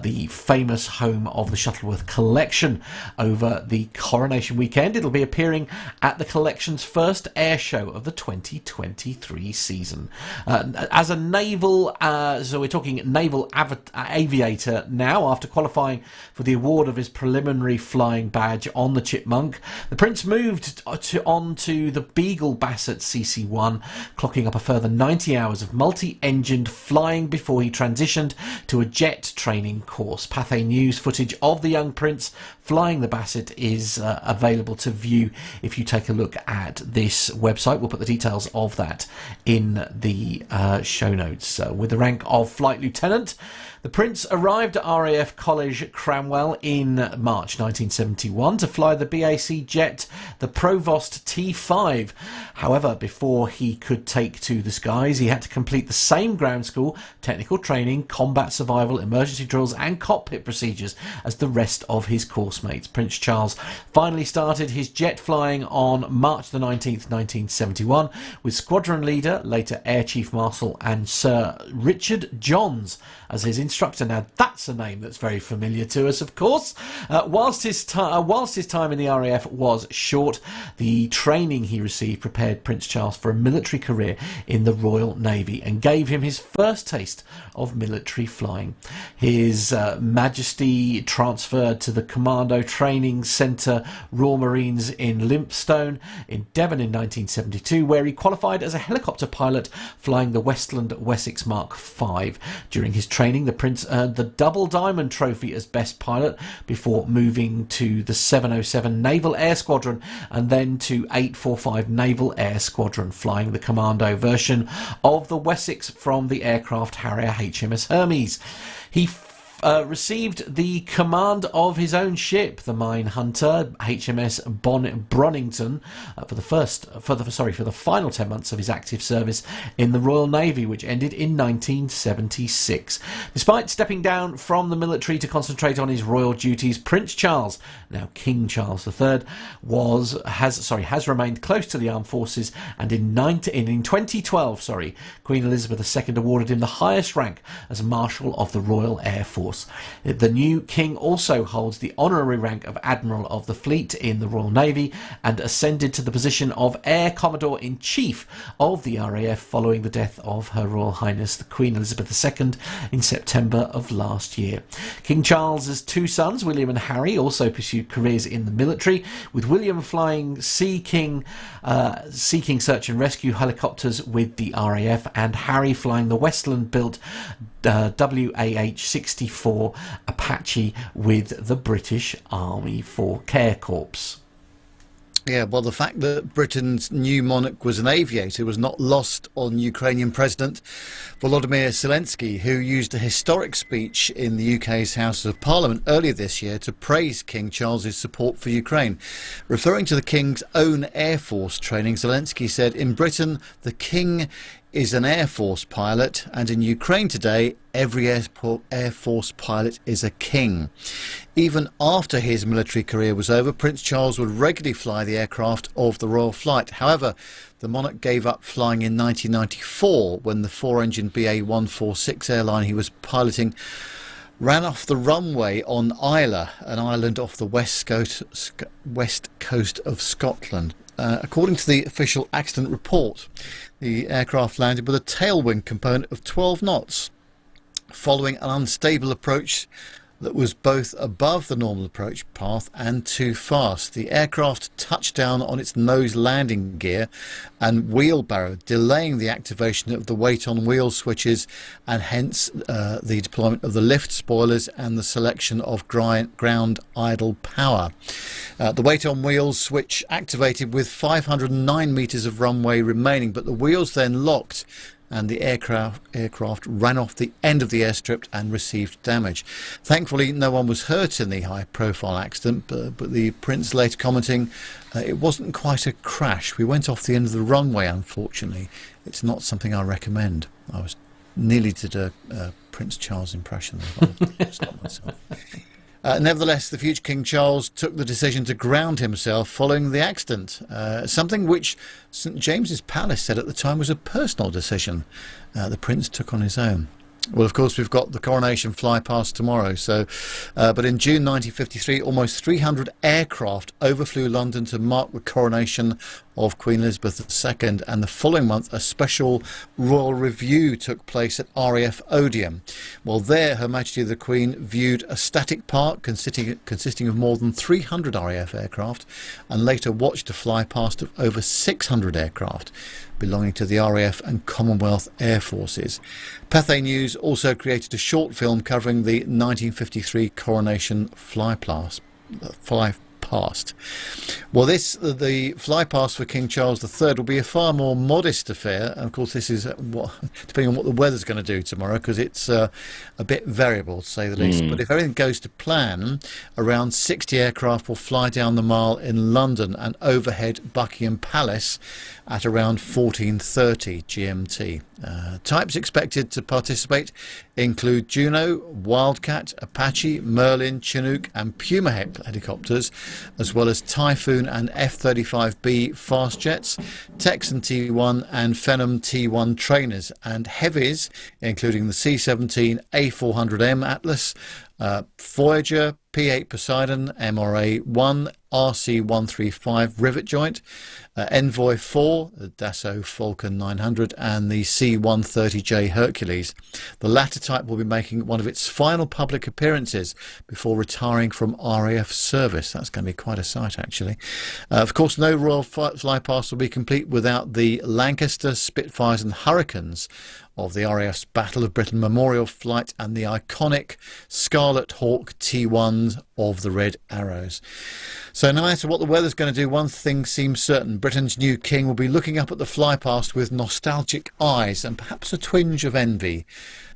the famous home of the Shuttleworth Collection. Over the coronation weekend, it'll be appearing at the collection's first air show of the 2023 season. As a naval, so we're talking naval aviator now, after qualifying for the award of his preliminary flying badge on the Chipmunk. The Prince moved on to the Beagle Bassett CC-1, clocking up a further 90 hours of multi-engined flying before he transitioned to a jet training course. Pathé News footage of the young Prince flying the Bassett is available to view if you take a look at this website. We'll put the details of that in the show notes. With the rank of Flight Lieutenant, the Prince arrived at RAF College Cranwell in March 1971 to fly the BAC jet, the Provost T5. However, before he could take to the skies, he had to complete the same ground school, technical training, combat survival, emergency drills and cockpit procedures as the rest of his course mates. Prince Charles finally started his jet flying on March the 19th, 1971, with squadron leader, later Air Chief Marshal and Sir Richard Johns as his instructor. Now that's a name that's very familiar to us, of course. Whilst his time in the RAF was short, the training he received prepared Prince Charles for a military career in the Royal Navy and gave him his first taste of military flying. His Majesty transferred to the Commando Training Centre Royal Marines in Lympstone in Devon in 1972, where he qualified as a helicopter pilot flying the Westland Wessex Mark V. During his training, the Prince earned the Double Diamond Trophy as Best Pilot before moving to the 707 Naval Air Squadron and then to 845 Naval Air Squadron, flying the commando version of the Wessex from the aircraft carrier HMS Hermes. He received the command of his own ship, the mine hunter HMS Bronington, for the final 10 months of his active service in the Royal Navy, which ended in 1976. Despite stepping down from the military to concentrate on his royal duties, Prince Charles, now King Charles III, has remained close to the armed forces, and in 2012, Queen Elizabeth II awarded him the highest rank as Marshal of the Royal Air Force. The new king also holds the honorary rank of Admiral of the Fleet in the Royal Navy and ascended to the position of Air Commodore-in-Chief of the RAF following the death of Her Royal Highness the Queen Elizabeth II in September of last year. King Charles's two sons, William and Harry, also pursued careers in the military, with William flying Sea King search and rescue helicopters with the RAF, and Harry flying the Westland-built WAH-64 Apache with the British Army Care Corps. Yeah, well, the fact that Britain's new monarch was an aviator was not lost on Ukrainian President Volodymyr Zelensky, who used a historic speech in the UK's House of Parliament earlier this year to praise King Charles's support for Ukraine. Referring to the King's own Air Force training, Zelensky said, "In Britain, the King is an Air Force pilot, and in Ukraine today, every Air Force pilot is a king." Even after his military career was over, Prince Charles would regularly fly the aircraft of the Royal Flight. However, the monarch gave up flying in 1994 when the four-engine BA-146 airline he was piloting ran off the runway on Islay, an island off the west coast of Scotland. According to the official accident report, the aircraft landed with a tailwind component of 12 knots, following an unstable approach that was both above the normal approach path and too fast. The aircraft touched down on its nose landing gear and wheelbarrow, delaying the activation of the weight on wheel switches and hence the deployment of the lift spoilers and the selection of ground idle power. The weight on wheels switch activated with 509 metres of runway remaining, but the wheels then locked and the aircraft ran off the end of the airstrip and received damage. Thankfully, no one was hurt in the high-profile accident, but the Prince later commenting, "It wasn't quite a crash. We went off the end of the runway, unfortunately. It's not something I recommend." I was nearly did a Prince Charles impression there, but I stopped myself. Nevertheless, the future King Charles took the decision to ground himself following the accident, something which St James's Palace said at the time was a personal decision the Prince took on his own. Well, of course, we've got the coronation fly past tomorrow. But in June 1953, almost 300 aircraft overflew London to mark the coronation of Queen Elizabeth II, and the following month a special royal review took place at RAF Odeum. Well, there Her Majesty the Queen viewed a static park consisting of more than 300 RAF aircraft, and later watched a fly past of over 600 aircraft belonging to the RAF and Commonwealth Air Forces. Pathé News also created a short film covering the 1953 coronation fly past. Well, the fly past for King Charles III will be a far more modest affair, and of course this is depending on what the weather's going to do tomorrow, because it's a bit variable to say the least. But if everything goes to plan, around 60 aircraft will fly down the Mile in London and overhead Buckingham Palace at around 14:30 GMT. Types expected to participate include Juno, Wildcat, Apache, Merlin, Chinook and Puma helicopters, as well as Typhoon and F-35B fast jets, Texan T1 and Phenom T1 trainers, and heavies including the C-17 A400M Atlas, Voyager, P-8 Poseidon, MRA-1, RC-135 rivet joint, Envoy 4, the Dassault Falcon 900 and the C-130J Hercules. The latter type will be making one of its final public appearances before retiring from RAF service. That's going to be quite a sight, actually. Of course, no Royal Flypast will be complete without the Lancaster, Spitfires and Hurricanes of the RAF's Battle of Britain Memorial Flight and the iconic Scarlet Hawk T1s of the Red Arrows. So no matter what the weather's going to do, one thing seems certain: Britain's new king will be looking up at the flypast with nostalgic eyes and perhaps a twinge of envy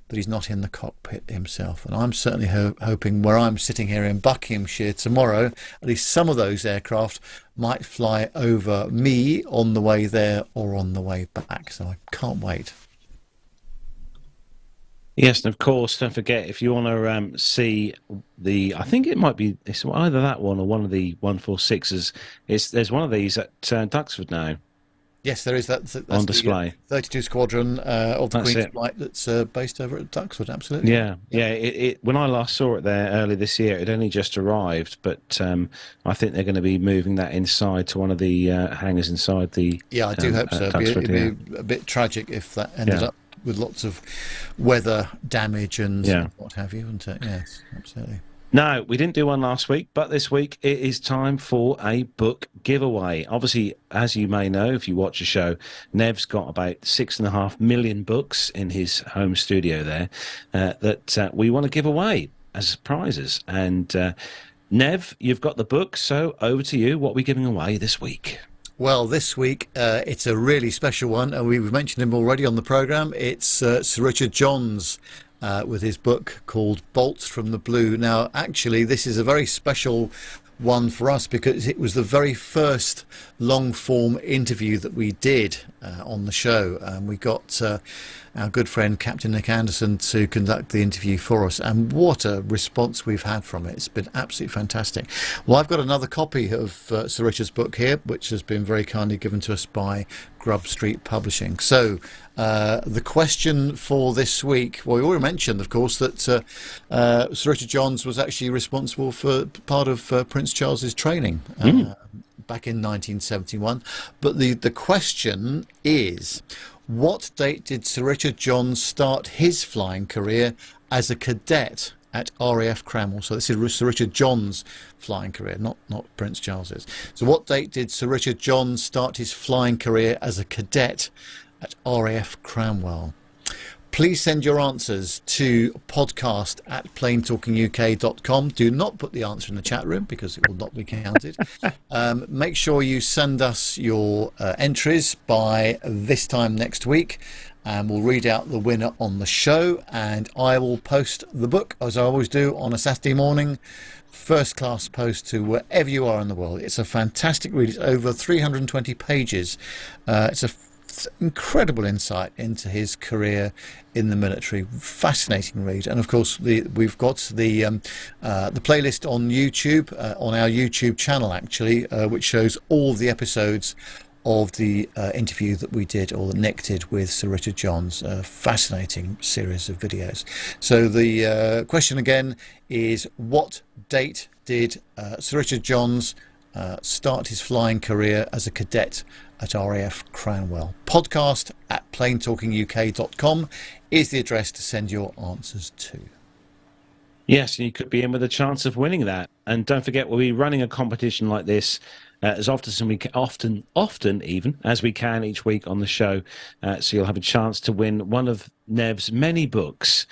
that he's not in the cockpit himself. And I'm certainly hoping, where I'm sitting here in Buckinghamshire tomorrow, at least some of those aircraft might fly over me on the way there or on the way back. So I can't wait. Yes, and of course, don't forget, if you want to see I think it's either that one or one of the 146s. There's one of these at Duxford now. Yes, there is. That's on display. 32 Squadron of the Queen's Flight that's based over at Duxford, absolutely. Yeah. When I last saw it there early this year, it only just arrived, but I think they're going to be moving that inside to one of the hangars inside the. Yeah, I do hope so. It'd be a bit tragic if that ended up with lots of weather damage and what have you, wouldn't it? Yes, absolutely. No, we didn't do one last week, but this week it is time for a book giveaway. Obviously, as you may know, if you watch the show, Nev's got about 6.5 million books in his home studio there that we want to give away as prizes. And Nev, you've got the book, so over to you. What are we giving away this week? Well, this week it's a really special one, and we've mentioned him already on the programme. It's Sir Richard Johns with his book called Bolts from the Blue. Now, actually, this is a very special one for us because it was the very first long-form interview that we did on the show. We got our good friend Captain Nick Anderson to conduct the interview for us, and what a response we've had from it. It's been absolutely fantastic. Well, I've got another copy of Sir Richard's book here, which has been very kindly given to us by Grub Street Publishing. So the question for this week, well, we already mentioned, of course, that Sir Richard Johns was actually responsible for part of Prince Charles's training back in 1971. But the question is, what date did Sir Richard Johns start his flying career as a cadet at RAF Cranwell? So this is Sir Richard Johns' flying career, not Prince Charles's. So what date did Sir Richard Johns start his flying career as a cadet at RAF Cranwell? Please send your answers to podcast@planetalkinguk.com. Do not put the answer in the chat room because it will not be counted. Make sure you send us your entries by this time next week, and we'll read out the winner on the show, and I will post the book, as I always do, on a Saturday morning, first class post to wherever you are in the world. It's a fantastic read. It's over 320 pages. It's a incredible insight into his career in the military. Fascinating read. And of course we've got the playlist on YouTube, on our YouTube channel actually, which shows all the episodes of the interview that we did, or that Nick did, with Sir Richard Johns. A fascinating series of videos. So the question again is, what date did Sir Richard Johns start his flying career as a cadet at RAF Cranwell. Podcast at planetalkinguk.com is the address to send your answers to. Yes, and you could be in with a chance of winning that. And don't forget, we'll be running a competition like this as often even as we can each week on the show. So you'll have a chance to win one of Nev's many books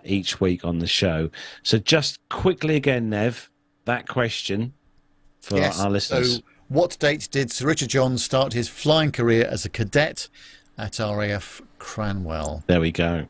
each week on the show. So just quickly again, Nev, that question for our listeners. So what date did Sir Richard Johns start his flying career as a cadet at RAF Cranwell? There we go.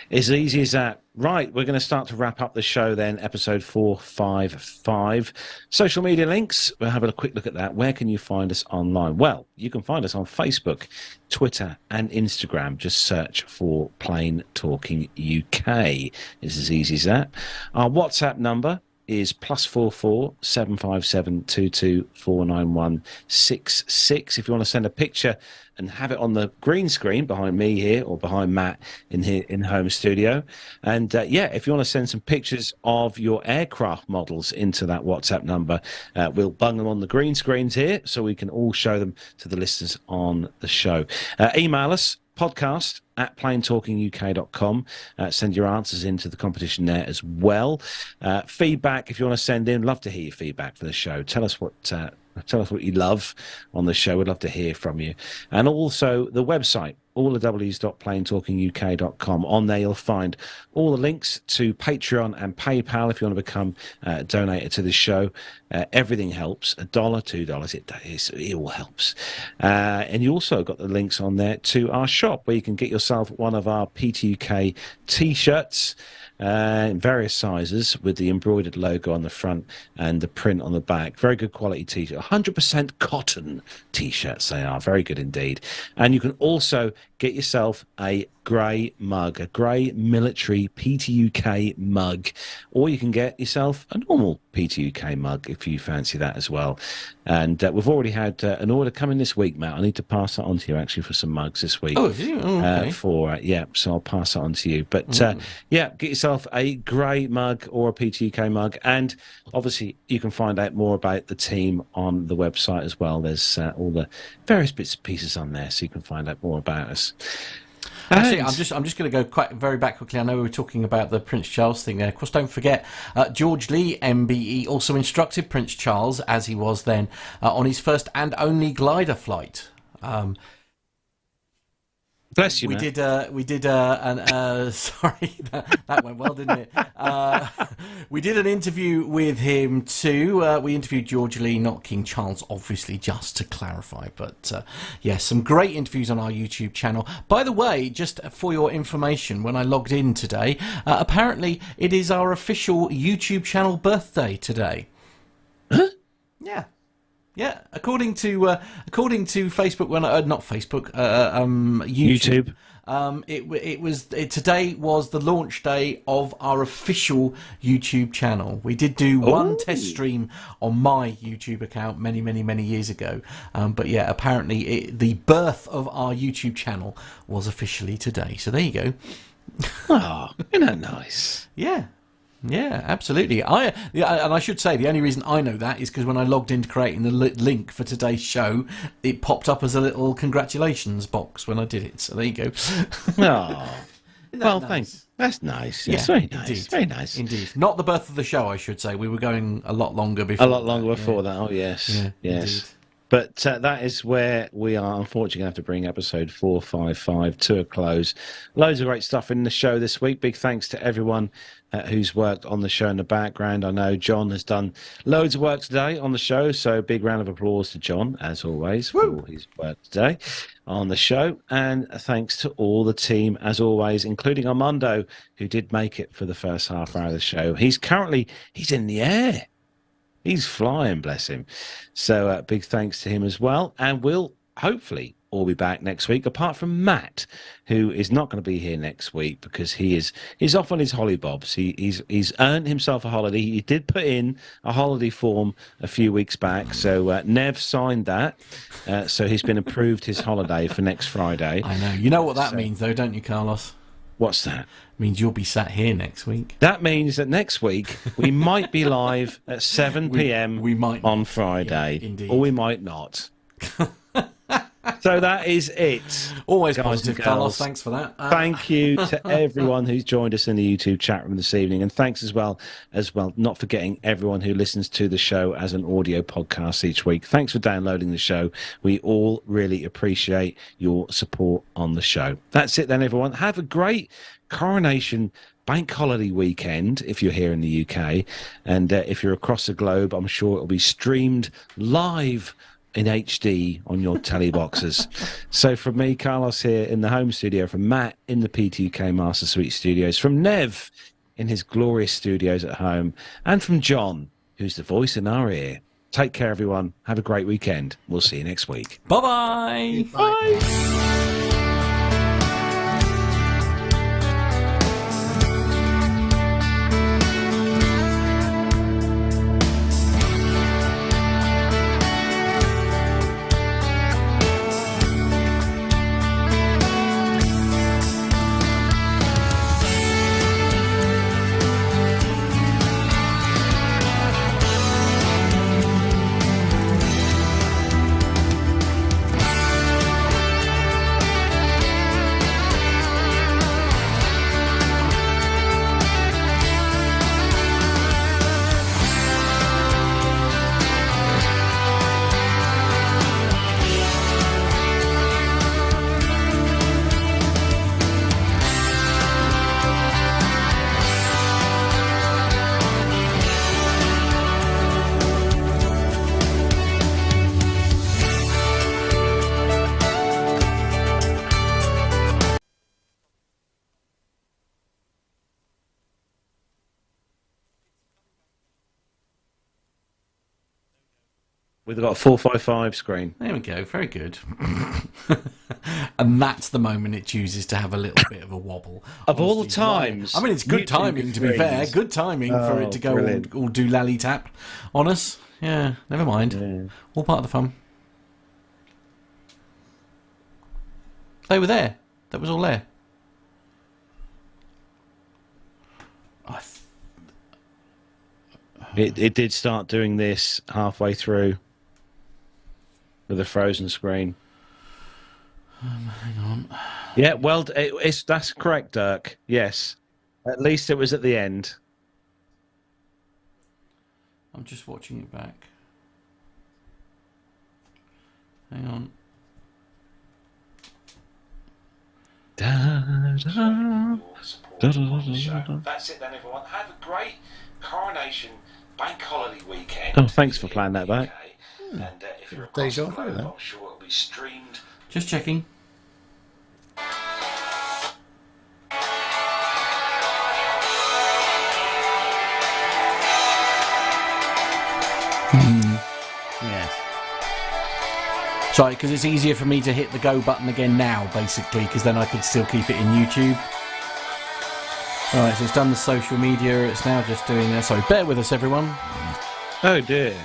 As easy as that. Right, we're going to start to wrap up the show then, episode 455. Social media links, we'll have a quick look at that. Where can you find us online? Well, you can find us on Facebook, Twitter and Instagram. Just search for Plane Talking UK. It's as easy as that. Our WhatsApp number is +44 757 22 491 66. If you want to send a picture and have it on the green screen behind me here or behind Matt in here in home studio. And if you want to send some pictures of your aircraft models into that WhatsApp number, we'll bung them on the green screens here so we can all show them to the listeners on the show. Email us, podcast at planetalkinguk.com. Send your answers into the competition there as well. Feedback, if you want to send in, love to hear your feedback for the show. Tell us what you love on the show. We'd love to hear from you. And also the website, all the w's.planetalkinguk.com. On there you'll find all the links to Patreon and PayPal if you want to become a donator to the show. Everything helps. $1, $2, it all helps. And you also got the links on there to our shop where you can get yourself one of our PTUK t-shirts in various sizes with the embroidered logo on the front and the print on the back. Very good quality t-shirt. 100% cotton t-shirts they are. Very good indeed. And you can also get yourself a grey mug, a grey military PTUK mug, or you can get yourself a normal PTUK mug if you fancy that as well. And we've already had an order coming this week, Matt. I need to pass that on to you actually for some mugs this week. Oh, have you? Oh, okay. So I'll pass that on to you. But get yourself a grey mug or a PTUK mug, and obviously you can find out more about the team on the website as well. There's all the various bits and pieces on there, so you can find out more about us. Actually, I'm just going to go very back quickly. I know we were talking about the Prince Charles thing there. Of course, don't forget, George Lee, MBE, also instructed Prince Charles, as he was then, on his first and only glider flight. Bless you, we man. did sorry, that went well, didn't it? We did an interview with him too. We interviewed George Lee, not King Charles, obviously, just to clarify. But some great interviews on our YouTube channel. By the way, just for your information, when I logged in today, apparently it is our official YouTube channel birthday today. Huh? Yeah. Yeah, according to Facebook, not Facebook, YouTube. Today was the launch day of our official YouTube channel. We did do one test stream on my YouTube account many years ago, but yeah, apparently the birth of our YouTube channel was officially today. So there you go. Oh, isn't that nice? Yeah. Yeah, absolutely. And I should say the only reason I know that is because when I logged into creating the link for today's show, it popped up as a little congratulations box when I did it. So there you go. Oh, well, nice? thanks. That's nice. Yeah, Yes, very nice. Indeed. Very nice. Indeed. Not the birth of the show, I should say. We were going a lot longer before. A lot longer before that. Oh, yes. Yeah, yes. indeed. But that is where we are unfortunately going to have to bring episode 455 to a close. Loads of great stuff in the show this week. Big thanks to everyone who's worked on the show in the background. I know John has done loads of work today on the show, so big round of applause to John, as always, for all his work today on the show. And thanks to all the team, as always, including Armando, who did make it for the first half hour of the show. He's in the air. He's flying, bless him. So big thanks to him as well. And we'll hopefully all be back next week, apart from Matt, who is not going to be here next week because he's off on his hollybobs. He's earned himself a holiday. He did put in a holiday form a few weeks back, so Nev signed that. So he's been approved his holiday for next Friday. I know. You know what that means, though, don't you, Carlos? What's that? Means you'll be sat here next week. That means that next week we might be live at 7 p.m. We might on Friday, yeah, indeed. or we might not. So that is it. Always guys positive, and Carlos. girls. Thanks for that. Thank you to everyone who's joined us in the YouTube chat room this evening, and thanks as well, not forgetting everyone who listens to the show as an audio podcast each week. Thanks for downloading the show. We all really appreciate your support on the show. That's it then, everyone. Have a great Coronation Bank Holiday weekend if you're here in the UK, and if you're across the globe, I'm sure it'll be streamed live in HD on your telly boxes. So from me, Carlos, here in the home studio, from Matt in the P2K Master Suite studios, from Nev in his glorious studios at home, and from John, who's the voice in our ear. Take care, everyone. Have a great weekend. We'll see you next week. Bye-bye. Bye. We've got a 455 screen. There we go. Very good. And that's the moment it chooses to have a little bit of a wobble. Of all the Honestly, right. times, I mean, it's good YouTube timing, to be fair. screens. Good timing for it to go brilliant. all do lally tap on us. Yeah, never mind. Yeah. All part of the fun. They were there. That was all there. It did start doing this halfway through with a frozen screen. Hang on. Yeah, well, that's correct, Dirk. Yes. At least it was at the end. I'm just watching it back. Hang on. That's it then, everyone. Have a great Coronation Bank Holiday weekend. Oh, thanks for playing that back. Hmm. And if you're Deja across the vu, globe, then. I'm sure it'll be streamed. Just checking. Yes. Sorry, because it's easier for me to hit the go button again now, basically, because then I could still keep it in YouTube. Alright, so it's done the social media, it's now just doing... sorry, bear with us, everyone. Oh, dear.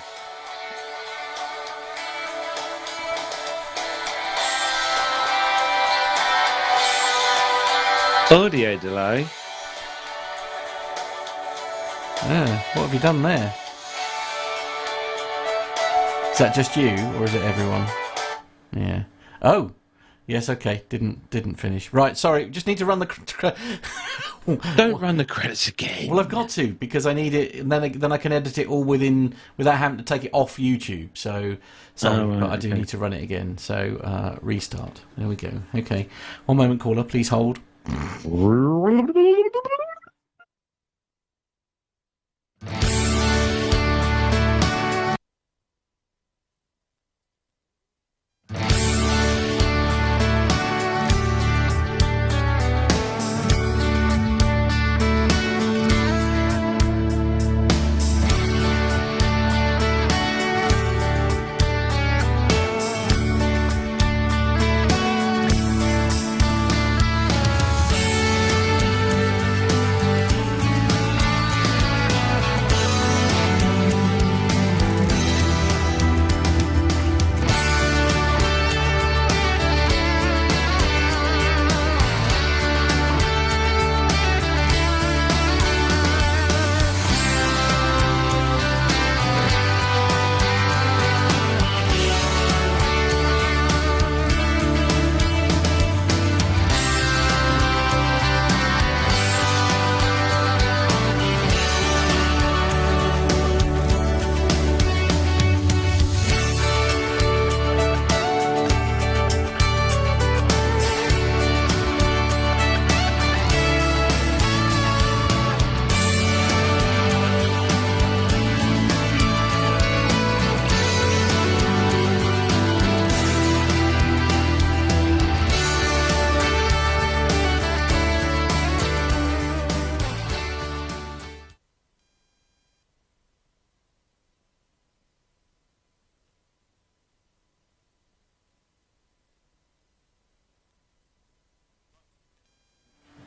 Audio delay. Yeah, what have you done there? Is that just you, or is it everyone? Yeah. Oh, yes. Okay. Didn't finish. Right. Sorry. Just need to run the. Don't run the credits again. Well, I've got to because I need it, and then I can edit it all without having to take it off YouTube. So sorry, Oh, right, but I do okay. need to run it again. So restart. There we go. Okay. One moment, caller. Please hold.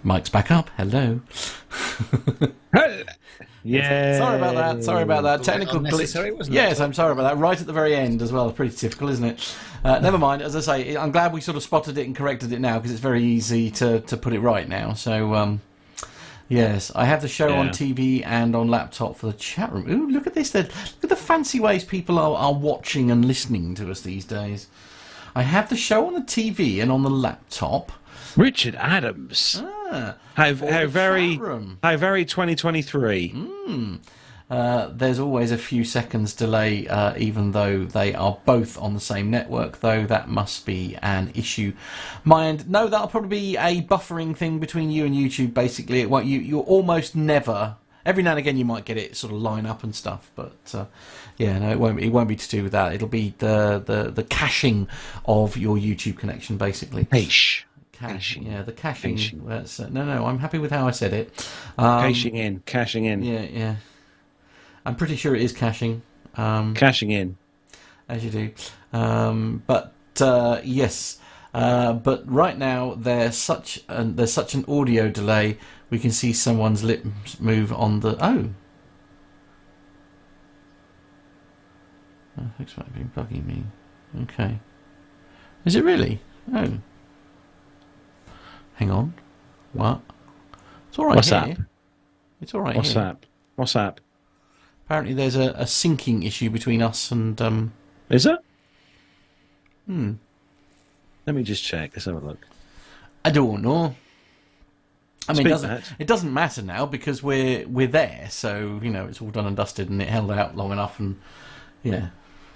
Mike's back up. Hello. Yeah. Sorry about that. Technical unnecessary, glitch. wasn't it? Yes, I'm sorry about that. Right at the very end as well. Pretty typical, isn't it? Never mind. As I say, I'm glad we sort of spotted it and corrected it now because it's very easy to put it right now. So, yes, I have the show on TV and on laptop for the chat room. Ooh, look at this. Look at the fancy ways people are watching and listening to us these days. I have the show on the TV and on the laptop. Richard Adams. How very 2023. There's always a few seconds delay, even though they are both on the same network, though that must be an issue. Mind, no, that'll probably be a buffering thing between you and YouTube, basically. You're almost never... Every now and again you might get it sort of line up and stuff, but yeah, no, it won't be to do with that. It'll be the caching of your YouTube connection, basically. Caching. Yeah, the caching. No, I'm happy with how I said it. Caching in. Yeah. I'm pretty sure it is caching. Cashing in. As you do. But yes. But right now there's such an audio delay. We can see someone's lips move on the... Oh. Thanks might be bugging me. Okay. Is it really? Oh. Hang on. What? It's all right What's here. up? It's all right What's here. up? What's up? Apparently there's a syncing issue between us and... Is it? Hmm. Let me just check. Let's have a look. I don't know. I mean, Speak it doesn't matter now because we're there, so you know it's all done and dusted, and it held out long enough, and yeah,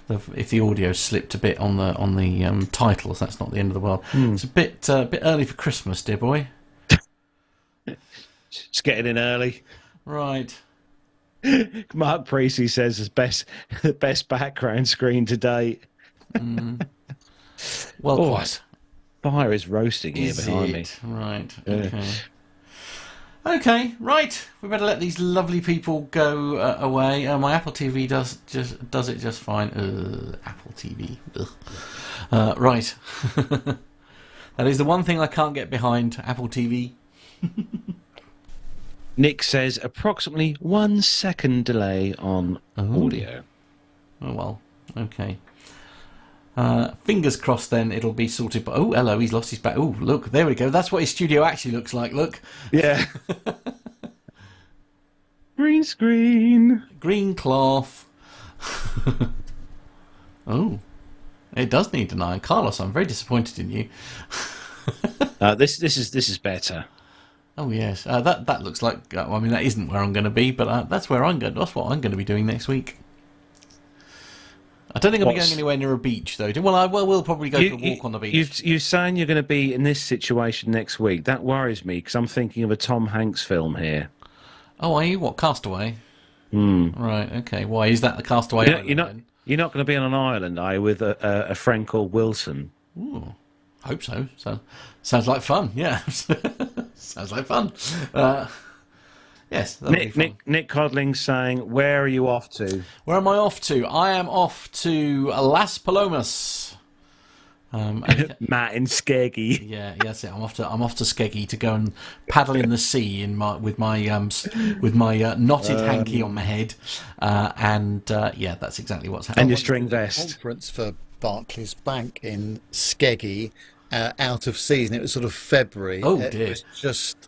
if the audio slipped a bit on the titles, that's not the end of the world. It's a bit early for Christmas, dear boy. Just getting in early. Right. Mark Precy says the best background screen to date. Well, Oh, quite. Fire is roasting here behind me. Right. Okay. Okay. Right. We better let these lovely people go away. My Apple TV does it just fine. Apple TV. Right. That is the one thing I can't get behind. Apple TV. Nick says approximately 1 second delay on audio. Oh well. Okay. Fingers crossed then it'll be sorted. But oh, hello, he's lost his back. Oh, look, there we go. That's what his studio actually looks like. Look. Yeah. Green screen. Green cloth. Oh, it does need an iron. Carlos, I'm very disappointed in you. This is better. Oh yes, that looks like. I mean, that isn't where I'm going to be, but that's where I'm going. That's what I'm going to be doing next week. I don't think I'll be going anywhere near a beach, though. Well, we'll probably go for a walk on the beach. You're saying you're going to be in this situation next week. That worries me because I'm thinking of a Tom Hanks film here. Oh, are you? What, Castaway? Mm. Right. Okay. Why is that the Castaway? You're not going to be on an island, are you, with a friend called Wilson? Ooh, hope so. Sounds like fun. Yeah. Sounds like fun. Yes. Nick Codling's saying, where are you off to? Where am I off to? I am off to Las Palomas. Matt in Skeggy. Yeah, that's it. I'm off to Skeggy to go and paddle in the sea with my knotted hanky on my head, and yeah, that's exactly what's happening. And your string vest. Conference for Barclays Bank in Skeggy, out of season. It was sort of February. Oh dear! It was just.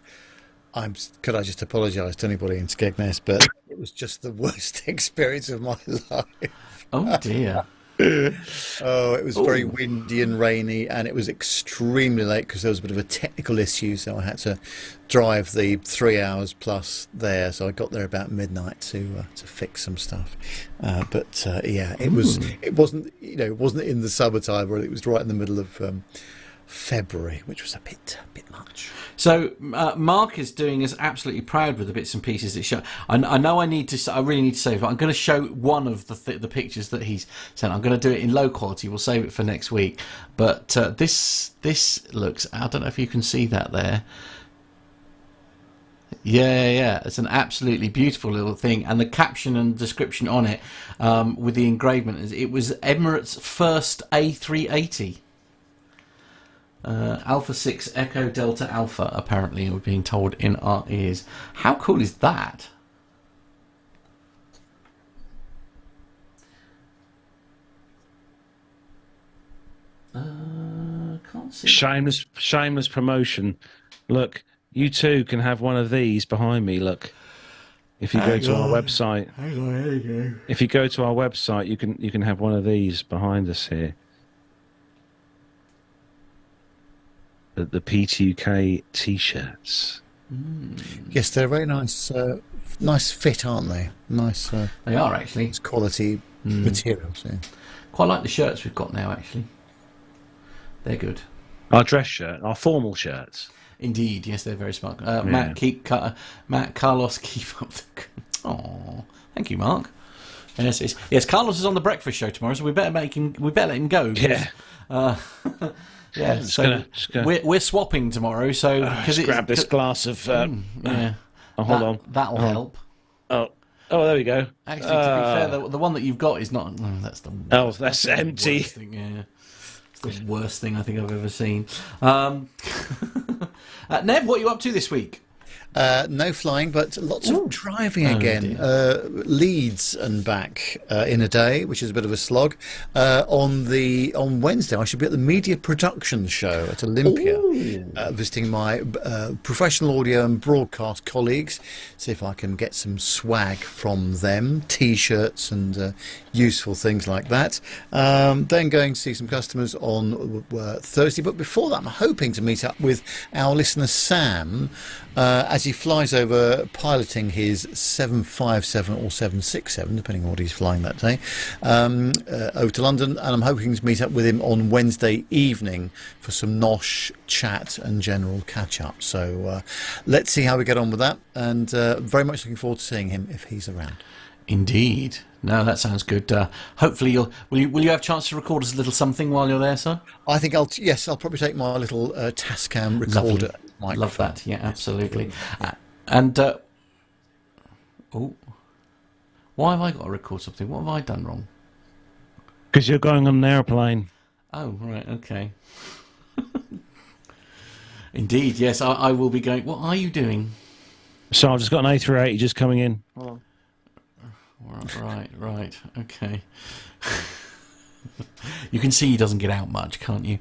Could I just apologise to anybody in Skegness, but it was just the worst experience of my life. Oh dear. Oh, it was very windy and rainy, and it was extremely late because there was a bit of a technical issue, so I had to drive the 3 hours plus there. So I got there about midnight to fix some stuff. But yeah, it wasn't in the summertime, or it was right in the middle of February, which was a bit much. So Mark is doing us absolutely proud with the bits and pieces that show. I know I really need to save it. I'm going to show one of the pictures that he's sent. I'm going to do it in low quality. We'll save it for next week. But this looks. I don't know if you can see that there. Yeah. It's an absolutely beautiful little thing, and the caption and description on it with the engravement is it was Emirates' first A380. Alpha 6 Echo Delta Alpha, apparently, we're being told in our ears. How cool is that? Can't see. Shameless promotion. Look, you too can have one of these behind me. Look, if you go to our website, if you go to our website, you can have one of these behind us here. The PTUK t-shirts. Yes, they're very nice. Nice fit, aren't they? Nice. They are actually. It's quality materials. Yeah. Quite like the shirts we've got now. Actually, they're good. Our dress shirt, our formal shirts. Indeed, yes, they're very smart. Matt, Carlos, keep up the. Oh, thank you, Mark. Yes, Carlos is on the breakfast show tomorrow, so we better let him go. Yeah. Yeah, so we're swapping tomorrow. So because grab this glass of. Yeah. Oh, hold on. That'll help. Oh, there we go. Actually, to be fair, the one that you've got is not. That's the. Oh, that's empty. Worst thing, yeah. It's the worst thing I think I've ever seen. Nev, what are you up to this week? No flying, but lots of driving again. Leeds and back in a day, which is a bit of a slog. On Wednesday, I should be at the Media Production Show at Olympia, visiting my professional audio and broadcast colleagues, see if I can get some swag from them, T-shirts and useful things like that. Then going to see some customers on Thursday, but before that, I'm hoping to meet up with our listener Sam as he flies over piloting his 757 or 767, depending on what he's flying that day, over to London, and I'm hoping to meet up with him on Wednesday evening for some nosh chat and general catch-up. So let's see how we get on with that, and very much looking forward to seeing him if he's around. Indeed. No, that sounds good. Hopefully, will you have a chance to record us a little something while you're there, sir? I think I'll probably take my little Tascam recorder. Love that. Yeah, absolutely. And why have I got to record something? What have I done wrong? Because you're going on an airplane. Oh, right. Okay. Indeed, yes, I will be going. What are you doing? So I've just got an A380 just coming in. Oh. Right. Okay. You can see he doesn't get out much, can't you?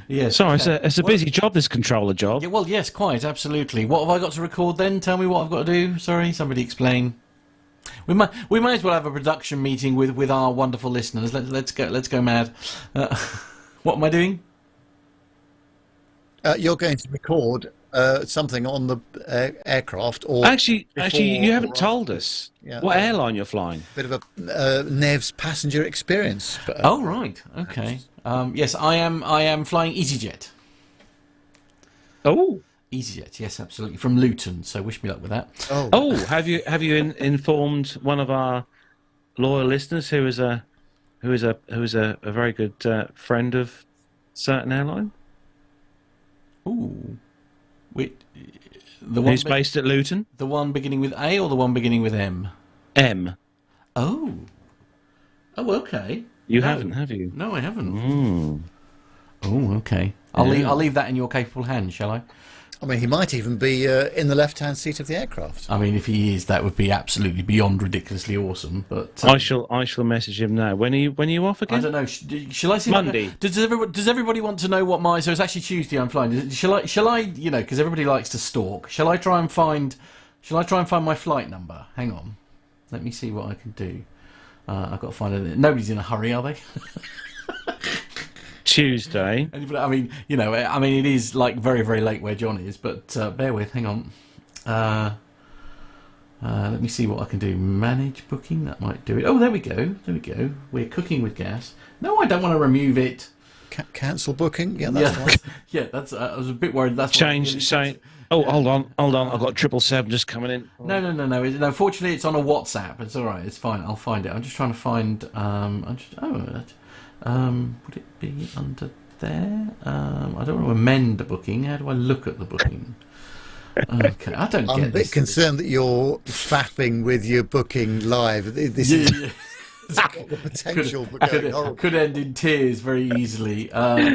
Yes. Sorry, it's a busy job, this controller job. Yeah, well, yes, quite, absolutely. What have I got to record then? Tell me what I've got to do. Sorry, somebody explain. We might as well have a production meeting with our wonderful listeners. Let's go mad. What am I doing? You're going to record something on the aircraft, or actually, you haven't told us what airline you're flying. Bit of a Nev's passenger experience. Oh right, okay. Yes, I am flying EasyJet. Oh, EasyJet, yes, absolutely, from Luton. So wish me luck with that. Oh, have you informed one of our loyal listeners who is a very good friend of certain airline? Ooh. Who's based at Luton? The one beginning with A or the one beginning with M? M. Oh, okay. You haven't, have you? No, I haven't. Oh, okay. I'll leave that in your capable hands, shall I? I mean, he might even be in the left-hand seat of the aircraft. I mean, if he is, that would be absolutely beyond ridiculously awesome. But I shall message him now. When are you off again? I don't know. Shall I see? Monday. Does everybody want to know what my? So it's actually Tuesday. I'm flying. Shall I? You know, because everybody likes to stalk. Shall I try and find my flight number? Hang on. Let me see what I can do. I've got to find it. Nobody's in a hurry, are they? Tuesday. I mean, it is like very, very late where John is, but bear with, hang on. Let me see what I can do. Manage booking, that might do it. Oh, there we go. We're cooking with gas. No, I don't want to remove it. Cancel booking? Yeah, that's fine. Yeah, that's. I was a bit worried. That's change. Say. Oh, hold on. I've got 777 just coming in. No. Fortunately, it's on a WhatsApp. It's all right. It's fine. I'll find it. I'm just trying to find. Would it be under there? I don't want to amend the booking. How do I look at the booking? Okay, I don't get this. I'm a bit concerned that you're fapping with your booking live. This is The potential for going horrible. could end in tears very easily.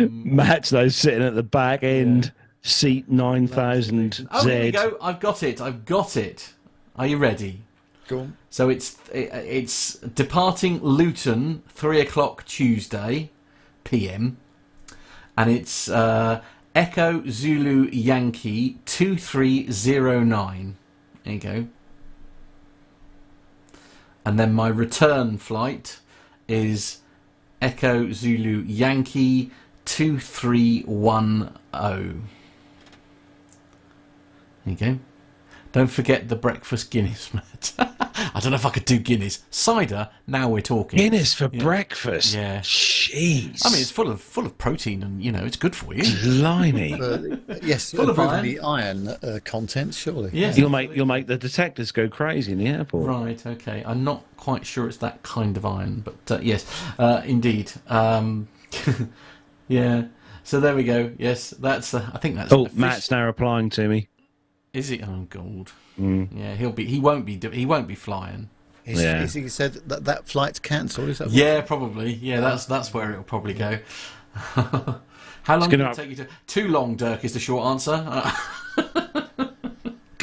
Matt's though sitting at the back end, seat 9000Z. Oh, here we go. I've got it. Are you ready? Go on. So it's departing Luton 3:00 Tuesday PM, and it's Echo Zulu Yankee 2309. There you go. And then my return flight is Echo Zulu Yankee 2310. There you go. Don't forget the breakfast Guinness, Matt. I don't know if I could do Guinness. Cider, now we're talking. Guinness for breakfast? Yeah. Jeez. I mean, it's full of protein and, it's good for you. Blimey. Yes, Full of iron. the iron content, surely. Yeah. You'll make the detectives go crazy in the airport. Right, okay. I'm not quite sure it's that kind of iron, but yes, indeed. Yeah. So there we go. Yes, that's. I think that's. Oh, Matt's now replying to me. Is it? Oh God. Mm. Yeah, he won't be flying. He said that flight's cancelled. Is that? Yeah, probably. Yeah, that's where it'll probably go. How long did it take you to? Too long, Dirk, is the short answer.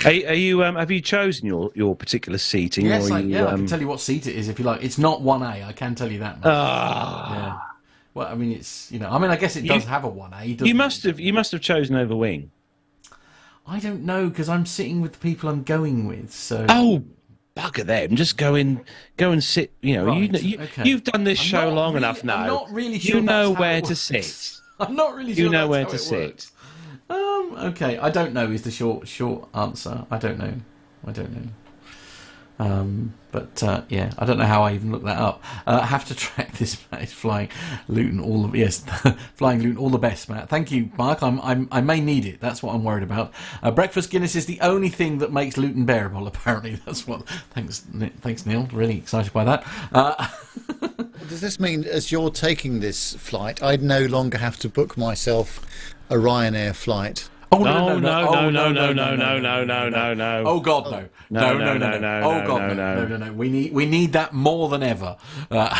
Are you? Have you chosen your particular seating? Yes, or I can tell you what seat it is if you like. It's not 1A. I can tell you that much. Yeah. Well, I mean, it's I guess it does have a 1A. You must have chosen over wing. I don't know because I'm sitting with the people I'm going with. So bugger them! Just go and sit. Right, You've done this show long enough now. I'm not really sure. You know where to sit. I'm not really sure. You know where how to it sit. Works. Okay. I don't know. Is the short answer? I don't know. But I don't know how I even looked that up. I have to track this. Matt is flying Luton flying Luton all the best, Matt. Thank you, Mark. I may need it. That's what I'm worried about. Breakfast Guinness is the only thing that makes Luton bearable. Apparently, that's what. Thanks, Neil. Really excited by that. Does this mean as you're taking this flight, I'd no longer have to book myself a Ryanair flight? Oh no! Oh God, no! No! Oh God, no! We need that more than ever. Well,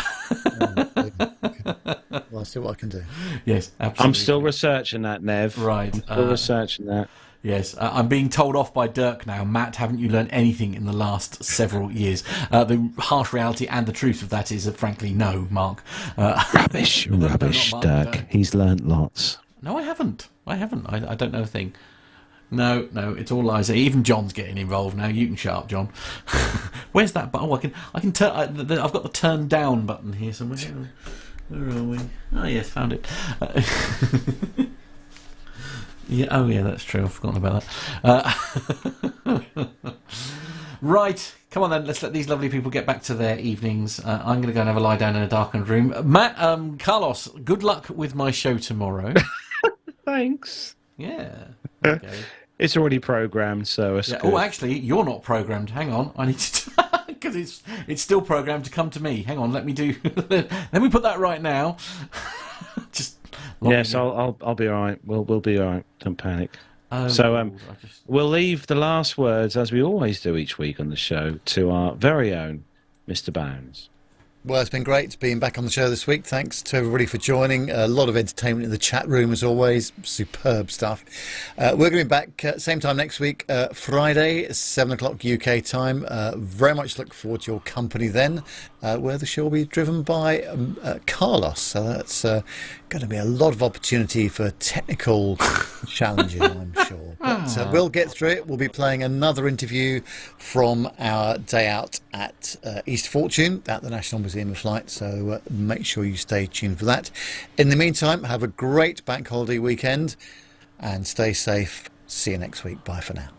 I'll see what I can do. Yes, absolutely. I'm still researching that, Nev. Right. I'm still researching that. Yes, I'm being told off by Dirk now. Matt, haven't you learned anything in the last several years? The harsh reality and the truth of that is, frankly, no, Mark. Rubbish, Dirk. He's learnt lots. No, I haven't. I don't know a thing. No, it's all lies. Even John's getting involved now. You can shut up, John. Where's that button? Oh, I can turn. I've got the turn down button here somewhere. Where are we? Oh yes, found it. Yeah. Oh yeah, that's true. I've forgotten about that. Right, come on then. Let's let these lovely people get back to their evenings. I'm going to go and have a lie down in a darkened room. Matt, Carlos, good luck with my show tomorrow. Thanks. Yeah. Okay. It's already programmed, so it's yeah. good. Oh, actually, you're not programmed. Hang on, I need to because it's still programmed to come to me. Hang on, let me put that right now. Just yes, I'll be all right. We'll be all right. Don't panic. We'll leave the last words, as we always do each week on the show, to our very own Mr. Bounds. Well, it's been great being back on the show this week. Thanks to everybody for joining. A lot of entertainment in the chat room, as always. Superb stuff. We're going to be back same time next week, Friday, 7 o'clock UK time. Very much look forward to your company then, where the show will be driven by Carlos. So that's going to be a lot of opportunity for technical challenges, I'm sure. But we'll get through it. We'll be playing another interview from our day out at East Fortune at the National Museum of Flight. So make sure you stay tuned for that. In the meantime, have a great bank holiday weekend and stay safe. See you next week. Bye for now.